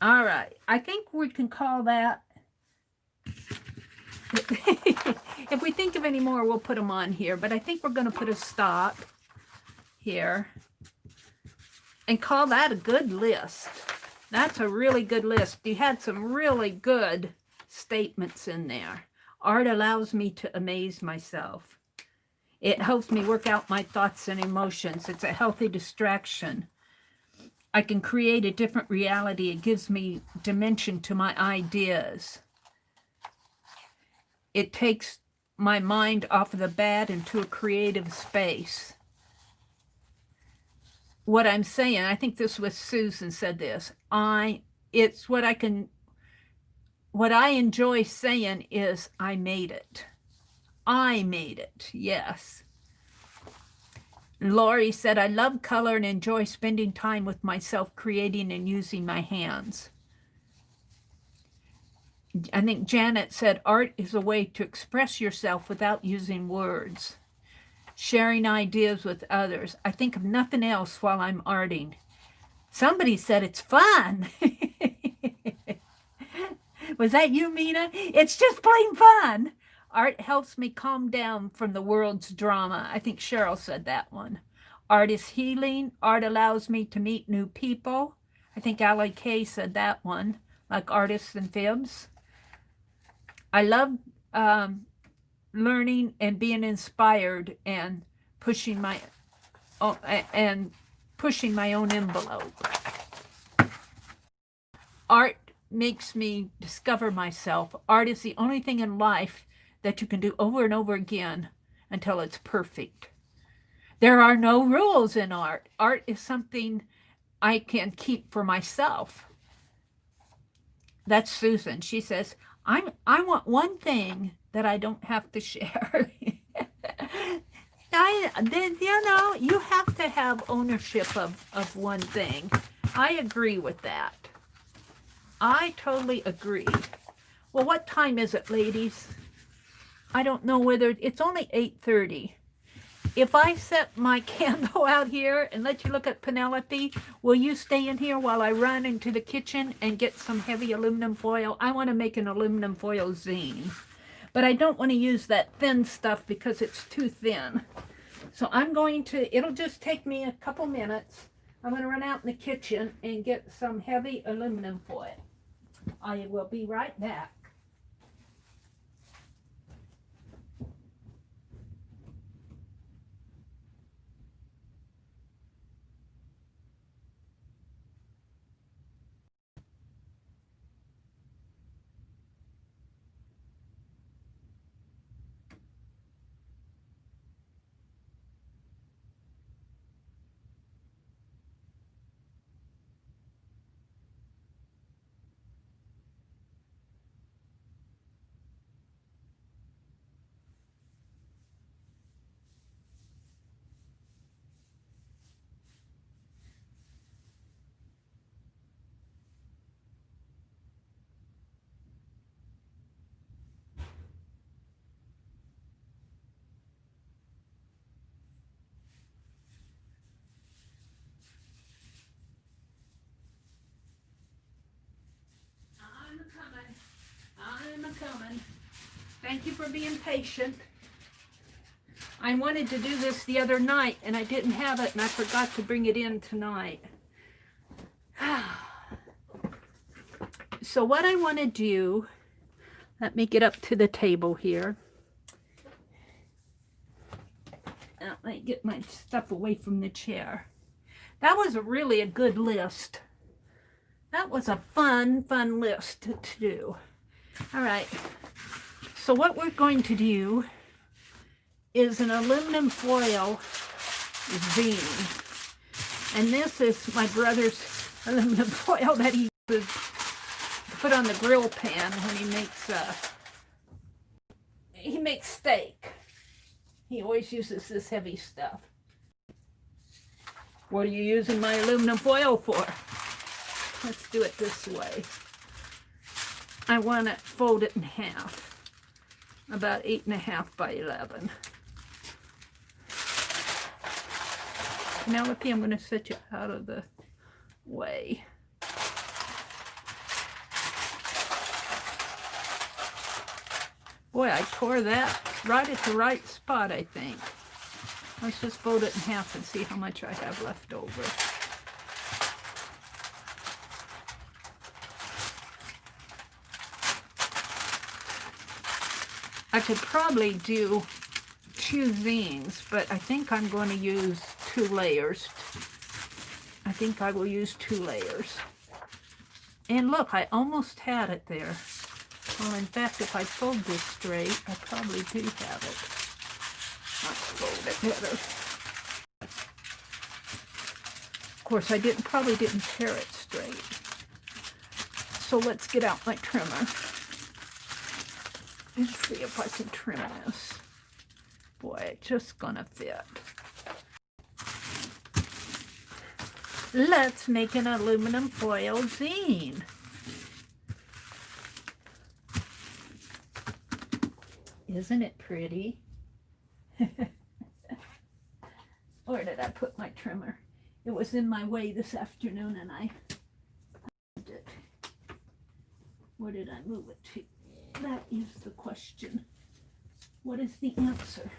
All right. I think we can call that. If we think of any more, we'll put them on here. But I think we're going to put a stop here and call that a good list. That's a really good list. You had some really good statements in there. Art allows me to amaze myself. It helps me work out my thoughts and emotions. It's a healthy distraction. I can create a different reality. It gives me dimension to my ideas. It takes my mind off of the bad into a creative space. What I'm saying, I think this was Susan said this. What I enjoy saying is I made it. I made it, yes. Lori said, I love color and enjoy spending time with myself creating and using my hands. I think Janet said, art is a way to express yourself without using words. Sharing ideas with others. I think of nothing else while I'm arting. Somebody said it's fun. Was that you, Mina? It's just plain fun. Art helps me calm down from the world's drama. I think Cheryl said that one. Art is healing. Art allows me to meet new people. I think Allie Kay said that one, like artists and FIBS. I love learning and being inspired and pushing my own envelope. Art makes me discover myself. Art is the only thing in life that you can do over and over again until it's perfect. There are no rules in art. Art is something I can keep for myself. That's Susan. She says, I want one thing that I don't have to share. You know, you have to have ownership of one thing. I agree with that. I totally agree. Well, what time is it, ladies? I don't know whether, it's only 8:30. If I set my candle out here and let you look at Penelope, will you stay in here while I run into the kitchen and get some heavy aluminum foil? I want to make an aluminum foil zine, but I don't want to use that thin stuff because it's too thin. So I'm going to, it'll just take me a couple minutes. I'm going to run out in the kitchen and get some heavy aluminum foil. I will be right back. I'm coming. Thank you for being patient. I wanted to do this the other night and I didn't have it and I forgot to bring it in tonight. So what I want to do, let me get up to the table here. Let me get my stuff away from the chair. That was really a good list. That was a fun list to do. All right, so what we're going to do is an aluminum foil zine. And this is my brother's aluminum foil that he uses to put on the grill pan when he makes steak. He always uses this heavy stuff. What are you using my aluminum foil for? Let's do it this way. I want to fold it in half, about 8.5 by 11. Penelope, I'm going to set you out of the way. Boy, I tore that right at the right spot, I think. Let's just fold it in half and see how much I have left over. I could probably do 2 zines, but I think I'm going to use 2 layers. I think I will use 2 layers. And look, I almost had it there. Well, in fact, if I fold this straight, I probably do have it. Let's fold it better. Of course, I probably didn't tear it straight. So let's get out my trimmer. Let's see if I can trim this. Boy, it's just gonna fit. Let's make an aluminum foil zine. Isn't it pretty? Where did I put my trimmer? It was in my way this afternoon and I moved it. Where did I move it to? That is the question. What is the answer?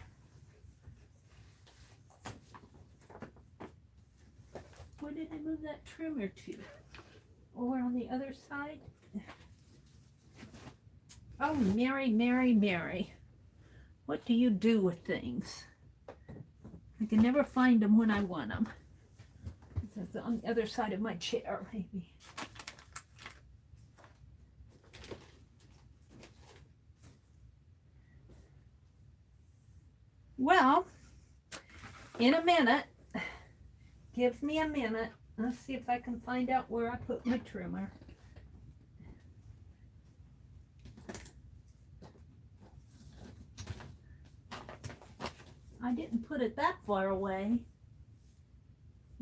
Where did I move that trimmer to? Over on the other side? Oh, Meri, Meri, Meri. What do you do with things? I can never find them when I want them. It's on the other side of my chair, maybe. Well, in a minute, give me a minute. Let's see if I can find out where I put my trimmer. I didn't put it that far away,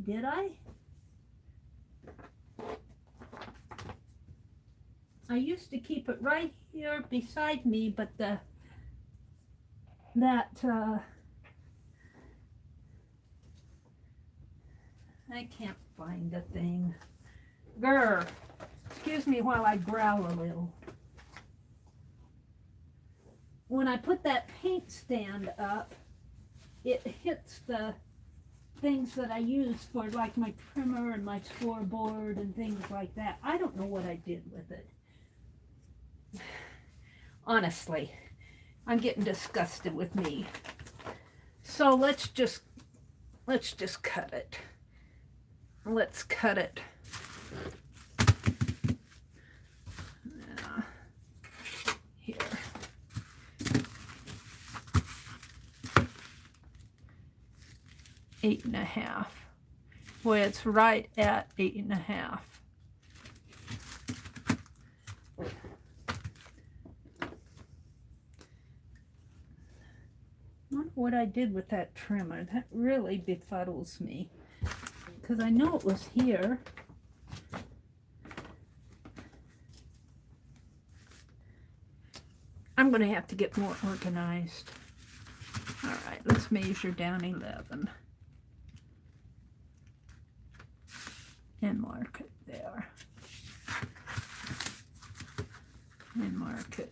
did I? I used to keep it right here beside me, but I can't find the thing. Grr. Excuse me while I growl a little. When I put that paint stand up, it hits the things that I use for like my trimmer and my scoreboard and things like that. I don't know what I did with it. Honestly, I'm getting disgusted with me. So let's just cut it. Let's cut it. Here. Eight and a half. Boy, it's right at 8.5. I wonder what I did with that trimmer. That really befuddles me. Because I know it was here. I'm going to have to get more organized. All right, let's measure down 11. And mark it there. And mark it.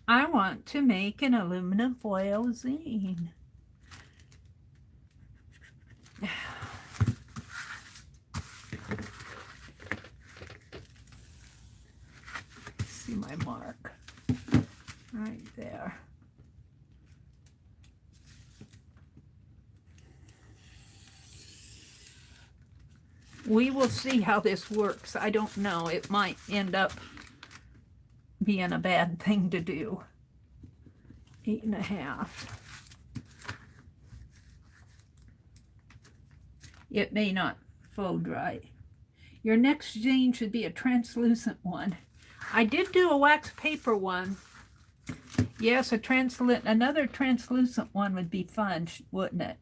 I want to make an aluminum foil zine. See my mark right there. We will see how this works. I don't know. It might end up being a bad thing to do. 8.5. It may not fold right. Your next zine should be a translucent one. I did do a wax paper one. Yes, another translucent one would be fun, wouldn't it?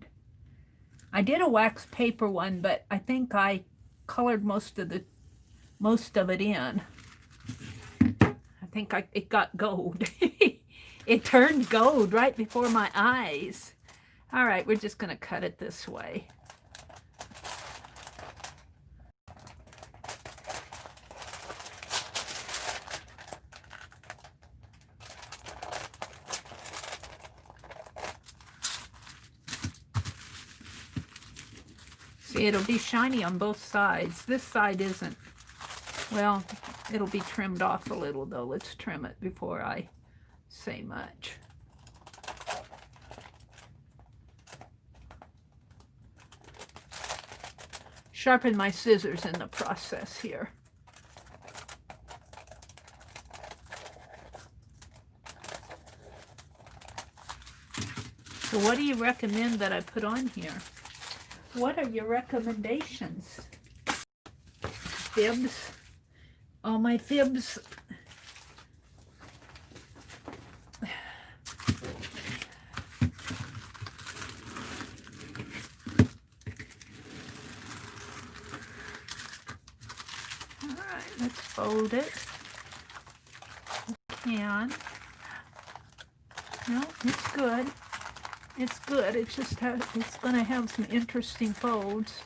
I did a wax paper one, but I think I colored most of it in. I think it got gold. It turned gold right before my eyes. All right, we're just going to cut it this way. See, it'll be shiny on both sides. This side isn't. Well, it'll be trimmed off a little, though. Let's trim it before I say much. Sharpen my scissors in the process here. So what do you recommend that I put on here? What are your recommendations? Fibs? All my fibs. All right, let's fold it. Can. No, it's good. It's good. It's just it's going to have some interesting folds.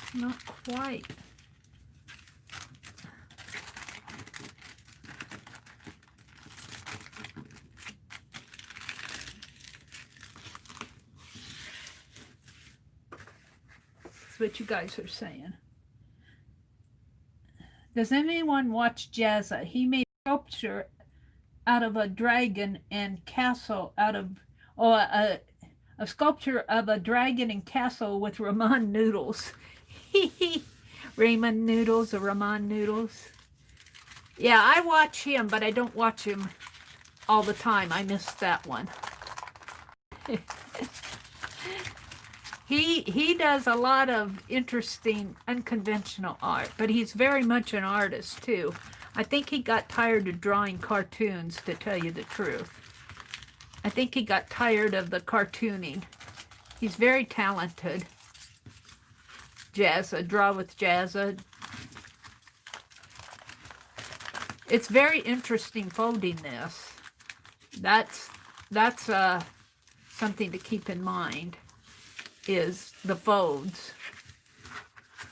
It's not quite. What you guys are saying. Does anyone watch Jazza? He made a sculpture out of a dragon and castle out of, a sculpture of a dragon and castle with ramen noodles. Ramen noodles or ramen noodles. Yeah, I watch him, but I don't watch him all the time. I missed that one. He does a lot of interesting, unconventional art, but he's very much an artist too. I think he got tired of drawing cartoons, to tell you the truth. I think he got tired of the cartooning. He's very talented. Jazza, draw with Jazza. It's very interesting folding this. That's something to keep in mind, is the folds.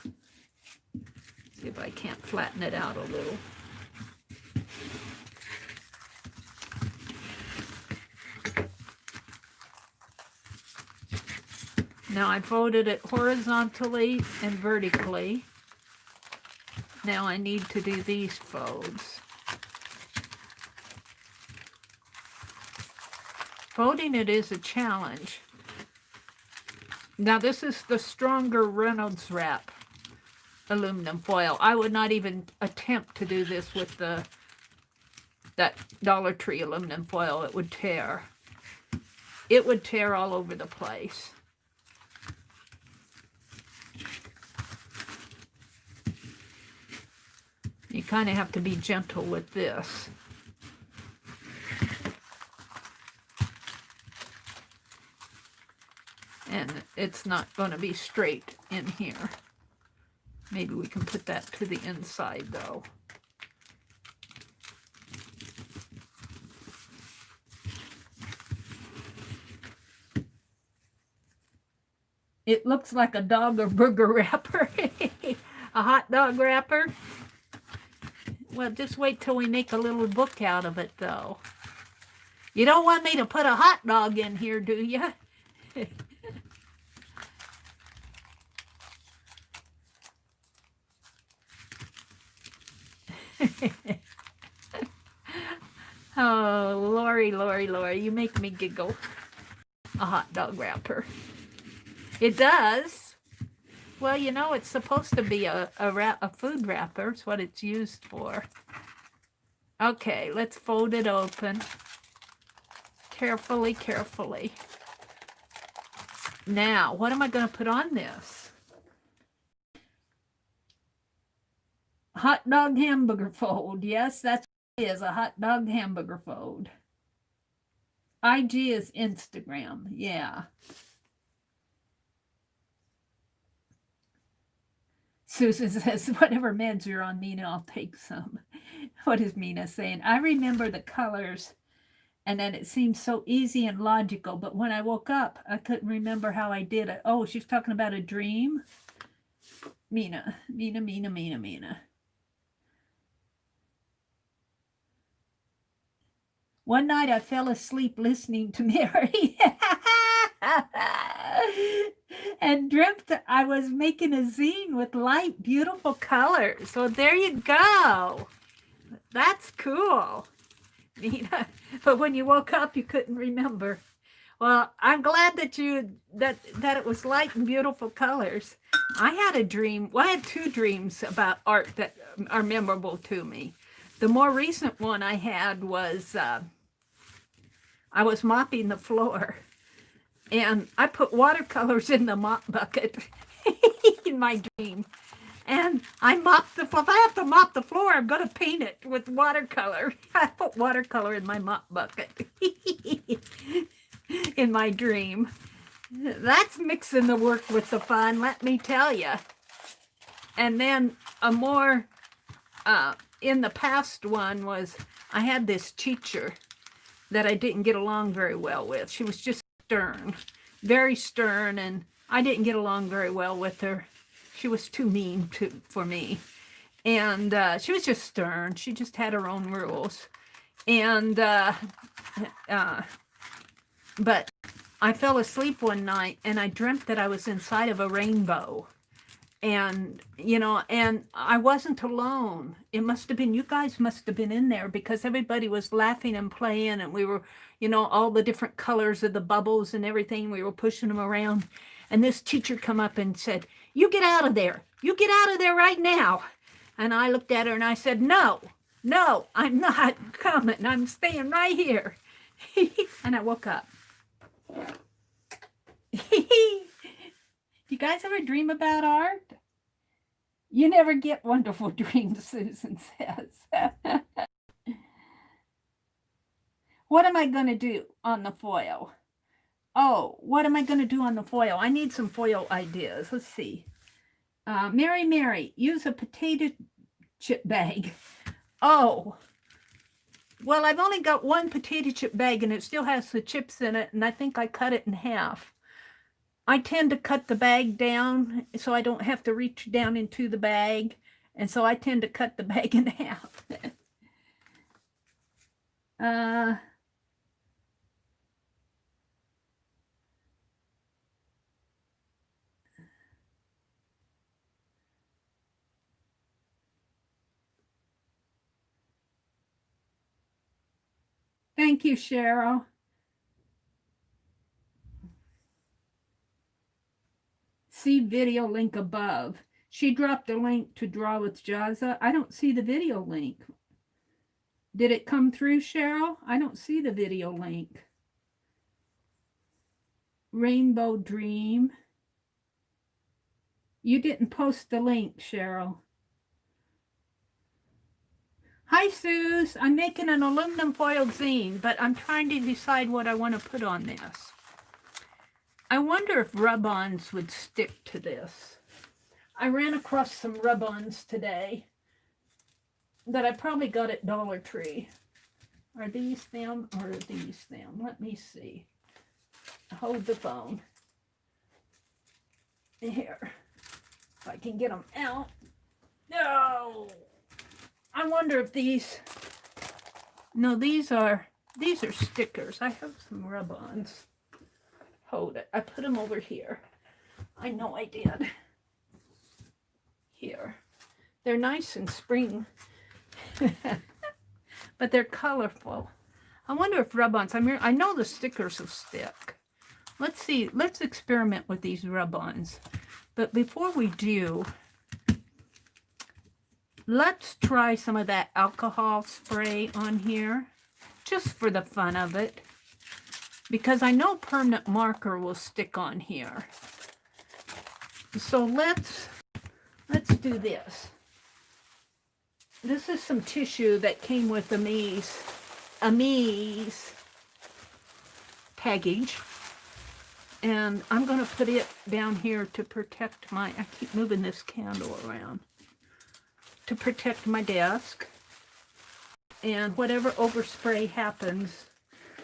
See if I can't flatten it out a little. Now I folded it horizontally and vertically. Now I need to do these folds. Folding it is a challenge. Now this is the stronger Reynolds wrap aluminum foil. I would not even attempt to do this with that Dollar Tree aluminum foil. It would tear. It would tear all over the place. You kind of have to be gentle with this. And it's not going to be straight in here. Maybe we can put that to the inside though. It looks like a dog or burger wrapper. A hot dog wrapper. Well, just wait till we make a little book out of it though. You don't want me to put a hot dog in here, do you? Oh, Lori, you make me giggle. A hot dog wrapper. It does. Well, you know, it's supposed to be a food wrapper. It's what it's used for. Okay, let's fold it open. Carefully, carefully. Now, what am I going to put on this? Hot dog hamburger fold. Yes, that's what it is, a hot dog hamburger fold. IG is Instagram. Yeah. Susan says, whatever meds you're on, Mina, I'll take some. What is Mina saying? I remember the colors, and then it seemed so easy and logical, but when I woke up, I couldn't remember how I did it. Oh, she's talking about a dream? Mina. One night I fell asleep listening to Meri and dreamt I was making a zine with light, beautiful colors. So there you go. That's cool. But when you woke up, you couldn't remember. Well, I'm glad that that it was light and beautiful colors. I had a dream. Well, I had two dreams about art that are memorable to me. The more recent one I had was I was mopping the floor, and I put watercolors in the mop bucket in my dream. And I mopped the floor. If I have to mop the floor, I'm going to paint it with watercolor. I put watercolor in my mop bucket in my dream. That's mixing the work with the fun, let me tell you. And then a more, in the past one was, I had this teacher that I didn't get along very well with. She was just stern, very stern, and I didn't get along very well with her. She was too mean for me. And she was just stern. She just had her own rules. And, but I fell asleep one night and I dreamt that I was inside of a rainbow. And, you know, and I wasn't alone. It must have been, you guys must have been in there because everybody was laughing and playing, and we were, you know, all the different colors of the bubbles and everything. We were pushing them around. And this teacher come up and said, "You get out of there. You get out of there right now." And I looked at her and I said, "No, No, I'm not coming. I'm staying right here. And I woke up. You guys ever dream about art? You never get wonderful dreams, Susan says. What am I going to do on the foil? Oh, what am I going to do on the foil? I need some foil ideas. Let's see. Meri, use a potato chip bag. Oh, well, I've only got one potato chip bag and it still has the chips in it, and I think I cut it in half. I tend to cut the bag down so I don't have to reach down into the bag, and so I tend to cut the bag in half. Thank you, Cheryl. See video link above. She dropped a link to draw with Jaza. I don't see the video link. Did it come through, Cheryl? I don't see the video link. Rainbow Dream. You didn't post the link, Cheryl. Hi, Suze. I'm making an aluminum foil zine, but I'm trying to decide what I want to put on this. I wonder if rub-ons would stick to this. I ran across some rub-ons today that I probably got at Dollar Tree. Are these them or are these them? Let me see. Hold the phone. Here. If I can get them out. No! I wonder if these... No, these are stickers. I have some rub-ons. Hold it. I put them over here. I know I did. Here. They're nice and spring. But they're colorful. I wonder if rub-ons... I know the stickers will stick. Let's see. Let's experiment with these rub-ons. But before we do... Let's try some of that alcohol spray on here, just for the fun of it, because I know permanent marker will stick on here. So let's do this. This is some tissue that came with IMPROMPTU's package, and I'm going to put it down here to protect my, I keep moving this candle around, to protect my desk. And whatever overspray happens,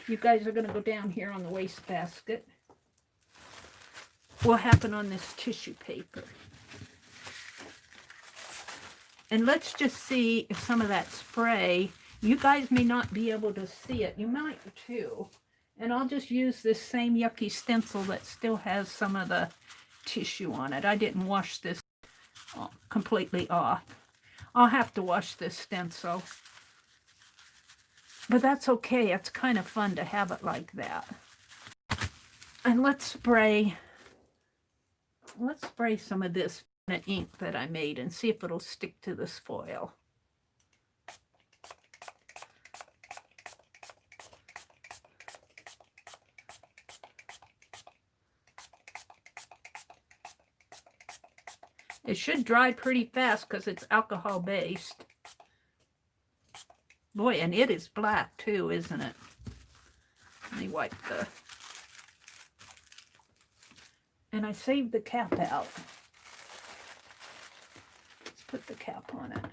you guys are going to go down here on the wastebasket, will happen on this tissue paper. And let's just see if some of that spray, you guys may not be able to see it. You might too. And I'll just use this same yucky stencil that still has some of the tissue on it. I didn't wash this completely off. I'll have to wash this stencil. But that's okay. It's kind of fun to have it like that. And let's spray some of this ink that I made and see if it'll stick to this foil. It should dry pretty fast because it's alcohol based. Boy, and it is black too, isn't it? Let me wipe the... And I saved the cap out. Let's put the cap on it.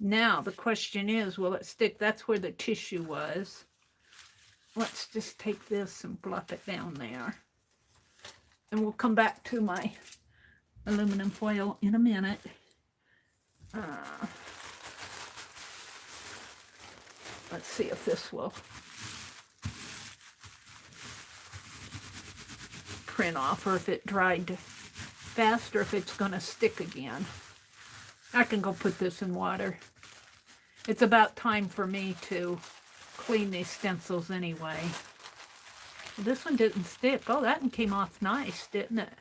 Now the question is, will it stick? That's where the tissue was. Let's just take this and plop it down there. And we'll come back to my aluminum foil in a minute. Let's see if this will print off, or if it dried fast, or if it's going to stick again. I can go put this in water. It's about time for me to clean these stencils anyway. This one didn't stick. Oh, that one came off nice, didn't it?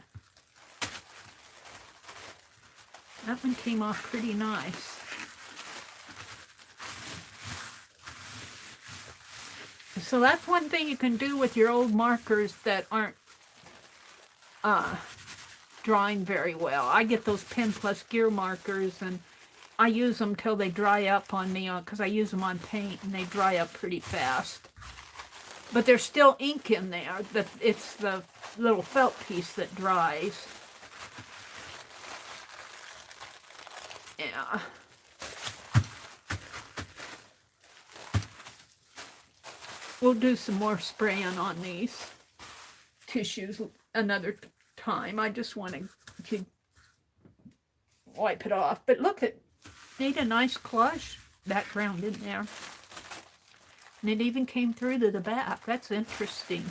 That one came off pretty nice. So that's one thing you can do with your old markers that aren't drying very well. I get those Pen Plus Gear markers and I use them till they dry up on me because I use them on paint and they dry up pretty fast. But there's still ink in there. It's the little felt piece that dries. Yeah. We'll do some more spraying on these tissues another time. I just want to wipe it off. But look, it made a nice collage background in there. And it even came through to the back. That's interesting.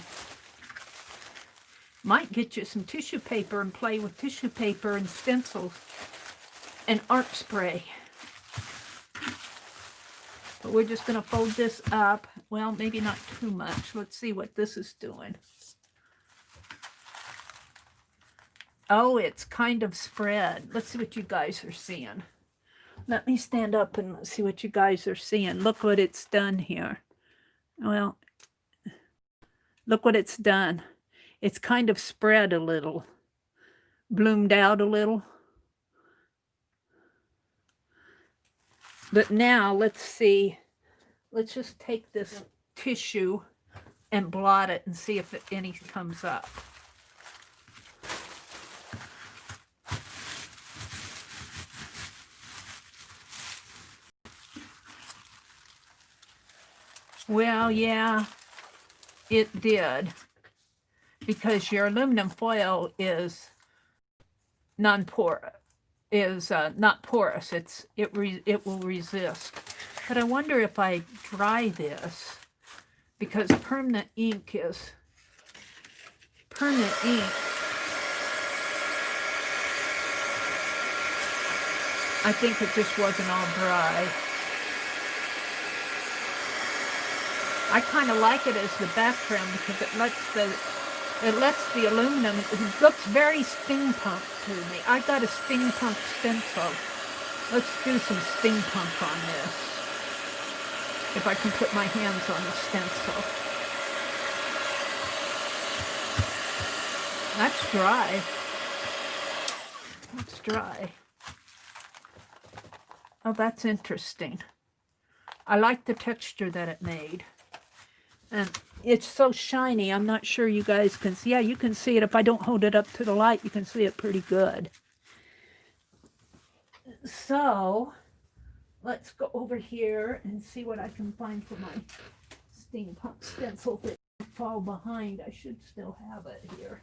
Might get you some tissue paper and play with tissue paper and stencils and art spray. But we're just going to fold this up. Well, maybe not too much. Let's see what this is doing. Oh, it's kind of spread. Let's see what you guys are seeing. Let me stand up and let's see what you guys are seeing. Look what it's done here. Well, look what it's done. It's kind of spread a little. Bloomed out a little. But now, let's see. Let's just take this tissue and blot it and see if any comes up. Well, yeah, it did. Because your aluminum foil is non-porous. Not porous. It will resist. But I wonder if I dry this, because permanent ink. I think it just wasn't all dry. I kind of like it as the background because it lets the aluminum, it looks very steampunk to me. I got a steampunk stencil. Let's do some steampunk on this. If I can put my hands on the stencil. That's dry. That's dry. Oh, that's interesting. I like the texture that it made. And it's so shiny, I'm not sure you guys can see. Yeah, you can see it. If I don't hold it up to the light, you can see it pretty good. So, let's go over here and see what I can find for my steampunk stencil that fall behind. I should still have it here.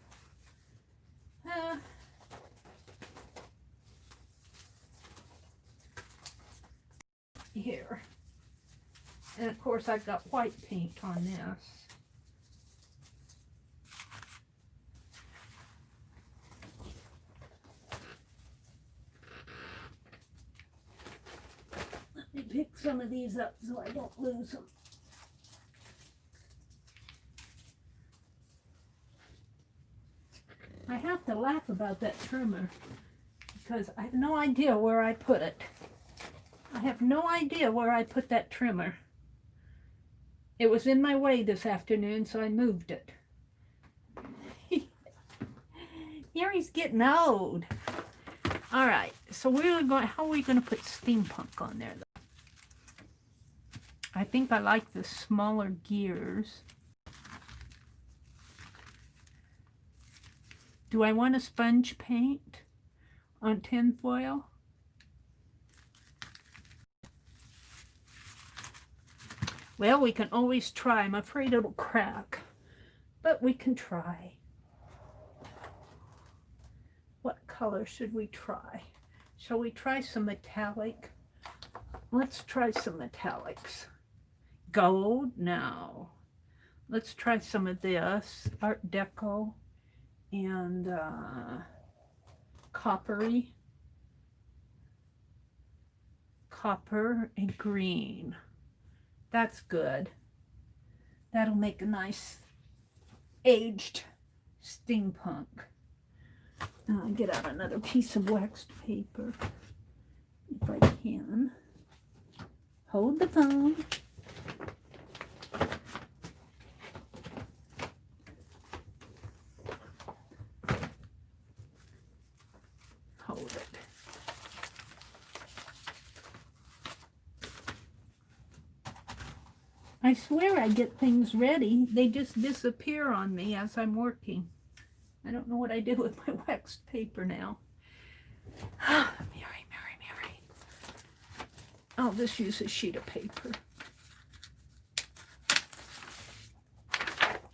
Here. And of course I've got white paint on this. Let me pick some of these up so I don't lose them. I have to laugh about that trimmer because I have no idea where I put it. I have no idea where I put that trimmer. It was in my way this afternoon, so I moved it. Meri's getting old. All right, so how are we going to put steampunk on there, though? I think I like the smaller gears. Do I want a sponge paint on tin foil? Well, we can always try. I'm afraid it'll crack, but we can try. What color should we try? Shall we try some metallic? Let's try some metallics. Gold? No. Let's try some of this. Art Deco and coppery. Copper and green. That's good. That'll make a nice aged steampunk. Get out another piece of waxed paper if I can. Hold the phone. Hold it. I swear I get things ready. They just disappear on me as I'm working. I don't know what I did with my waxed paper now. Meri. I'll just use a sheet of paper.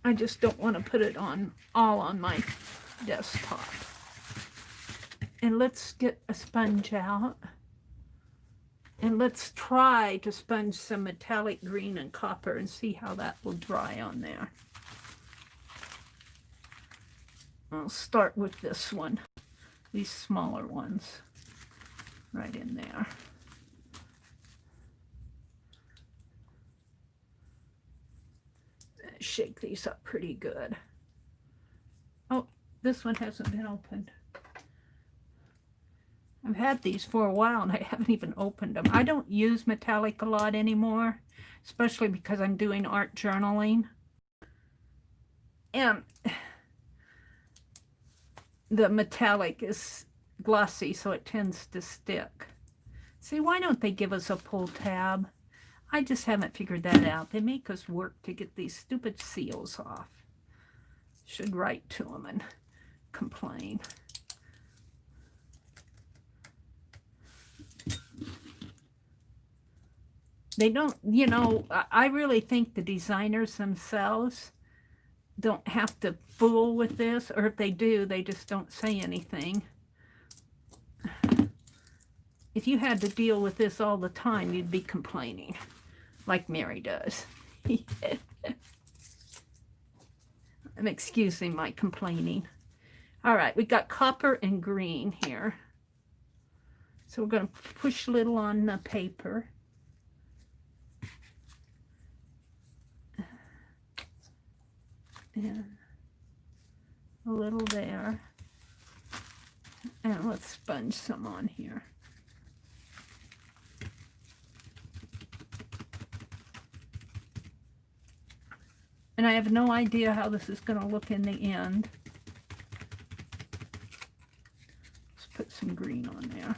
I just don't want to put it all on my desktop. And let's get a sponge out. And let's try to sponge some metallic green and copper and see how that will dry on there. I'll start with this one, these smaller ones, right in there. Shake these up pretty good. Oh, this one hasn't been opened. I've had these for a while and I haven't even opened them. I don't use metallic a lot anymore, especially because I'm doing art journaling. And the metallic is glossy, so it tends to stick. See, why don't they give us a pull tab? I just haven't figured that out. They make us work to get these stupid seals off. Should write to them and complain. They don't, you know, I really think the designers themselves don't have to fool with this, or if they do, they just don't say anything. If you had to deal with this all the time, you'd be complaining, like Meri does. I'm excusing my complaining. All right, we got copper and green here. So we're going to push a little on the paper. And a little there. And let's sponge some on here. And I have no idea how this is going to look in the end. Let's put some green on there.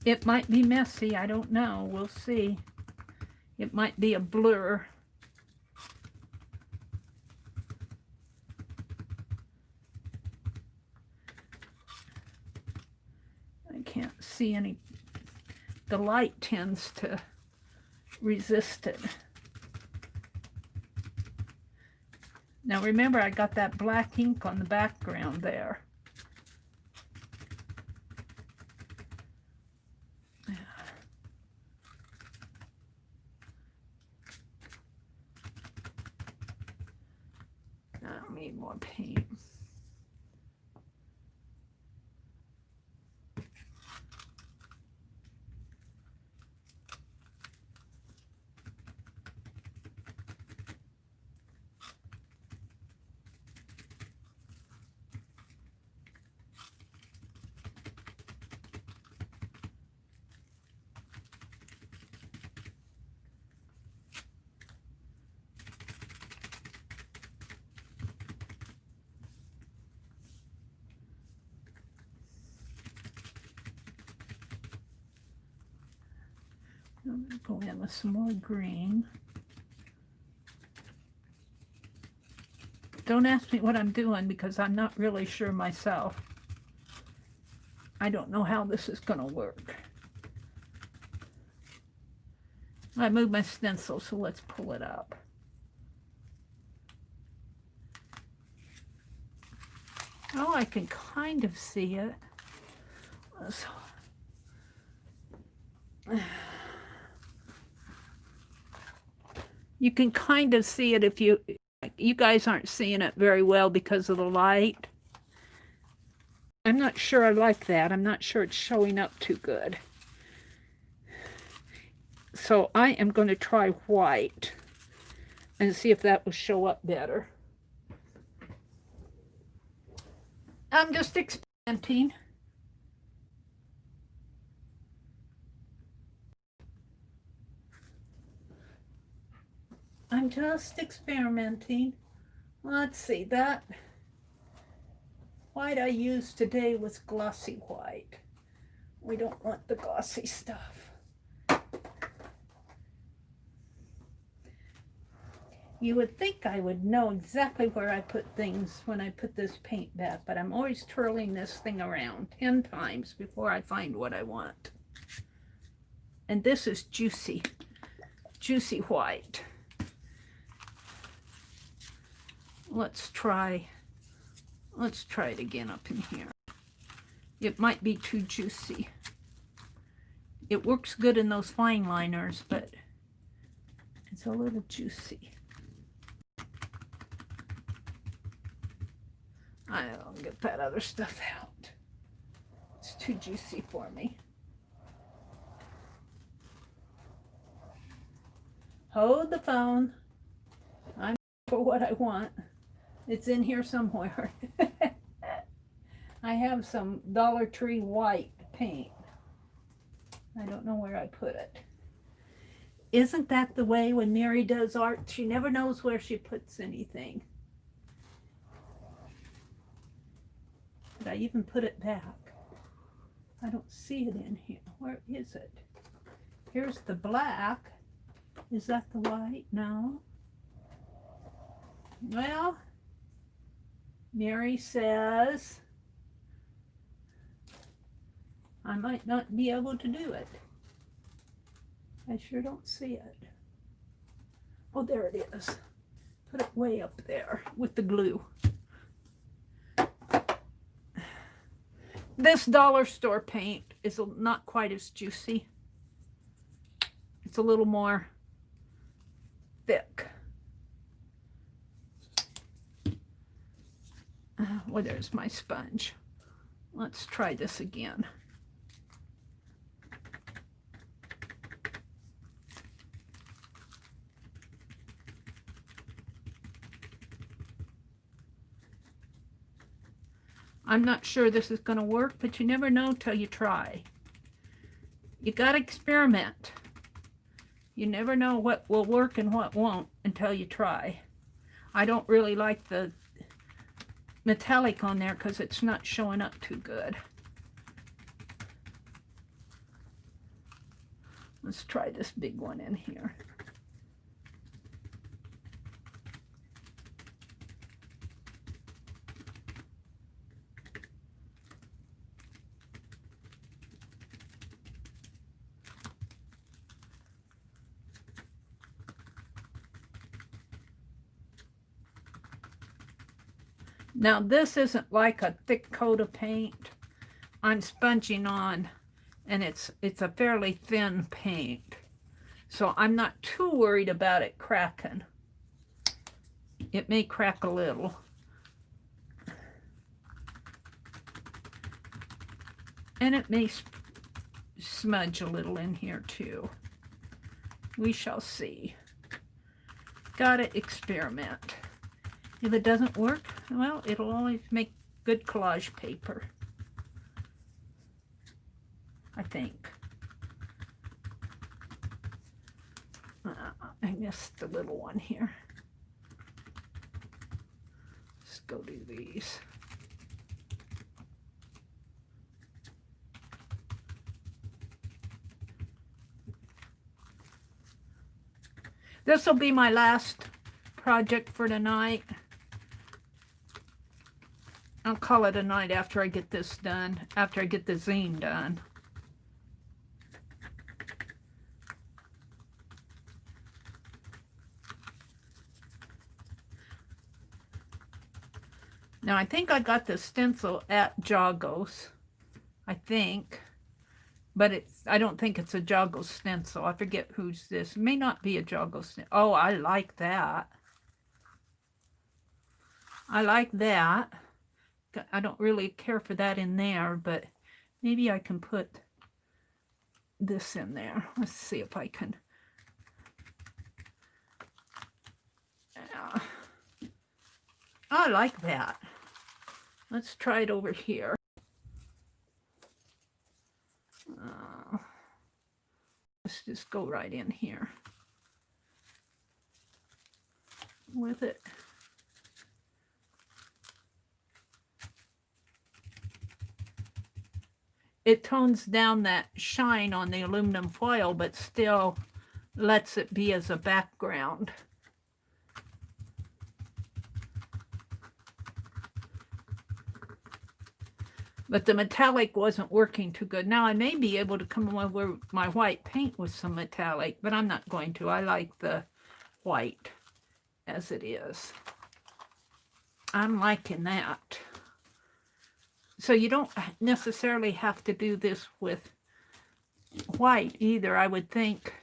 It might be messy, I don't know, we'll see. It might be a blur. I can't see any, the light tends to resist it. Now remember, I got that black ink on the background there. I need more paint. I'm going to go in with some more green. Don't ask me what I'm doing because I'm not really sure myself. I don't know how this is going to work. I moved my stencil, so let's pull it up. Oh, I can kind of see it. So, you can kind of see it if you guys aren't seeing it very well because of the light. I'm not sure I like that. I'm not sure it's showing up too good. So I am going to try white and see if that will show up better. I'm just experimenting. I'm just experimenting. Let's see, that white I used today was glossy white. We don't want the glossy stuff. You would think I would know exactly where I put things when I put this paint back, but I'm always twirling this thing around 10 times before I find what I want. And this is juicy, juicy white. Let's try it again up in here. It might be too juicy. It works good in those fine liners, but it's a little juicy. I'll get that other stuff out. It's too juicy for me. Hold the phone. I'm for what I want. It's in here somewhere. I have some Dollar Tree white paint. I don't know where I put it. Isn't that the way when Meri does art? She never knows where she puts anything. Did I even put it back? I don't see it in here. Where is it? Here's the black. Is that the white? No. Well, Meri says I might not be able to do it. I sure don't see it. Oh, there it is. Put it way up there with the glue. This dollar store paint is not quite as juicy. It's a little more thick. Well, there's my sponge. Let's try this again. I'm not sure this is going to work, but you never know till you try. You got to experiment. You never know what will work and what won't until you try. I don't really like the metallic on there because it's not showing up too good. Let's try this big one in here. Now this isn't like a thick coat of paint I'm sponging on, and it's a fairly thin paint. So I'm not too worried about it cracking. It may crack a little. And it may smudge a little in here too. We shall see. Gotta experiment. If it doesn't work, well, it'll always make good collage paper, I think. I missed the little one here. Let's go do these. This will be my last project for tonight. I'll call it a night after I get this done, after I get the zine done. Now, I think I got the stencil at Jagos, I think, but I don't think it's a Jagos stencil. I forget whose this. It may not be a Jagos stencil. Oh, I like that. I like that. I don't really care for that in there, but maybe I can put this in there. Let's see if I can. I like that. Let's try it over here. Let's just go right in here with it. It tones down that shine on the aluminum foil, but still lets it be as a background. But the metallic wasn't working too good. Now I may be able to come over my white paint with some metallic, but I'm not going to. I like the white as it is. I'm liking that. So you don't necessarily have to do this with white either. I would think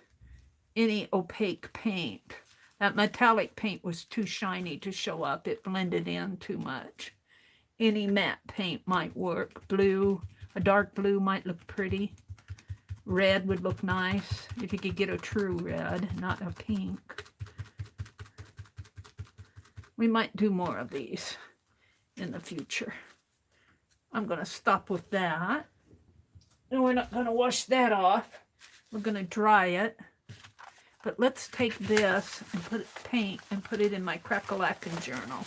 any opaque paint. That metallic paint was too shiny to show up. It blended in too much. Any matte paint might work. Blue, a dark blue might look pretty. Red would look nice if you could get a true red, not a pink. We might do more of these in the future. I'm going to stop with that. And we're not going to wash that off. We're going to dry it. But let's take this and paint and put it in my Crack-A-Lak'n journal.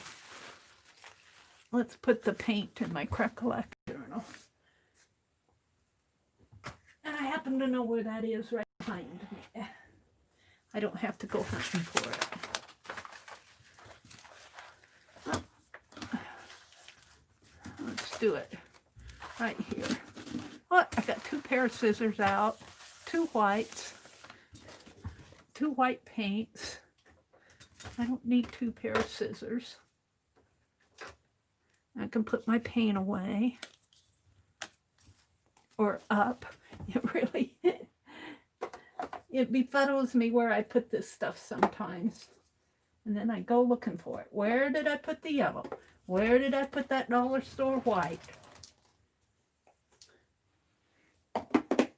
Let's put the paint in my Crack-A-Lak'n journal. And I happen to know where that is right behind me. I don't have to go hunting for it. Let's do it right here. Oh, I got 2 pair of scissors out, 2 whites, 2 white paints. I don't need 2 pair of scissors. I can put my paint away or up. It befuddles me where I put this stuff sometimes. And then I go looking for it. Where did I put the yellow? Where did I put that dollar store white?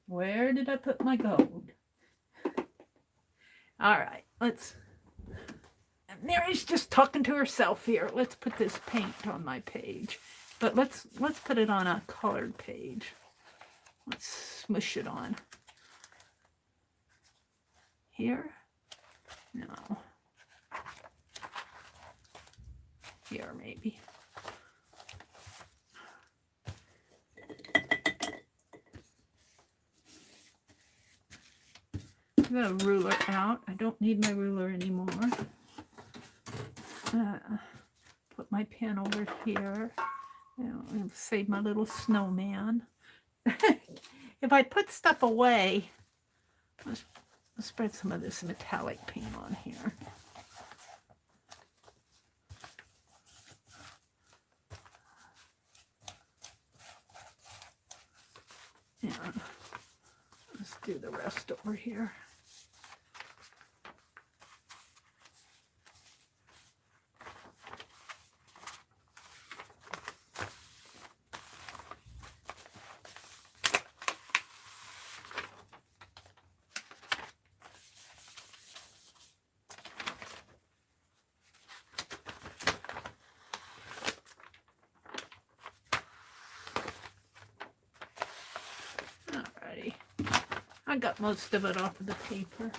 Where did I put my gold? All right, Meri's just talking to herself here. Let's put this paint on my page. But let's put it on a colored page. Let's smush it on. Here? No. Here maybe. I've got a ruler out. I don't need my ruler anymore. Put my pen over here. I'll save my little snowman. If I put stuff away, let's spread some of this metallic paint on here. And let's do the rest over here. I got most of it off of the paper.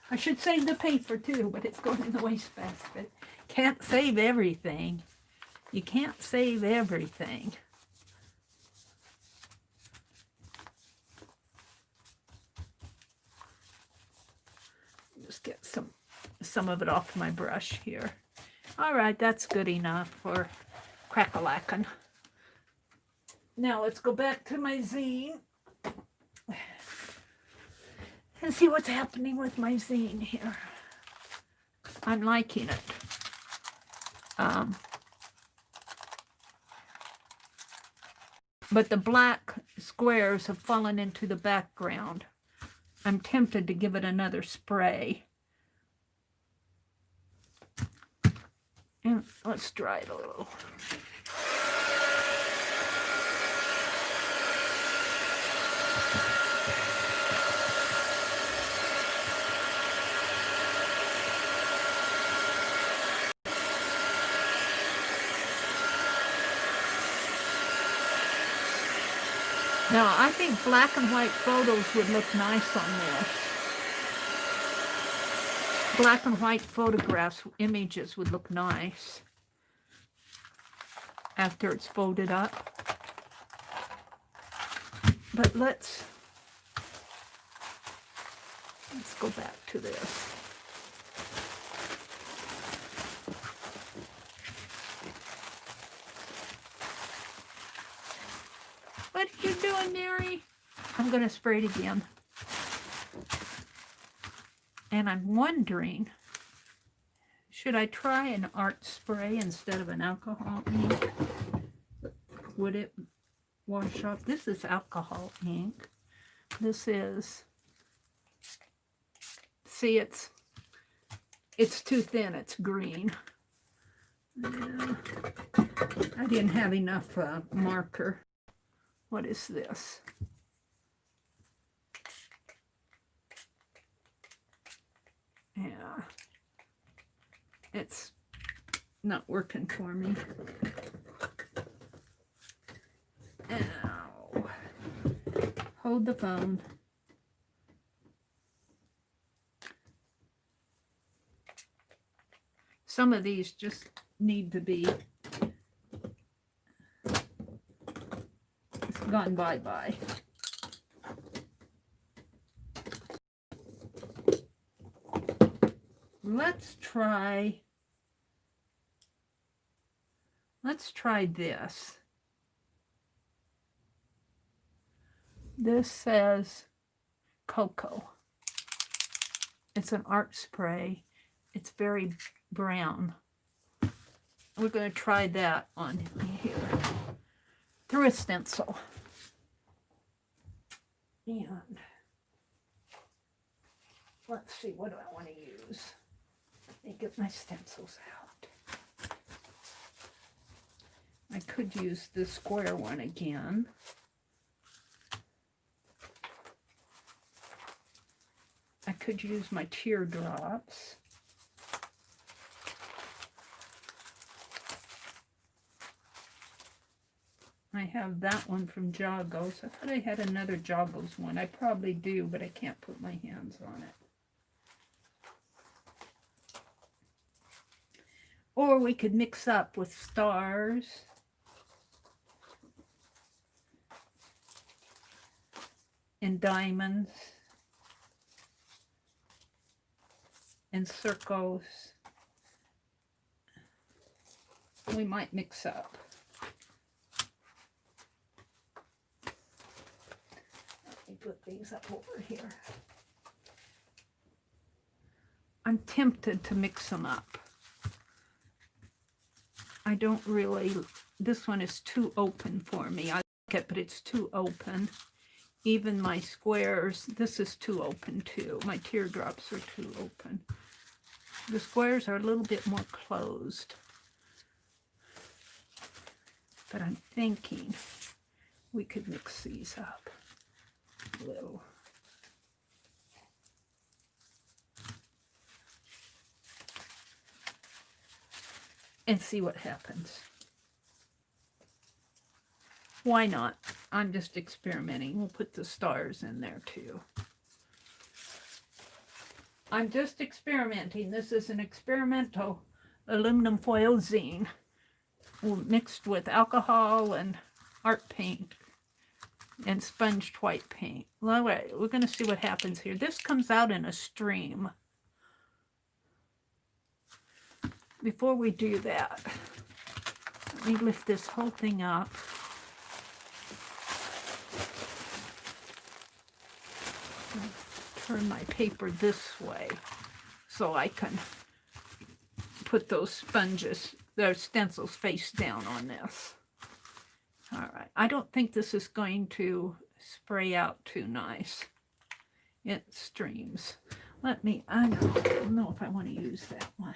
I should save the paper too, but it's going in the wastebasket. Can't save everything. You can't save everything. Just get some of it off my brush here. All right, that's good enough for Crack-A-Lak'n. Now let's go back to my zine and see what's happening with my zine here. I'm liking it. but the black squares have fallen into the background. I'm tempted to give it another spray. And let's dry it a little. Now, I think black and white photos would look nice on this. Black and white photographs, images would look nice after it's folded up. But let's go back to this. What are you doing, Meri? I'm going to spray it again. And I'm wondering, should I try an art spray instead of an alcohol ink? Would it wash off? This is alcohol ink. This is, see, it's too thin. It's green. I didn't have enough marker. What is this? Yeah, it's not working for me. Ow. Hold the phone. Some of these just need to be gone bye-bye. Let's try this. This says cocoa. It's an art spray. It's very brown. We're going to try that on here through a stencil. And let's see, what do I want to use? Let me get my stencils out. I could use the square one again. I could use my teardrops. I have that one from Joggles. I thought I had another Joggles one. I probably do, but I can't put my hands on it. Or we could mix up with stars. And diamonds. And circles. We might mix up. Let me put these up over here. I'm tempted to mix them up. I don't really, this one is too open for me. I like it, but it's too open. Even my squares, this is too open too. My teardrops are too open. The squares are a little bit more closed. But I'm thinking we could mix these up a little. And see what happens. Why not? I'm just experimenting. We'll put the stars in there too. I'm just experimenting. This is an experimental aluminum foil zine mixed with alcohol and art paint and sponged white paint. Well, all right, we're going to see what happens here. This comes out in a stream. Before we do that, let me lift this whole thing up. Turn my paper this way so I can put those sponges, those stencils face down on this. All right. I don't think this is going to spray out too nice. It streams. I don't know if I want to use that one.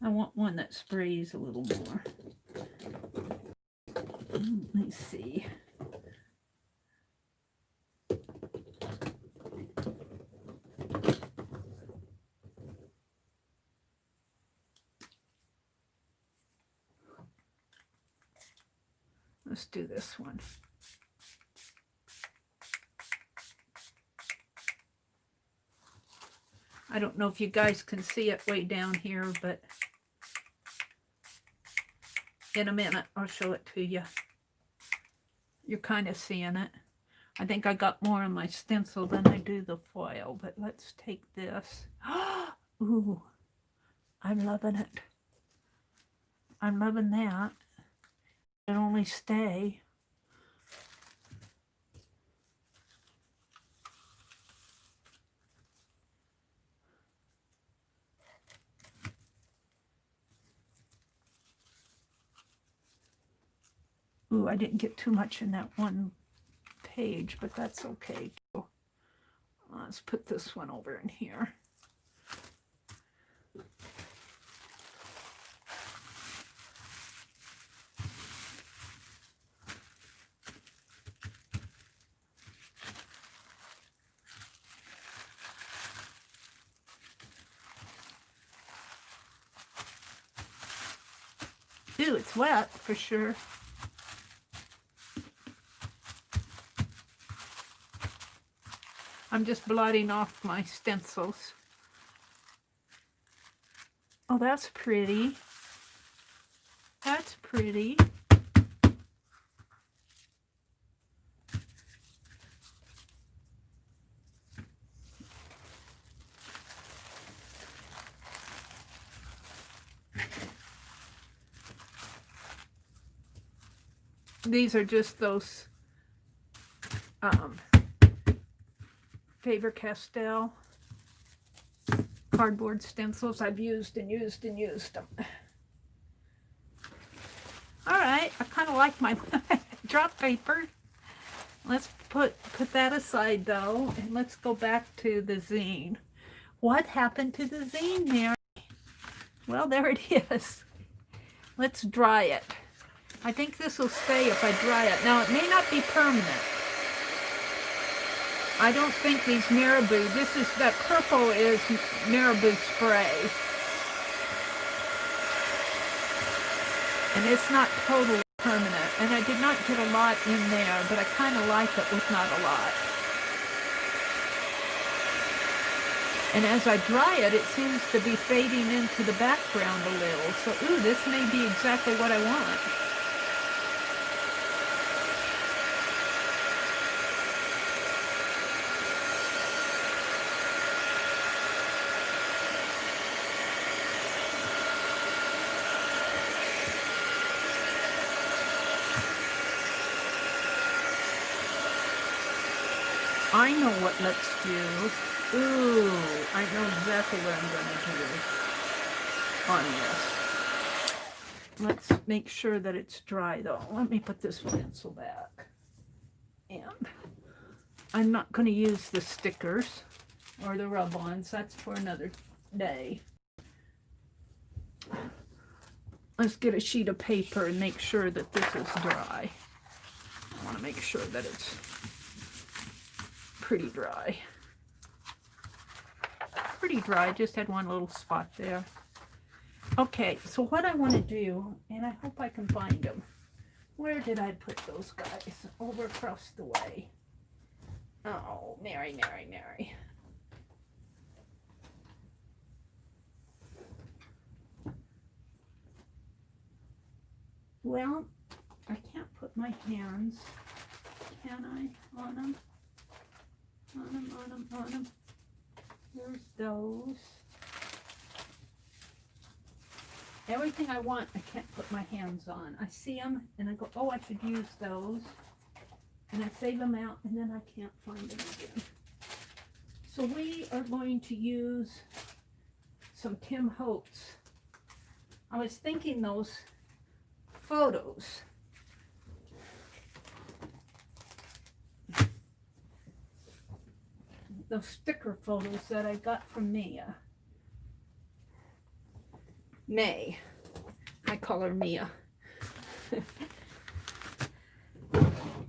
I want one that sprays a little more. Let me see. Let's do this one. I don't know if you guys can see it way down here, but in a minute I'll show it to you. You're kind of seeing it. I think I got more on my stencil than I do the foil, but let's take this. Ooh, I'm loving it. I'm loving that. It only stay. Ooh, I didn't get too much in that one page, but that's okay. Let's put this one over in here. Ooh, it's wet for sure. I'm just blotting off my stencils. Oh, that's pretty. That's pretty. These are just those Faber-Castell cardboard stencils I've used and used and used them. All right, I kind of like my drop paper. Let's put that aside though, and let's go back to the zine. What happened to the zine, Meri? Well, there it is. Let's dry it. I think this will stay if I dry it. Now, it may not be permanent. I don't think these marabou, that purple is marabou spray. And it's not totally permanent. And I did not get a lot in there, but I kind of like it with not a lot. And as I dry it, it seems to be fading into the background a little. So, ooh, this may be exactly what I want. I know what let's do. Ooh, I know exactly what I'm going to do on this. Let's make sure that it's dry though. Let me put this pencil back. And I'm not going to use the stickers or the rub-ons. That's for another day. Let's get a sheet of paper and make sure that this is dry. I want to make sure that it's pretty dry. Pretty dry, just had one little spot there. Okay, so what I want to do, and I hope I can find them. Where did I put those guys? Over across the way. Oh, Meri. Well, I can't put my hands, can I, on them? On them. There's those. Everything I want, I can't put my hands on. I see them and I go, oh, I should use those. And I save them out and then I can't find them again. So we are going to use some Tim Holtz. I was thinking those photos. Those sticker photos that I got from Mia. May. I call her Mia.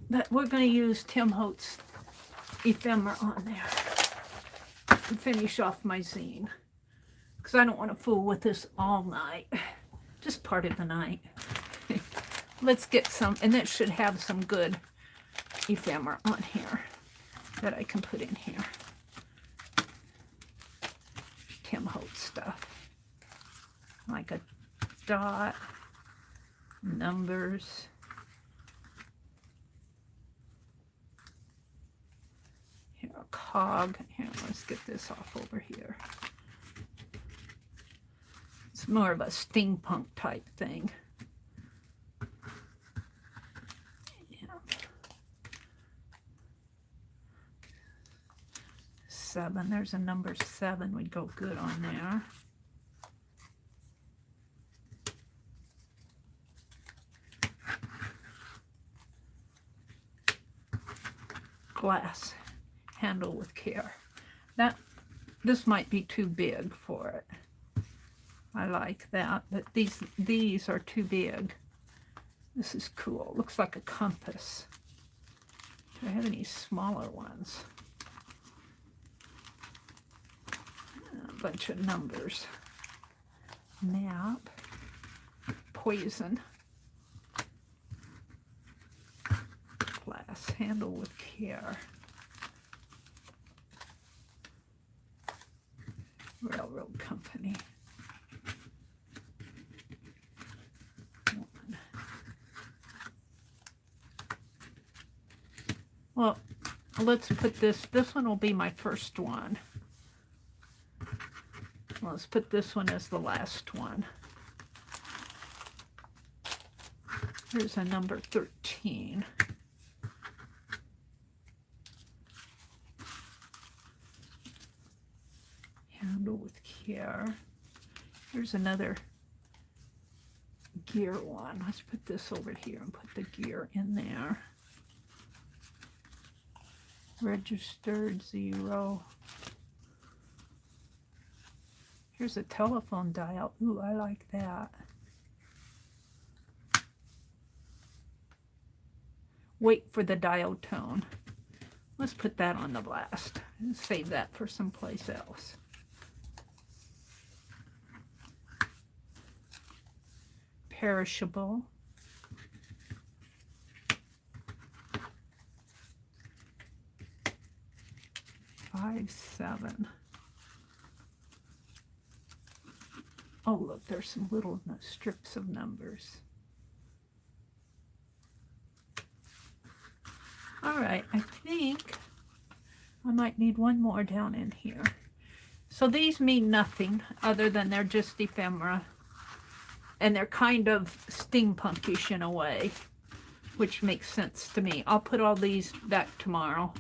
But we're going to use Tim Holt's ephemera on there to finish off my zine. Because I don't want to fool with this all night. Just part of the night. Let's get some, and it should have some good ephemera on here that I can put in here. Tim Holtz stuff. Like a dot, numbers. Here, a cog. Here, let's get this off over here. It's more of a steampunk type thing. Yeah. 7. There's a number 7 would go good on there. Glass. Handle with care. This might be too big for it. I like that, but these are too big. This is cool. Looks like a compass. Do I have any smaller ones? A bunch of numbers. Map. Poison. Glass. Handle with care. Railroad company. Well, let's put this one will be my first one. Let's put this one as the last one. Here's a number 13. Handle with care. Here's another gear one. Let's put this over here and put the gear in there. Registered 0. Here's a telephone dial. Ooh, I like that. Wait for the dial tone. Let's put that on the blast and save that for someplace else. Perishable. 5, 7. Oh, look, there's some little strips of numbers. All right, I think I might need one more down in here. So these mean nothing other than they're just ephemera. And they're kind of steampunkish in a way, which makes sense to me. I'll put all these back tomorrow.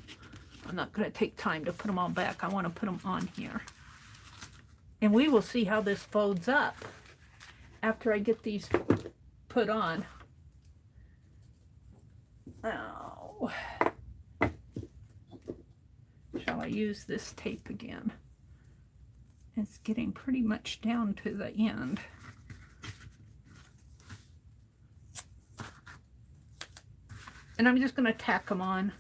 I'm not going to take time to put them all back. I want to put them on here. And we will see how this folds up after I get these put on. Oh. Shall I use this tape again? It's getting pretty much down to the end. And I'm just going to tack them on.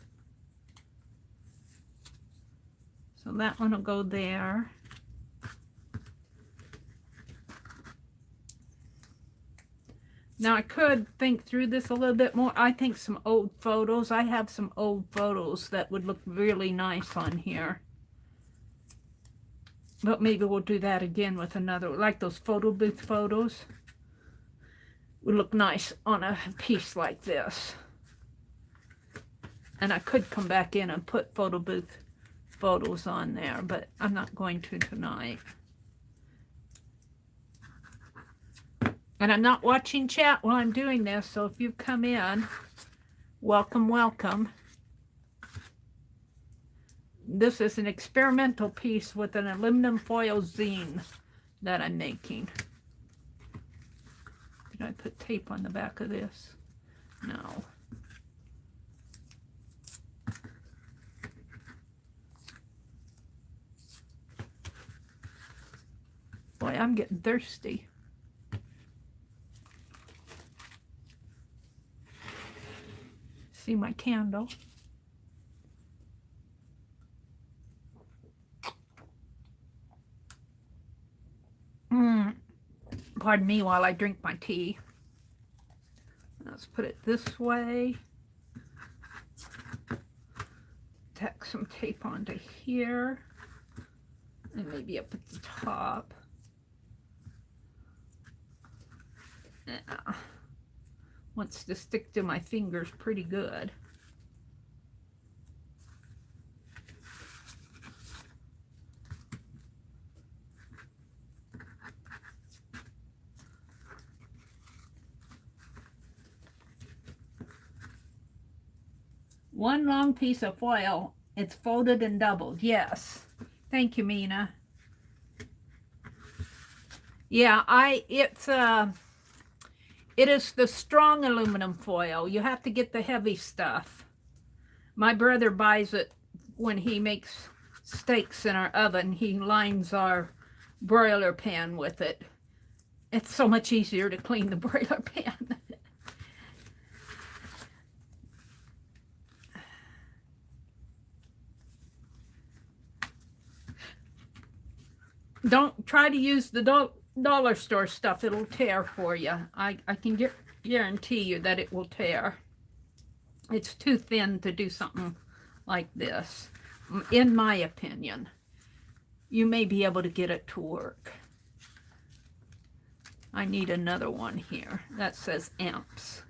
So that one will go there. Now I could think through this a little bit more. I think some old photos. I have some old photos that would look really nice on here. But maybe we'll do that again with another, like those photo booth photos. Would look nice on a piece like this. And I could come back in and put photo booth photos on there, but I'm not going to tonight. And I'm not watching chat while I'm doing this, so if you've come in, welcome, welcome. This is an experimental piece with an aluminum foil zine that I'm making. Can I put tape on the back of this? No. Boy, I'm getting thirsty. See my candle. Pardon me while I drink my tea. Let's put it this way. Tack some tape onto here. And maybe up at the top. Yeah. Wants to stick to my fingers pretty good. One long piece of foil. It's folded and doubled. Yes. Thank you, Mina. Yeah, it is the strong aluminum foil. You have to get the heavy stuff. My brother buys it when he makes steaks in our oven. He lines our broiler pan with it. It's so much easier to clean the broiler pan. Don't try to use the dollar store stuff. It'll tear for you. I can guarantee you that it will tear. It's too thin to do something like this, in my opinion. You may be able to get it to work. I need another one here that says amps.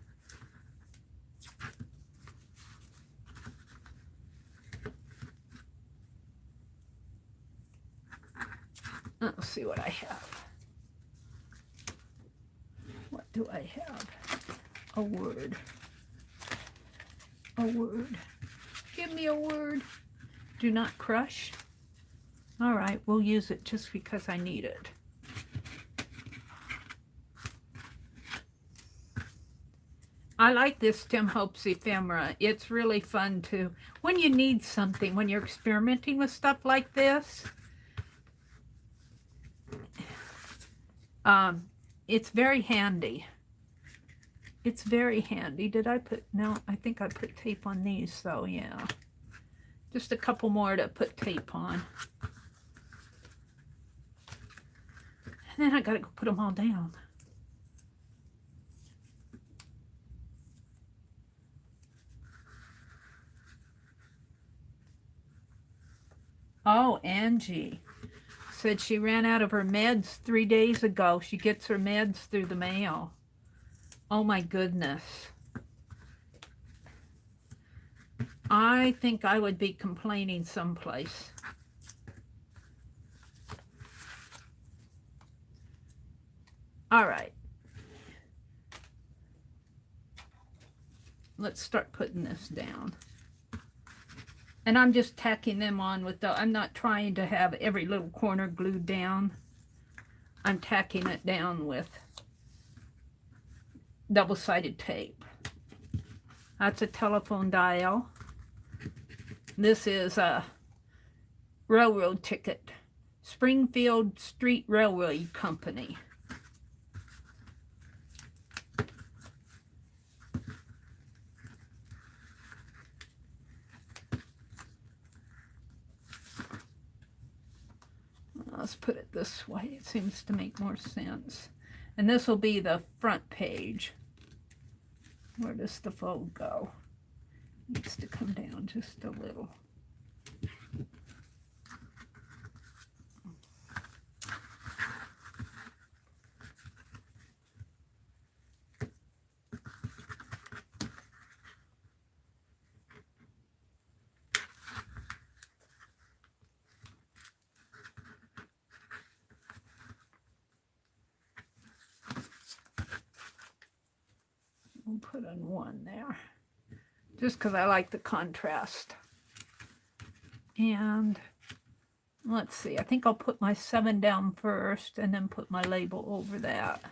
Let's see what I have. What do I have? A word. A word. Give me a word. Do not crush. All right, we'll use it just because I need it. I like this Tim Hope's ephemera. It's really fun to, when you need something, when you're experimenting with stuff like this, it's very handy. It's very handy. Did I put, no, I think I put tape on these, so yeah. Just a couple more to put tape on. And then I gotta go put them all down. Oh, Angie said she ran out of her meds 3 days ago. She gets her meds through the mail. Oh my goodness. I think I would be complaining someplace. All right. Let's start putting this down. And I'm just tacking them on with the, I'm not trying to have every little corner glued down. I'm tacking it down with double-sided tape. That's a telephone dial. This is a railroad ticket. Springfield Street Railway Company. Let's put it this way. It seems to make more sense. And this will be the front page. Where does the fold go? Needs to come down just a little. We'll put in one there, just because I like the contrast. And let's see, I think I'll put my 7 down first and then put my label over that.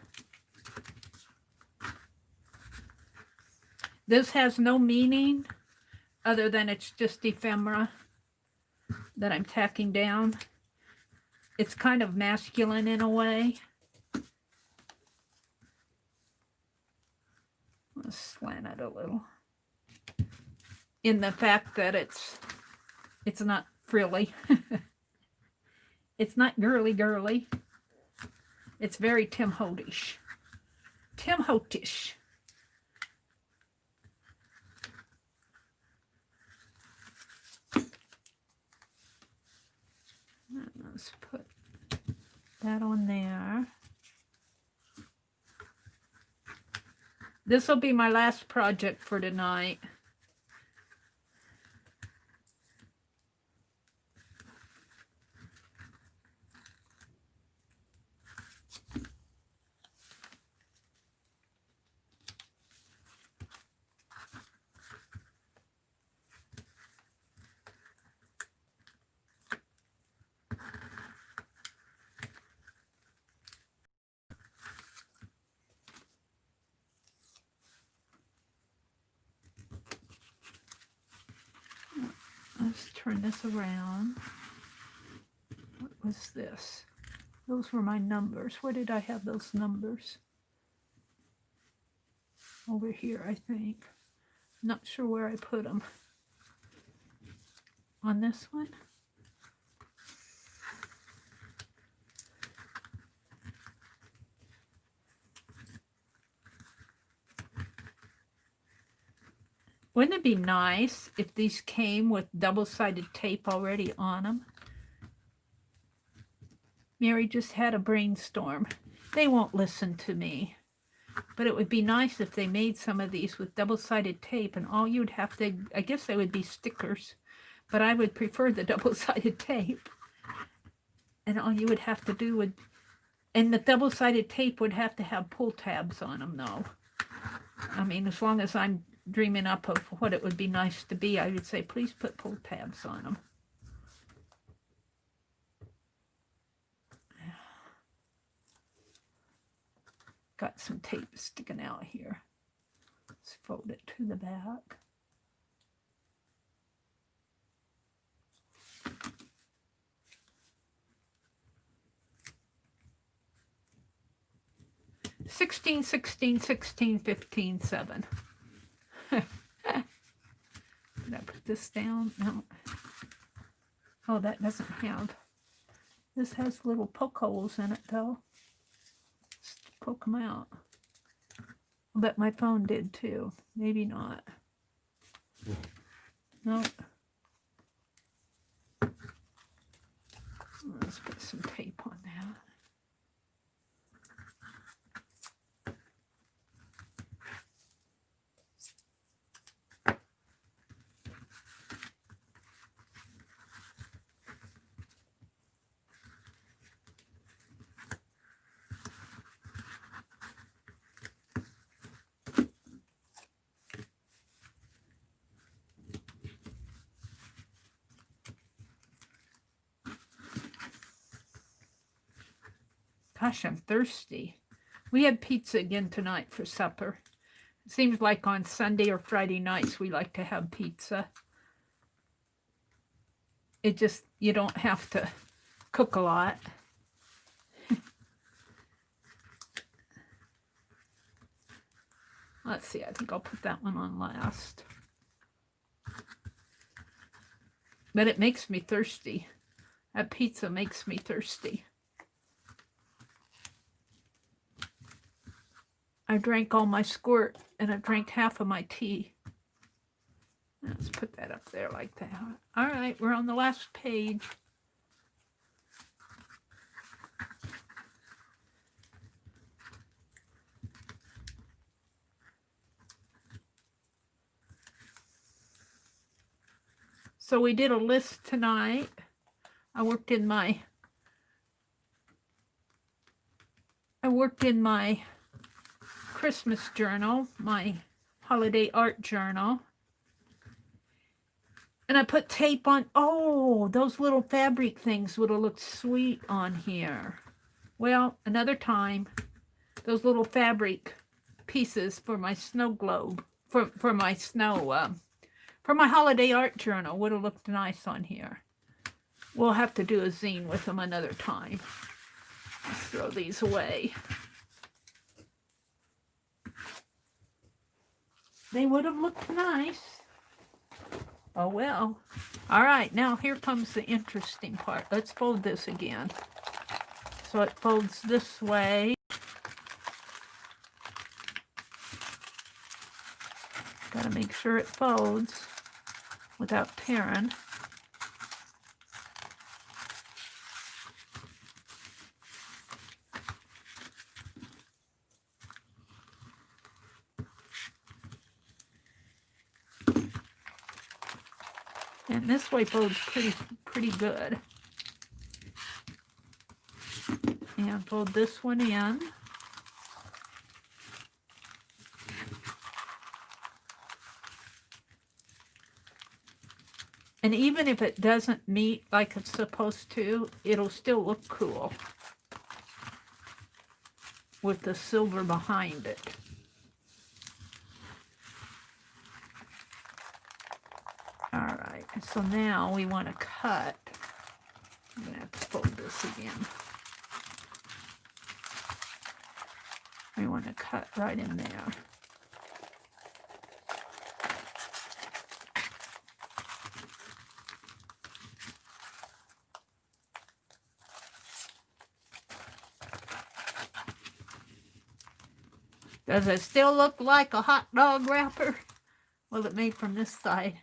This has no meaning other than it's just ephemera that I'm tacking down. It's kind of masculine in a way. Let's slant it a little. In the fact that it's not frilly. It's not girly. It's very Tim Hotish. Tim Hotish. Let's put that on there. This will be my last project for tonight. Let's turn this around. What was this? Those were my numbers. Where did I have those numbers? Over here, I think. Not sure where I put them. On this one? Wouldn't it be nice if these came with double-sided tape already on them? Meri just had a brainstorm. They won't listen to me. But it would be nice if they made some of these with double-sided tape, and all you'd have to, I guess they would be stickers, but I would prefer the double-sided tape. And all you would have to do would, and the double-sided tape would have to have pull tabs on them, though. I mean, as long as I'm dreaming up of what it would be nice to be, I would say, please put pull tabs on them. Got some tape sticking out here. Let's fold it to the back. $16, $16, $16, $15, $7. Did I put this down? No. Oh, that doesn't have. This has little poke holes in it, though. Let's poke them out. I bet my phone did, too. Maybe not. No. Let's put some tape on that. Gosh, I'm thirsty. We had pizza again tonight for supper. It seems like on Sunday or Friday nights we like to have pizza. It just, you don't have to cook a lot. Let's see, I think I'll put that one on last. But it makes me thirsty. That pizza makes me thirsty. I drank all my squirt and I drank half of my tea. Let's put that up there like that. All right, we're on the last page. So we did a list tonight. I worked in my Christmas journal, my holiday art journal. And I put tape on. Oh, those little fabric things would have looked sweet on here. Well, another time, those little fabric pieces for my snow globe for my snow, for my holiday art journal. Would have looked nice on here. We'll have to do a zine with them another time. Let's throw these away. They would have looked nice. Oh well. All right, now here comes the interesting part. Let's fold this again. So it folds this way. Gotta make sure it folds without tearing. And this way folds pretty good. And fold this one in. And even if it doesn't meet like it's supposed to, it'll still look cool with the silver behind it. All right, so now we want to cut. I'm going to have to fold this again. We want to cut right in there. Does it still look like a hot dog wrapper? Well, it made from this side.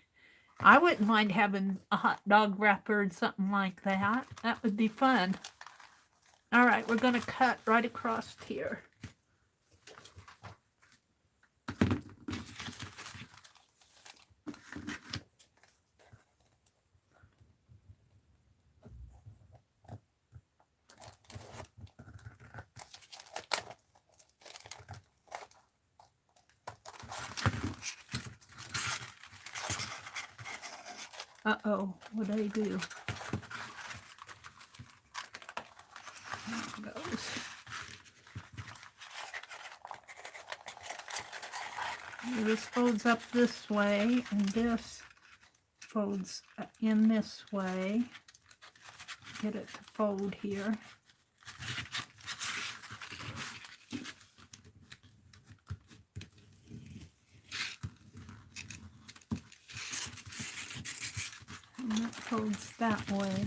I wouldn't mind having a hot dog wrapper and something like that. That would be fun. All right, we're going to cut right across here. Uh-oh, what did I do? There it goes. This folds up this way, and this folds in this way. Get it to fold here. And that folds that way.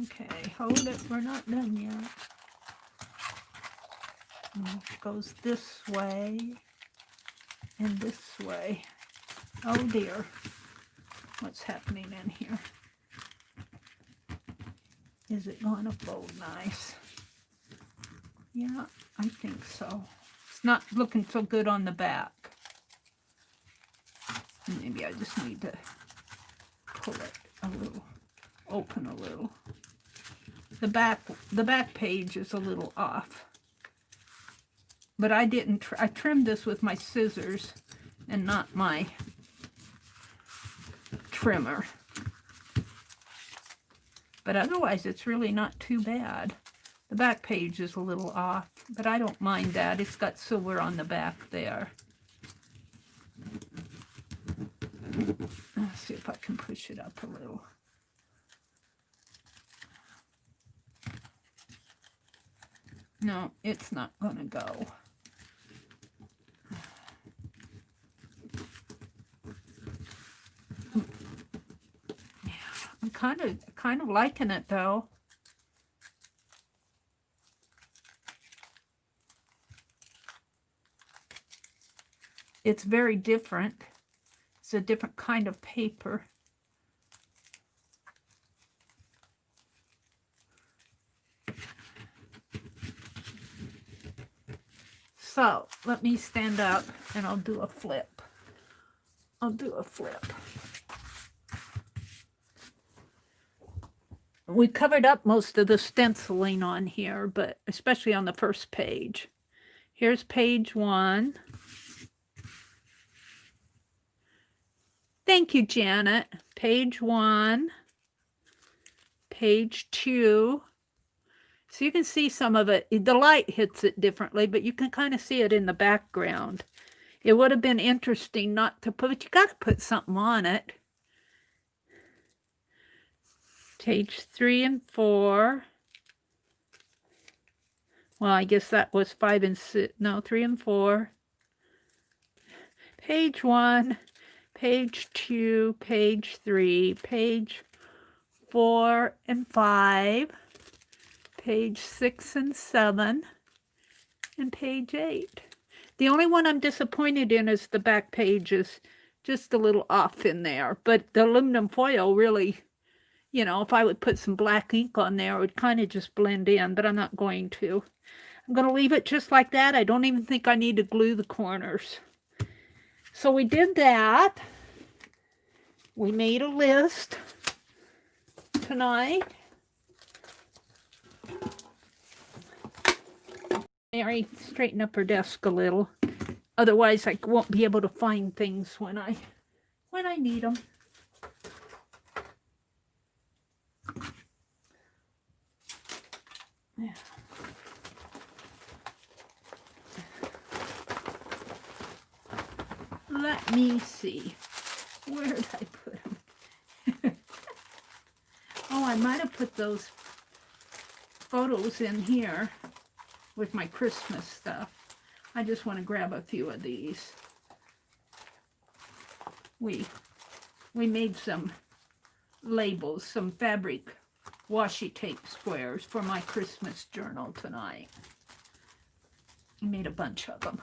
Okay, hold it, we're not done yet. And it goes this way and this way. Oh dear, what's happening in here? Is it going to fold nice? Yeah, I think so. It's not looking so good on the back. Maybe I just need to pull it a little, open a little. The back page is a little off. But I didn't, I trimmed this with my scissors and not my trimmer. But otherwise it's really not too bad. The back page is a little off, but I don't mind that. It's got silver on the back there. Let's see if I can push it up a little. No, it's not going to go. Yeah, I'm kind of liking it though. It's very different. It's a different kind of paper. So let me stand up and I'll do a flip. I'll do a flip. We covered up most of the stenciling on here, but especially on the first page. Here's page 1. Thank you, Janet. Page 1. Page 2. So you can see some of it. The light hits it differently, but you can kind of see it in the background. It would have been interesting not to put, but you got to put something on it. Page 3 and 4. Well, I guess that was 5 and 6. No, 3 and 4. Page 1, page 2, page 3, page 4 and 5, page 6 and 7, and page 8. The only one I'm disappointed in is the back page is just a little off in there. But the aluminum foil really, you know, if I would put some black ink on there, it would kind of just blend in, but I'm not going to. I'm going to leave it just like that. I don't even think I need to glue the corners. So we did that. We made a list tonight. Meri, straighten up her desk a little. Otherwise, I won't be able to find things when I need them. Yeah. Let me see. Where did I put them? Oh, I might have put those photos in here with my Christmas stuff. I just want to grab a few of these. We made some labels, some fabric washi tape squares for my Christmas journal tonight. I made a bunch of them.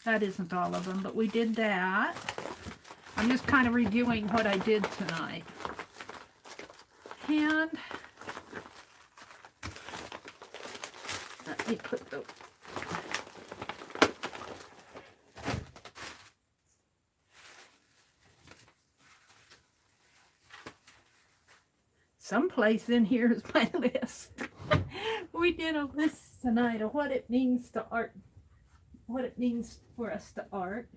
That isn't all of them, but we did that. I'm just kind of reviewing what I did tonight. And let me put the someplace in here is my list. We did a list tonight of what it means to art, what it means for us to art,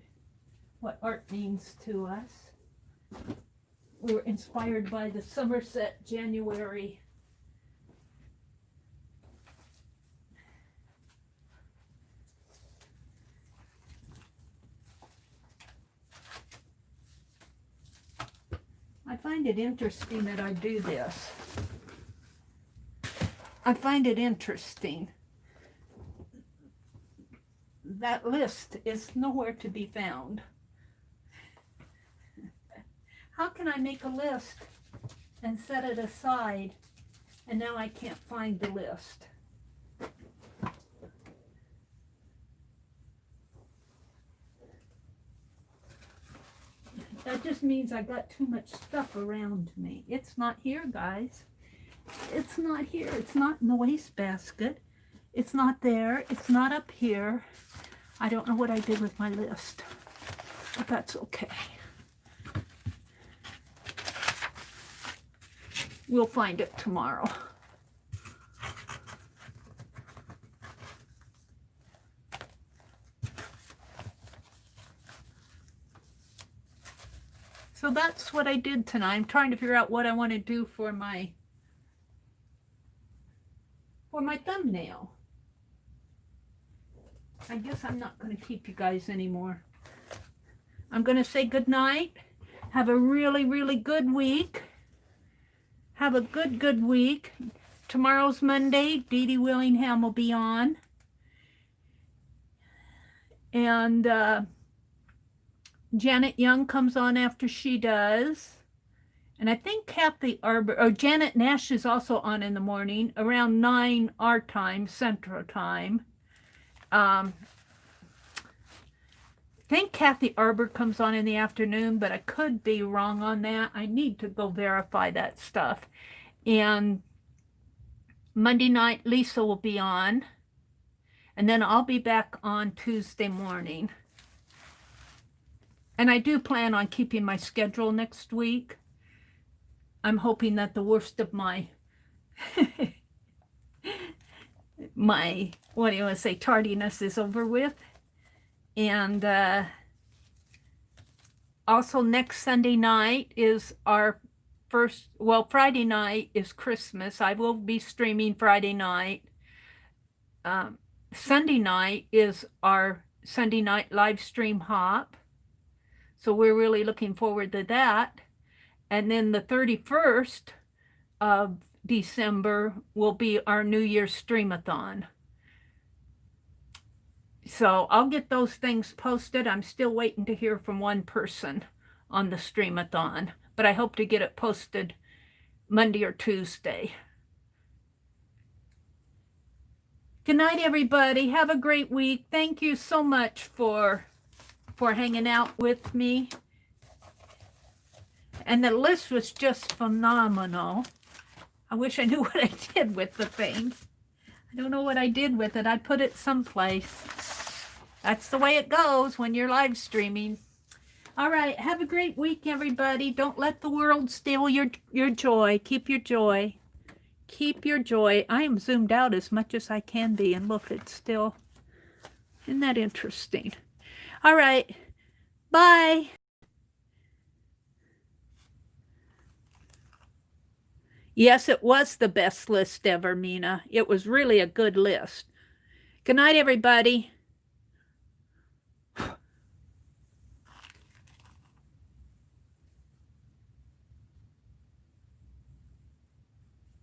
what art means to us. We were inspired by the Somerset January I find it interesting that I do this. I find it interesting. That list is nowhere to be found. How can I make a list and set it aside and now I can't find the list? That just means I got too much stuff around me. It's not here, guys. It's not here. It's not in the wastebasket. It's not there. It's not up here. I don't know what I did with my list, but that's okay. We'll find it tomorrow. So that's what I did tonight. I'm trying to figure out what I want to do for my thumbnail. I guess I'm not going to keep you guys anymore. I'm going to say good night. Have a really, really good week. Have a good week. Tomorrow's Monday. Dee Dee Willingham will be on. And Janet Young comes on after she does. And I think Kathy Arbor, or Janet Nash is also on in the morning, around 9 our time, Central Time. I think Kathy Arbor comes on in the afternoon, but I could be wrong on that. I need to go verify that stuff. And Monday night, Lisa will be on. And then I'll be back on Tuesday morning. And I do plan on keeping my schedule next week. I'm hoping that the worst of my, what do you want to say, tardiness is over with. And also next Sunday night is our first, well, Friday night is Christmas. I will be streaming Friday night. Sunday night is our Sunday night live stream hop. So we're really looking forward to that. And then the 31st of December will be our New Year's streamathon. So I'll get those things posted. I'm still waiting to hear from one person on the streamathon, but I hope to get it posted Monday or Tuesday. Good night, everybody. Have a great week. Thank you so much for hanging out with me. And the list was just phenomenal. I wish I knew what I did with the thing. I don't know what I did with it. I put it someplace. That's the way it goes when you're live streaming. All right. Have a great week, everybody. Don't let the world steal your joy. Keep your joy. Keep your joy. I am zoomed out as much as I can be, and look, it's still, isn't that interesting? All right. Bye. Yes, it was the best list ever, Mina. It was really a good list. Good night, everybody.